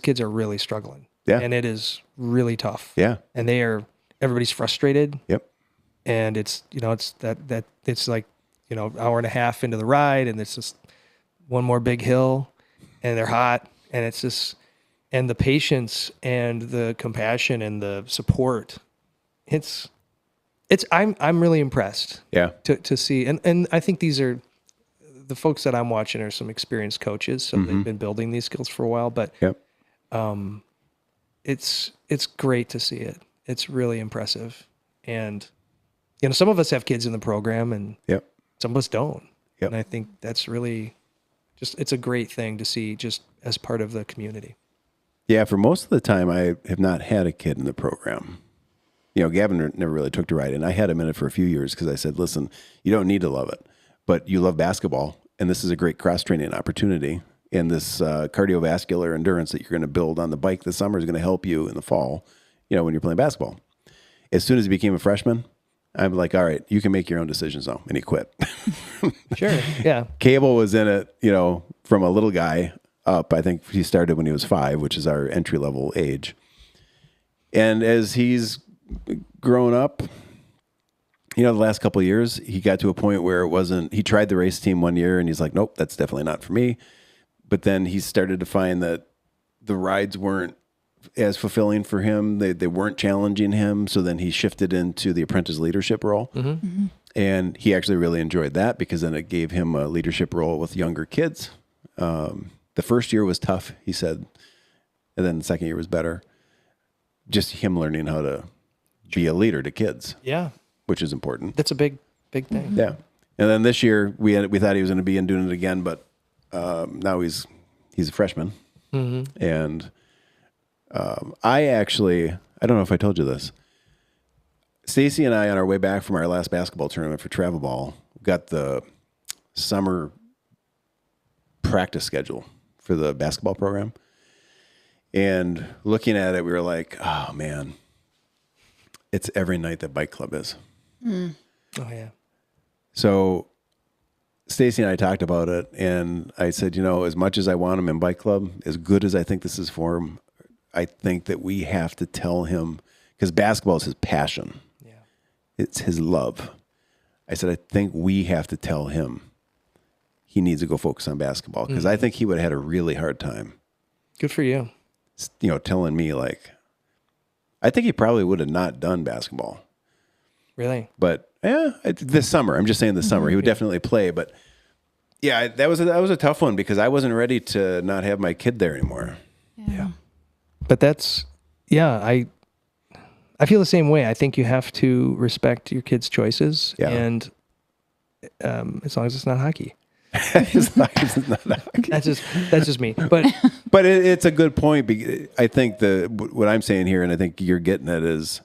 kids are really struggling. Yeah, and it is really tough. Yeah, and everybody's frustrated. Yep, and it's it's like hour and a half into the ride, and it's just one more big hill, and they're hot, and it's just, and the patience and the compassion and the support, I'm really impressed. Yeah, to see, and I think these are the folks that I'm watching are some experienced coaches, so they've been building these skills for a while, but it's great to see it. It's really impressive, and some of us have kids in the program, and some of us don't. And I think that's really it's a great thing to see just as part of the community. Yeah, for most of the time, I have not had a kid in the program. Gavin never really took to riding. I had him in it for a few years because I said, listen, you don't need to love it, but you love basketball, and this is a great cross-training opportunity. And this cardiovascular endurance that you're going to build on the bike this summer is going to help you in the fall, when you're playing basketball. As soon as he became a freshman, I'm like, all right, you can make your own decisions now. And he quit. Sure. Yeah. Cable was in it, from a little guy up. I think he started when he was 5, which is our entry level age. And as he's grown up, the last couple of years, he got to a point where he tried the race team one year and he's like, nope, that's definitely not for me. But then he started to find that the rides weren't as fulfilling for him. They weren't challenging him. So then he shifted into the apprentice leadership role. And he actually really enjoyed that because then it gave him a leadership role with younger kids. The first year was tough, he said. And then the second year was better. Just him learning how to be a leader to kids. Yeah. Which is important. That's a big thing. Yeah. And then this year we thought he was going to be in doing it again, but now he's a freshman. And I don't know if I told you this. Stacy and I, on our way back from our last basketball tournament for travel ball, got the summer practice schedule for the basketball program. And looking at it, we were like, oh man, it's every night that bike club is. Oh yeah. So Stacy and I talked about it, and I said, as much as I want him in bike club, as good as I think this is for him, I think that we have to tell him, because basketball is his passion. Yeah. It's his love. I said, I think we have to tell him he needs to go focus on basketball, because I think he would have had a really hard time. Good for you. Telling me, like, I think he probably would have not done basketball. Really? But this summer, I'm just saying this summer, he would definitely play. But yeah, that was a tough one, because I wasn't ready to not have my kid there anymore. Yeah. But that's, I feel the same way. I think you have to respect your kids' choices, and as long as it's not hockey. As long as it's not hockey. That's just me. But it's a good point. I think what I'm saying here, and I think you're getting at, is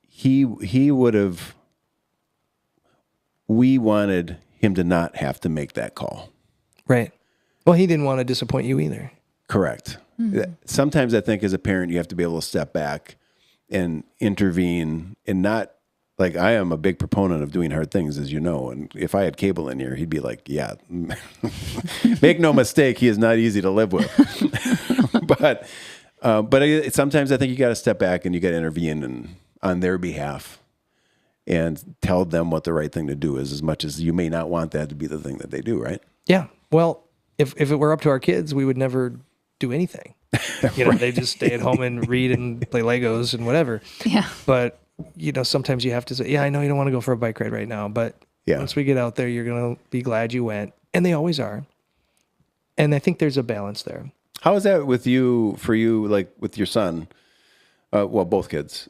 he would have. We wanted him to not have to make that call. Right. Well, he didn't want to disappoint you either. Correct. Sometimes I think as a parent, you have to be able to step back and intervene, and not, like, I am a big proponent of doing hard things, as you know. And if I had Cable in here, he'd be like, yeah, make no mistake, he is not easy to live with. But sometimes I think you got to step back and you got to intervene on their behalf and tell them what the right thing to do is, as much as you may not want that to be the thing that they do, right? Yeah. Well, if it were up to our kids, we would never do anything. They just stay at home and read and play Legos and whatever. Yeah. But, sometimes you have to say, yeah, I know you don't want to go for a bike ride right now, but once we get out there, you're going to be glad you went. And they always are. And I think there's a balance there. How is that for you, like with your son? Well, both kids.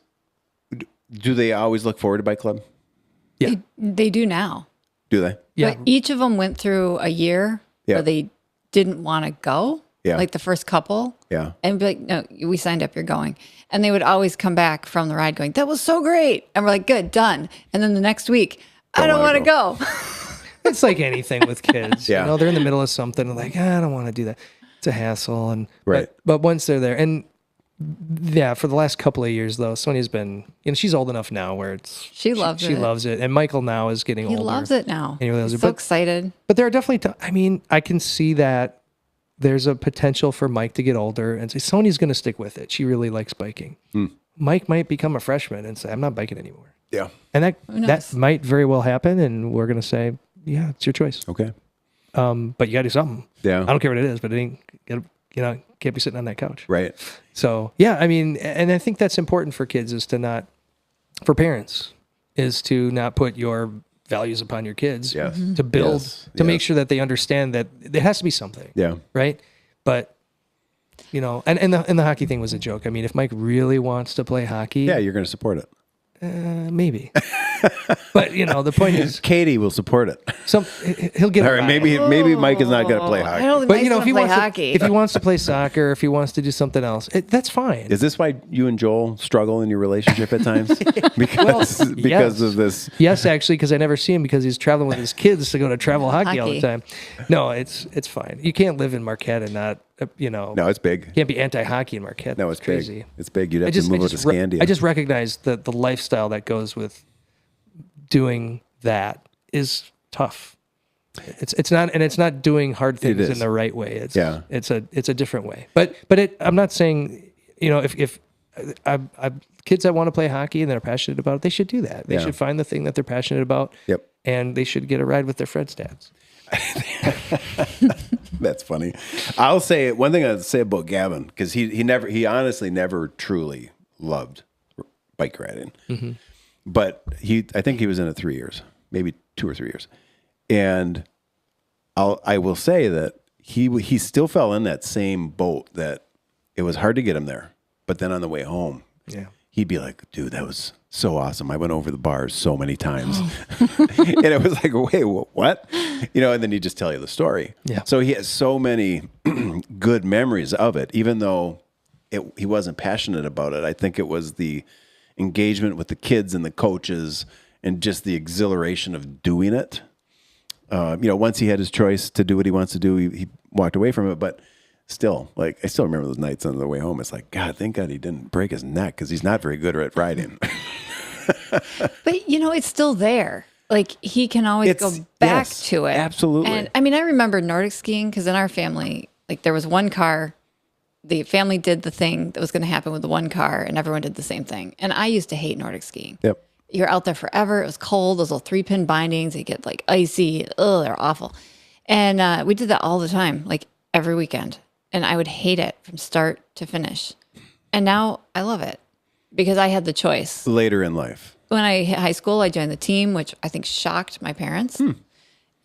Do they always look forward to bike club? Yeah. They do now. Do they? Yeah. But each of them went through a year where they didn't want to go. Yeah. Like the first couple. Yeah. And be like, no, we signed up, you're going. And they would always come back from the ride going, that was so great. And we're like, good, done. And then the next week, I don't want to go. It's like anything with kids. Yeah. They're in the middle of something and like, I don't want to do that. It's a hassle. And right. But once they're there, and for the last couple of years though, Sonia's been, she's old enough now where she loves it. She loves it. And Michael now is getting older. He loves it now. And he really loves He's it. so excited. But there are definitely, I can see that there's a potential for Mike to get older and say, Sonia's going to stick with it. She really likes biking. Mike might become a freshman and say, I'm not biking anymore. Yeah. And that might very well happen. And we're going to say, yeah, it's your choice. Okay. But you got to do something. Yeah. I don't care what it is, but it ain't, can't be sitting on that couch. Right. So, and I think that's important for kids for parents, is to not put your values upon your kids. Yes. To build, to make sure that they understand that there has to be something. Yeah. Right. But, and the hockey thing was a joke. I mean, if Mike really wants to play hockey. Yeah, you're going to support it. Maybe. But, the point is, Katie will support it. He'll get All right, maybe Mike is not going to play hockey. I don't think But Mike's if he wants to play soccer, if he wants to do something else, that's fine. Is this why you and Joel struggle in your relationship at times? because of this? Yes, actually, because I never see him because he's traveling with his kids to go to travel hockey all the time. No, it's fine. You can't live in Marquette and not, No, it's big. Can't be anti-hockey in Marquette. No, it's crazy. Big. It's big. You'd have to move to Scandia. I just recognize that the lifestyle that goes with doing that is tough. It's not doing hard things in the right way. It's a different way. But I'm not saying, if kids that want to play hockey and they're passionate about it, they should do that. They should find the thing that they're passionate about. Yep. And they should get a ride with their friends' dads. That's funny. I'll say one thing I'd say about Gavin, because he honestly never truly loved bike riding. Mm-hmm. But I think he was in it 3 years, maybe 2 or 3 years. And I will say that he still fell in that same boat, that it was hard to get him there. But then on the way home, he'd be like, dude, that was so awesome. I went over the bars so many times. And it was like, wait, what? And then he'd just tell you the story. Yeah. So he has so many good memories of it, even though he wasn't passionate about it. I think it was the engagement with the kids and the coaches and just the exhilaration of doing it. Once he had his choice to do what he wants to do, he walked away from it. But still, I still remember those nights on the way home. It's like, God, thank God he didn't break his neck, because he's not very good at riding. But, it's still there. Like, he can always go back to it. Absolutely. And I remember Nordic skiing, because in our family, there was one car the family did the thing that was going to happen with the one car, and everyone did the same thing. And I used to hate Nordic skiing. Yep. You're out there forever. It was cold. Those little 3-pin bindings, they get like icy. Oh, they're awful. And we did that all the time, like every weekend. And I would hate it from start to finish. And now I love it because I had the choice. Later in life. When I hit high school, I joined the team, which I think shocked my parents.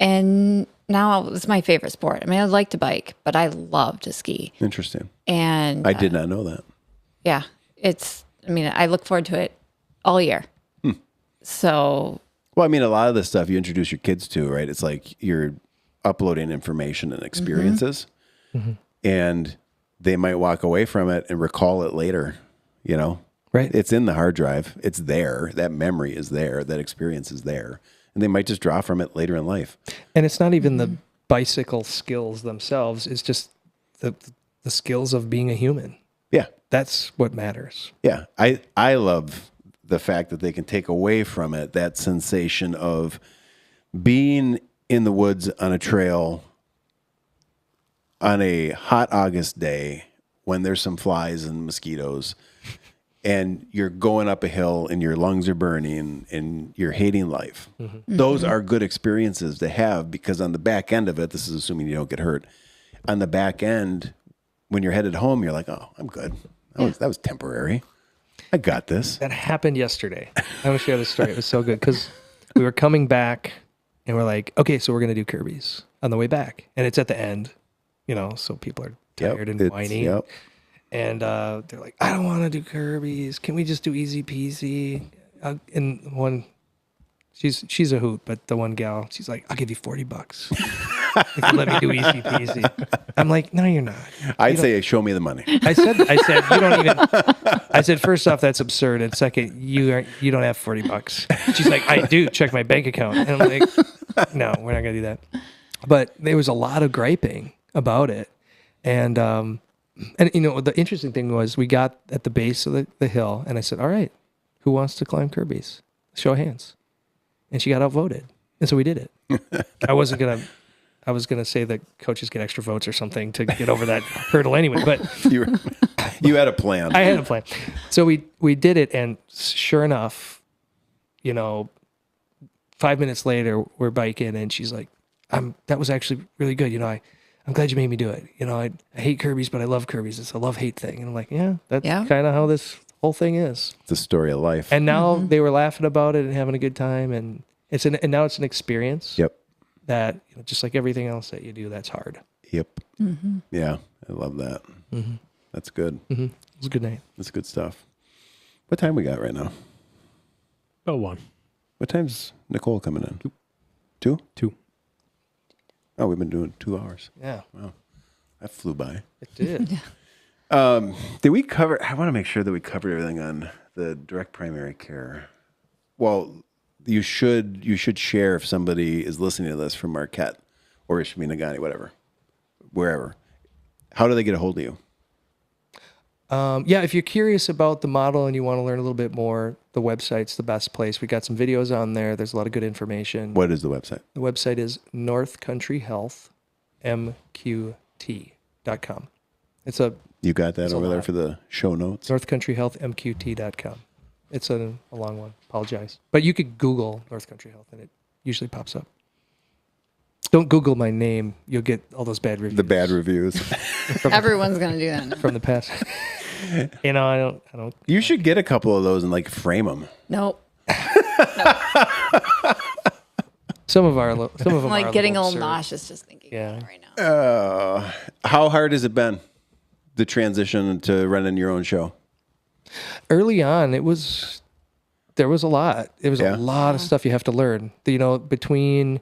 And now it's my favorite sport. I mean, I like to bike, but I love to ski. Interesting. And I did not know that. yeah, I look forward to it all year. So, Well, I mean, a lot of this stuff you introduce your kids to, right? It's like you're uploading information and experiences, and they might walk away from it and recall it later, you know? Right. It's in the hard drive. It's there. That memory is there. That experience is there. And they might just draw from it later in life. And it's not even the bicycle skills themselves. It's just the skills of being a human. Yeah. That's what matters. Yeah. I love the fact that they can take away from it that sensation of being in the woods on a trail on a hot August day when there's some flies and mosquitoes, and you're going up a hill and your lungs are burning and you're hating life. Those are good experiences to have, because on the back end of it, this is assuming you don't get hurt, on the back end, when you're headed home, you're like, oh, I'm good. That was temporary. I got this. That happened yesterday. I want to share this story. It was so good because we were coming back and we're like, okay, so we're going to do Kirby's on the way back. And it's at the end, you know, so people are tired and whiny. Yep. And they're like, I don't want to do Kirby's. Can we just do easy peasy? And one, she's a hoot, but the one gal, she's like, I'll give you $40 if you let me do easy peasy. I'm like, no, you're not. I'd say, show me the money. I said, you don't even. I said, first off, that's absurd. And second, you don't have $40. She's like, I do. Check my bank account. And I'm like, no, we're not gonna do that. But there was a lot of griping about it, and you know, the interesting thing was we got at the base of the hill, and I said, all right, who wants to climb Kirby's? Show of hands. And she got outvoted, and so we did it. I was gonna say that coaches get extra votes or something to get over that hurdle anyway, but you had a plan. I had a plan. So we did it, and sure enough, you know, 5 minutes later we're biking, and she's like, that was actually really good. You know, I'm glad you made me do it. You know, I hate Kirby's, but I love Kirby's. It's a love-hate thing. And I'm like, yeah, that's kind of how this whole thing is. It's a story of life. And now they were laughing about it and having a good time, and now it's an experience. Yep. That, you know, just like everything else that you do, that's hard. Yep. Yeah, I love that. That's good. It was a good night. That's good stuff. What time we got right now? About 1. What time's Nicole coming in? 2? 2. Oh, we've been doing 2 hours. Yeah. Wow. That flew by. It did. Did we cover, I want to make sure that we covered everything on the direct primary care. Well, you should share if somebody is listening to this from Marquette or Ishminagani, whatever, wherever. How do they get a hold of you? Yeah, if you're curious about the model and you want to learn a little bit more, the website's the best place. We got some videos on there. There's a lot of good information. What is the website? The website is northcountryhealthmqt.com. You got that over there for the show notes? northcountryhealthmqt.com. It's a long one. Apologize. But you could Google North Country Health and it usually pops up. Don't Google my name. You'll get all those bad reviews. The bad reviews. everyone's going to do that now. From the past. You know, I don't. You should get a couple of those and like frame them. Nope. Some of them I'm like are getting a little absurd. nauseous just thinking about it right now. How hard has it been, the transition to running your own show? Early on, there was a lot. There was a lot of stuff you have to learn. You know, between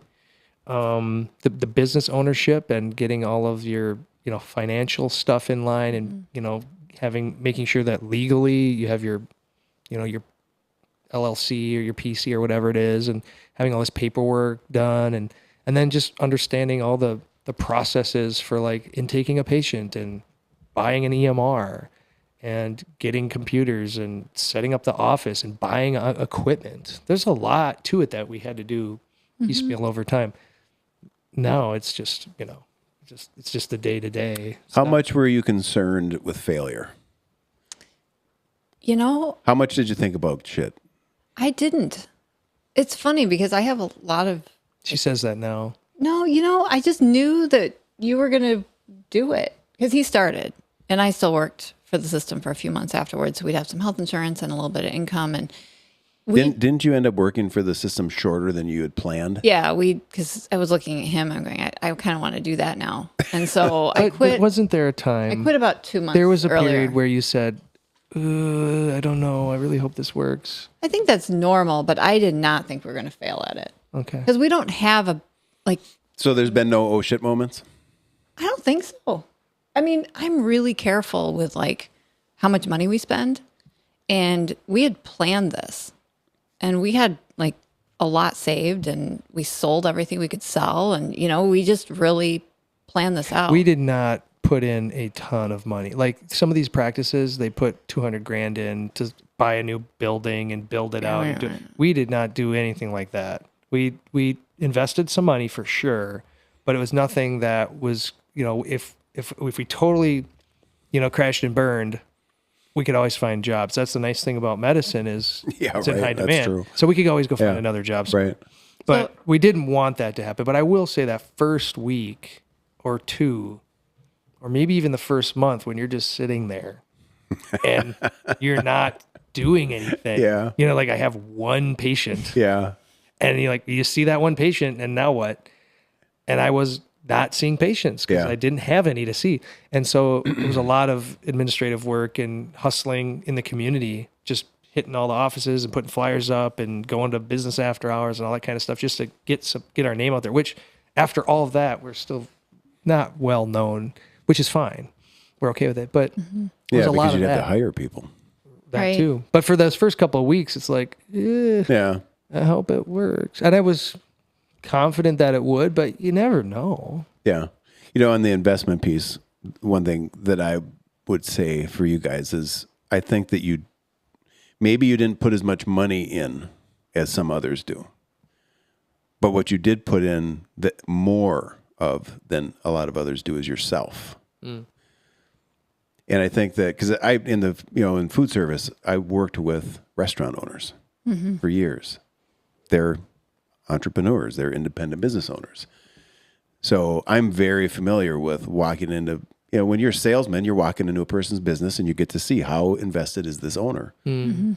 the business ownership and getting all of your, you know, financial stuff in line, and you know, making sure that legally you have your, you know, your LLC or your PC or whatever it is, and having all this paperwork done, and then just understanding all the processes for like intaking a patient and buying an EMR and getting computers and setting up the office and buying equipment. There's a lot to it that we had to do piecemeal over time. Now it's just, you know, It's just the day to day. How much were you concerned with failure? You know, How much did you think about shit? I didn't. It's funny because I have a lot of. She says that now. No, you know, I just knew that you were going to do it because he started, and I still worked for the system for a few months afterwards. So we'd have some health insurance and a little bit of income, and Didn't you end up working for the system shorter than you had planned? yeah, because I was looking at him. I'm going, I kind of want to do that now, and so I quit. But wasn't there a I time? quit about 2 months. There was a earlier. period where you said, I don't know. I really hope this works. I think that's normal, but I did not think we were going to fail at it Okay. because we don't have a like. So there's been no oh shit moments? I don't think so. I mean, I'm really careful with like how much money we spend, and we had planned this, and we had like a lot saved, and we sold everything we could sell, and we just really planned this out. We did not put in a ton of money. Like some of these practices, they put $200,000 in to buy a new building and build it out. Right. We did not do anything like that. We invested some money for sure, but it was nothing that was, if we totally, crashed and burned, we could always find jobs. That's the nice thing about medicine is it's in high That's demand. true. So we could always go find Yeah. another job. Right. But we didn't want that to happen. But I will say that first week or two, or maybe even the first month when you're just sitting there and you're not doing anything. Yeah. Like I have one patient Yeah. and you see that one patient and now what? And I was not seeing patients because Yeah. I didn't have any to see. And so it was a lot of administrative work and hustling in the community, just hitting all the offices and putting flyers up and going to business after hours and all that kind of stuff just to get our name out there, which after all of that, we're still not well known, which is fine. We're okay with it. But there's Yeah, a lot because of you'd have that, to hire people. Right. too. But for those first couple of weeks, it's like, Yeah. I hope it works. And I was confident that it would, but you never know. Yeah. On the investment piece, one thing that I would say for you guys is I think that maybe you didn't put as much money in as some others do. But what you did put in more of than a lot of others do is yourself. And I think that because in food service, I worked with restaurant owners for years. They're entrepreneurs. They're independent business owners. So I'm very familiar with walking into, when you're a salesman, you're walking into a person's business and you get to see how invested is this owner,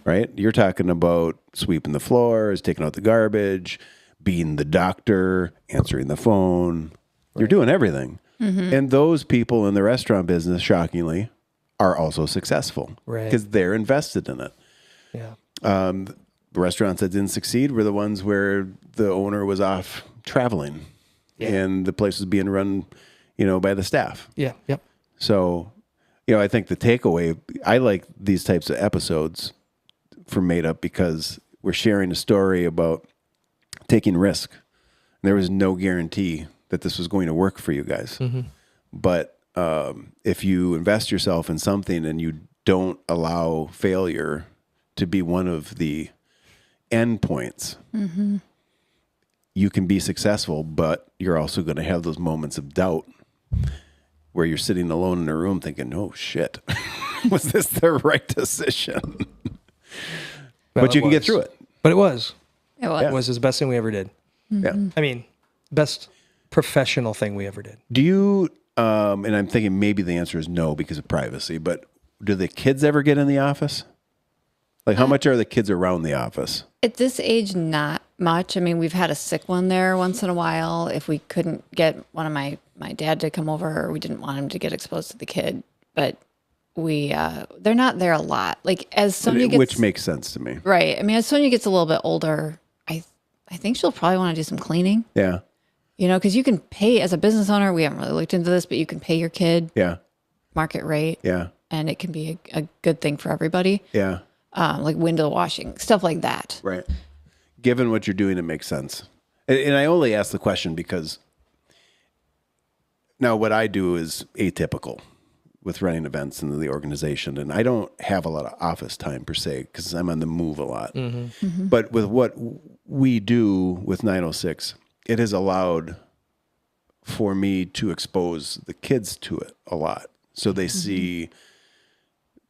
right? You're talking about sweeping the floors, taking out the garbage, being the doctor, answering the phone. Right. You're doing everything. And those people in the restaurant business, shockingly, are also successful because they're invested in it. Yeah. The restaurants that didn't succeed were the ones where the owner was off traveling and the place was being run, by the staff. Yeah. Yep. So, I think the takeaway, I like these types of episodes for Made Up because we're sharing a story about taking risk. There was no guarantee that this was going to work for you guys. But if you invest yourself in something and you don't allow failure to be one of the end points, you can be successful, but you're also going to have those moments of doubt where you're sitting alone in a room thinking, oh shit, was this the right decision? But you can get through it. But it was. It was. It was the best thing we ever did. Yeah. I mean, best professional thing we ever did. Do you, and I'm thinking maybe the answer is no because of privacy, but do the kids ever get in the office? Like how much are the kids around the office? At this age, not much. I mean, we've had a sick one there once in a while. If we couldn't get one of my dad to come over, or we didn't want him to get exposed to the kid, but they're not there a lot. Like as Sonia gets, which makes sense to me, right? I mean, as Sonia gets a little bit older, I think she'll probably want to do some cleaning. Yeah. Because you can pay as a business owner. We haven't really looked into this, but you can pay your kid market rate. Yeah. And it can be a good thing for everybody. Yeah. Like window washing, stuff like that. Right. Given what you're doing, it makes sense. And I only ask the question because now what I do is atypical with running events in the organization. And I don't have a lot of office time per se because I'm on the move a lot. But with what we do with 906, it has allowed for me to expose the kids to it a lot. So they see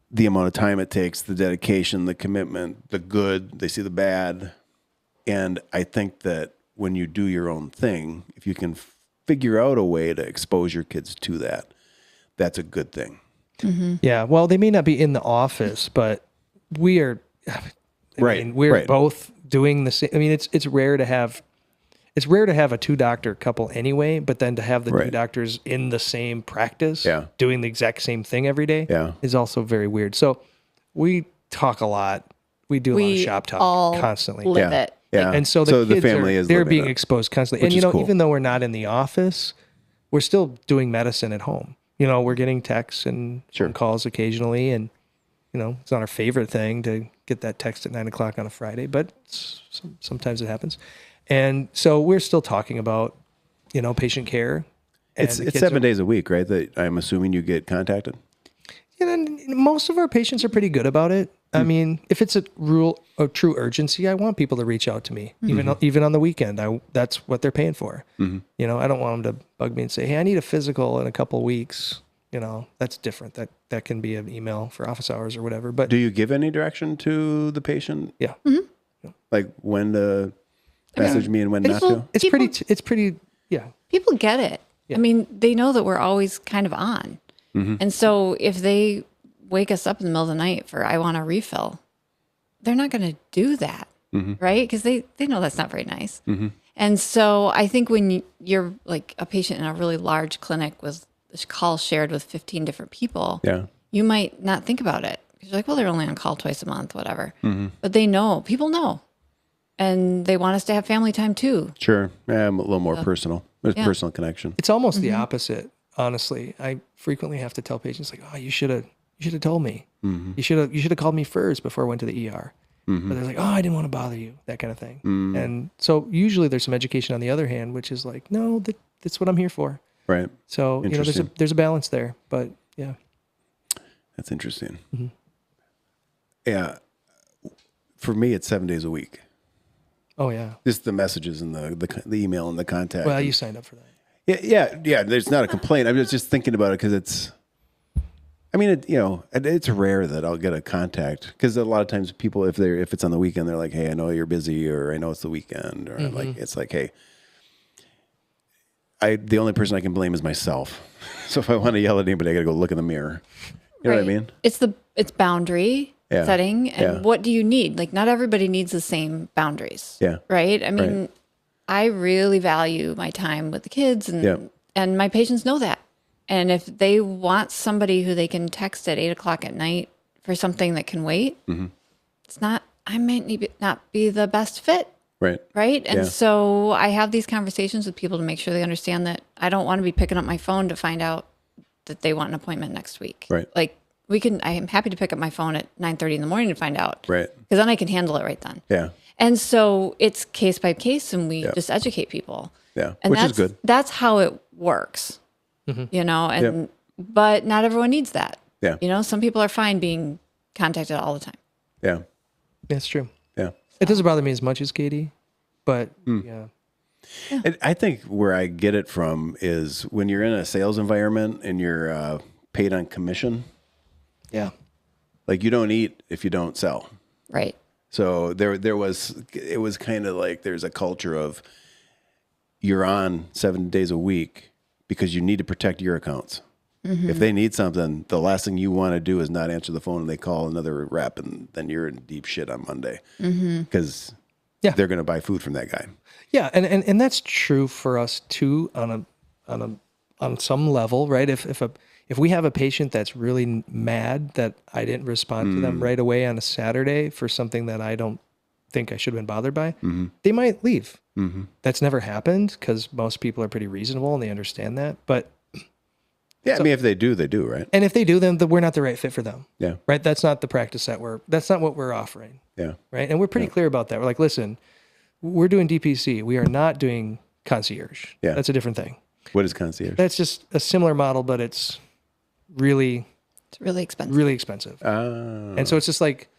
the amount of time it takes, the dedication, the commitment, the good, they see the bad. And I think that when you do your own thing, if you can figure out a way to expose your kids to that, that's a good thing. Yeah. Well, they may not be in the office, but we are, we're both doing the same. I mean, it's rare to have a 2-doctor couple anyway, but then to have the 2 doctors in the same practice doing the exact same thing every day is also very weird. So we talk a lot. We do a lot of shop talk constantly. Live it. Yeah. And so the kids family they're being exposed constantly. And, cool. even though we're not in the office, we're still doing medicine at home. We're getting texts and phone calls occasionally. And, it's not our favorite thing to get that text at 9:00 on a Friday, but sometimes it happens. And so we're still talking about, patient care. And it's 7 days a week, right? That I'm assuming you get contacted. And most of our patients are pretty good about it. I mean, if it's a true urgency, I want people to reach out to me, even on the weekend. That's what they're paying for. I don't want them to bug me and say, "Hey, I need a physical in a couple of weeks." That's different. That can be an email for office hours or whatever. But do you give any direction to the patient? Yeah. Like when to message me and when not to? It's pretty. Yeah. People get it. Yeah. I mean, they know that we're always kind of on. And so if they wake us up in the middle of the night for, I want a refill, they're not going to do that. Right. Because they know that's not very nice. And so I think when you're like a patient in a really large clinic with this call shared with 15 different people, you might not think about it. You're like, well, they're only on call twice a month, whatever. But people know. And they want us to have family time too. Sure. Yeah, I'm a little more personal. There's personal connection. It's almost the opposite, honestly. I frequently have to tell patients like, "Oh, you should have told me. You should have called me first before I went to the ER." But they're like, "Oh, I didn't want to bother you," that kind of thing. And so usually there's some education on the other hand, which is like, "No, that's what I'm here for." Right. So there's a balance there, but yeah. That's interesting. Yeah. For me, it's 7 days a week. Oh yeah. Just the messages and the email and the contact. Well, you signed up for that. Yeah. There's not a complaint. I'm just thinking about it because it's. I mean, it's rare that I'll get a contact because a lot of times people, if it's on the weekend, they're like, "Hey, I know you're busy," or "I know it's the weekend," or it's like, "Hey." The only person I can blame is myself. So if I want to yell at anybody, I got to go look in the mirror. You know what I mean? It's boundary setting. And what do you need? Like, not everybody needs the same boundaries. Yeah. Right? I mean, I really value my time with the kids and my patients know that. And if they want somebody who they can text at 8:00 at night for something that can wait, I might not be the best fit. Right. And so I have these conversations with people to make sure they understand that I don't want to be picking up my phone to find out that they want an appointment next week. Right. Like I am happy to pick up my phone at 9:30 in the morning to find out. Right. Because then I can handle it right then. Yeah. And so it's case by case and we just educate people. Yeah. And which is good. That's how it works, but not everyone needs that. Yeah. Some people are fine being contacted all the time. Yeah. That's true. Yeah. It doesn't bother me as much as Katie, but yeah. And I think where I get it from is when you're in a sales environment and you're paid on commission. Yeah. Like you don't eat if you don't sell. Right. So it was kind of like there's a culture of you're on 7 days a week because you need to protect your accounts. If they need something, the last thing you want to do is not answer the phone and they call another rep and then you're in deep shit on Monday because they're going to buy food from that guy. Yeah. And that's true for us too on some level, right? If we have a patient that's really mad that I didn't respond to them right away on a Saturday for something that I don't think I should have been bothered by, they might leave. That's never happened because most people are pretty reasonable and they understand that. But I mean, if they do, right? And if they do, then we're not the right fit for them. Yeah. Right? That's not the practice that's not what we're offering. Yeah. Right? And we're pretty clear about that. We're like, listen, we're doing DPC. We are not doing concierge. Yeah. That's a different thing. What is concierge? That's just a similar model, but it's really expensive. Really expensive. Oh. And so it's just like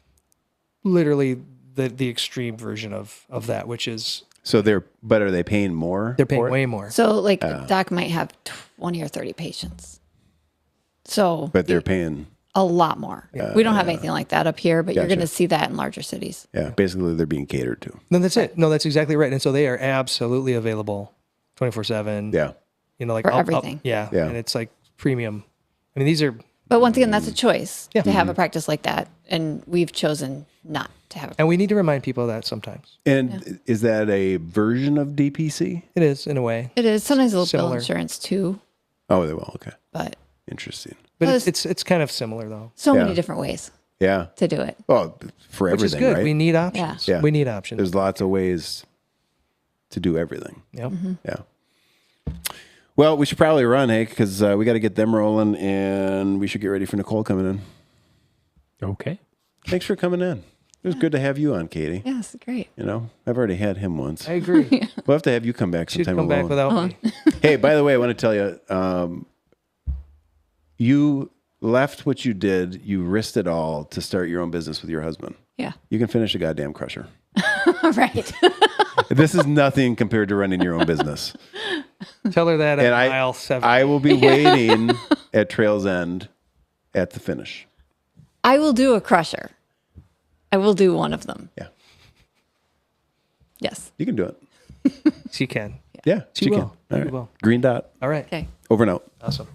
literally the extreme version of that, which is So but are they paying more? They're paying for it? way more. So like the doc might have 20 or 30 patients. So But they're paying. a lot more. We don't have anything like that up here, but you're Gotcha. going to see that in larger cities. Yeah, basically they're being catered to. No, that's it. No, that's exactly right. And so they are absolutely available 24/7. Yeah. You know, like For everything. Yeah. Yeah. And it's like premium. I mean, these are, But once again, that's a choice Yeah. to have a practice like that. And we've chosen not to have it. and we need to remind people of that sometimes. And is that a version of DPC? It is in a way, It is. Sometimes they'll bill Similar. insurance too, Oh, they will. Okay. but Interesting. but Plus- it's kind of similar though, so Yeah. many different ways Yeah. to do it. Well, for which is everything, good. right? We need options. Yeah. We need options. There's lots of ways to do everything. Yep. Yeah. Well, we should probably run, hey, because we got to get them rolling, and we should get ready for Nicole coming in. Okay. Thanks for coming in. It was good to have you on, Katie. Yes, great. You know, I've already had him once. I agree. We'll have to have you come back She'd sometime come back alone. without me. Hey, by the way, I want to tell you, you left what you did. You risked it all to start your own business with your husband. Yeah. You can finish a goddamn crusher. Right. This is nothing compared to running your own business. Tell her that at And mile 7. I will be waiting at Trail's End at the finish. I will do a crusher. I will do one of them. Yeah, Yes. you can do it. She can. Yeah, She she will. can. All She right. will. Green dot. All right. Okay. Over and out. Awesome.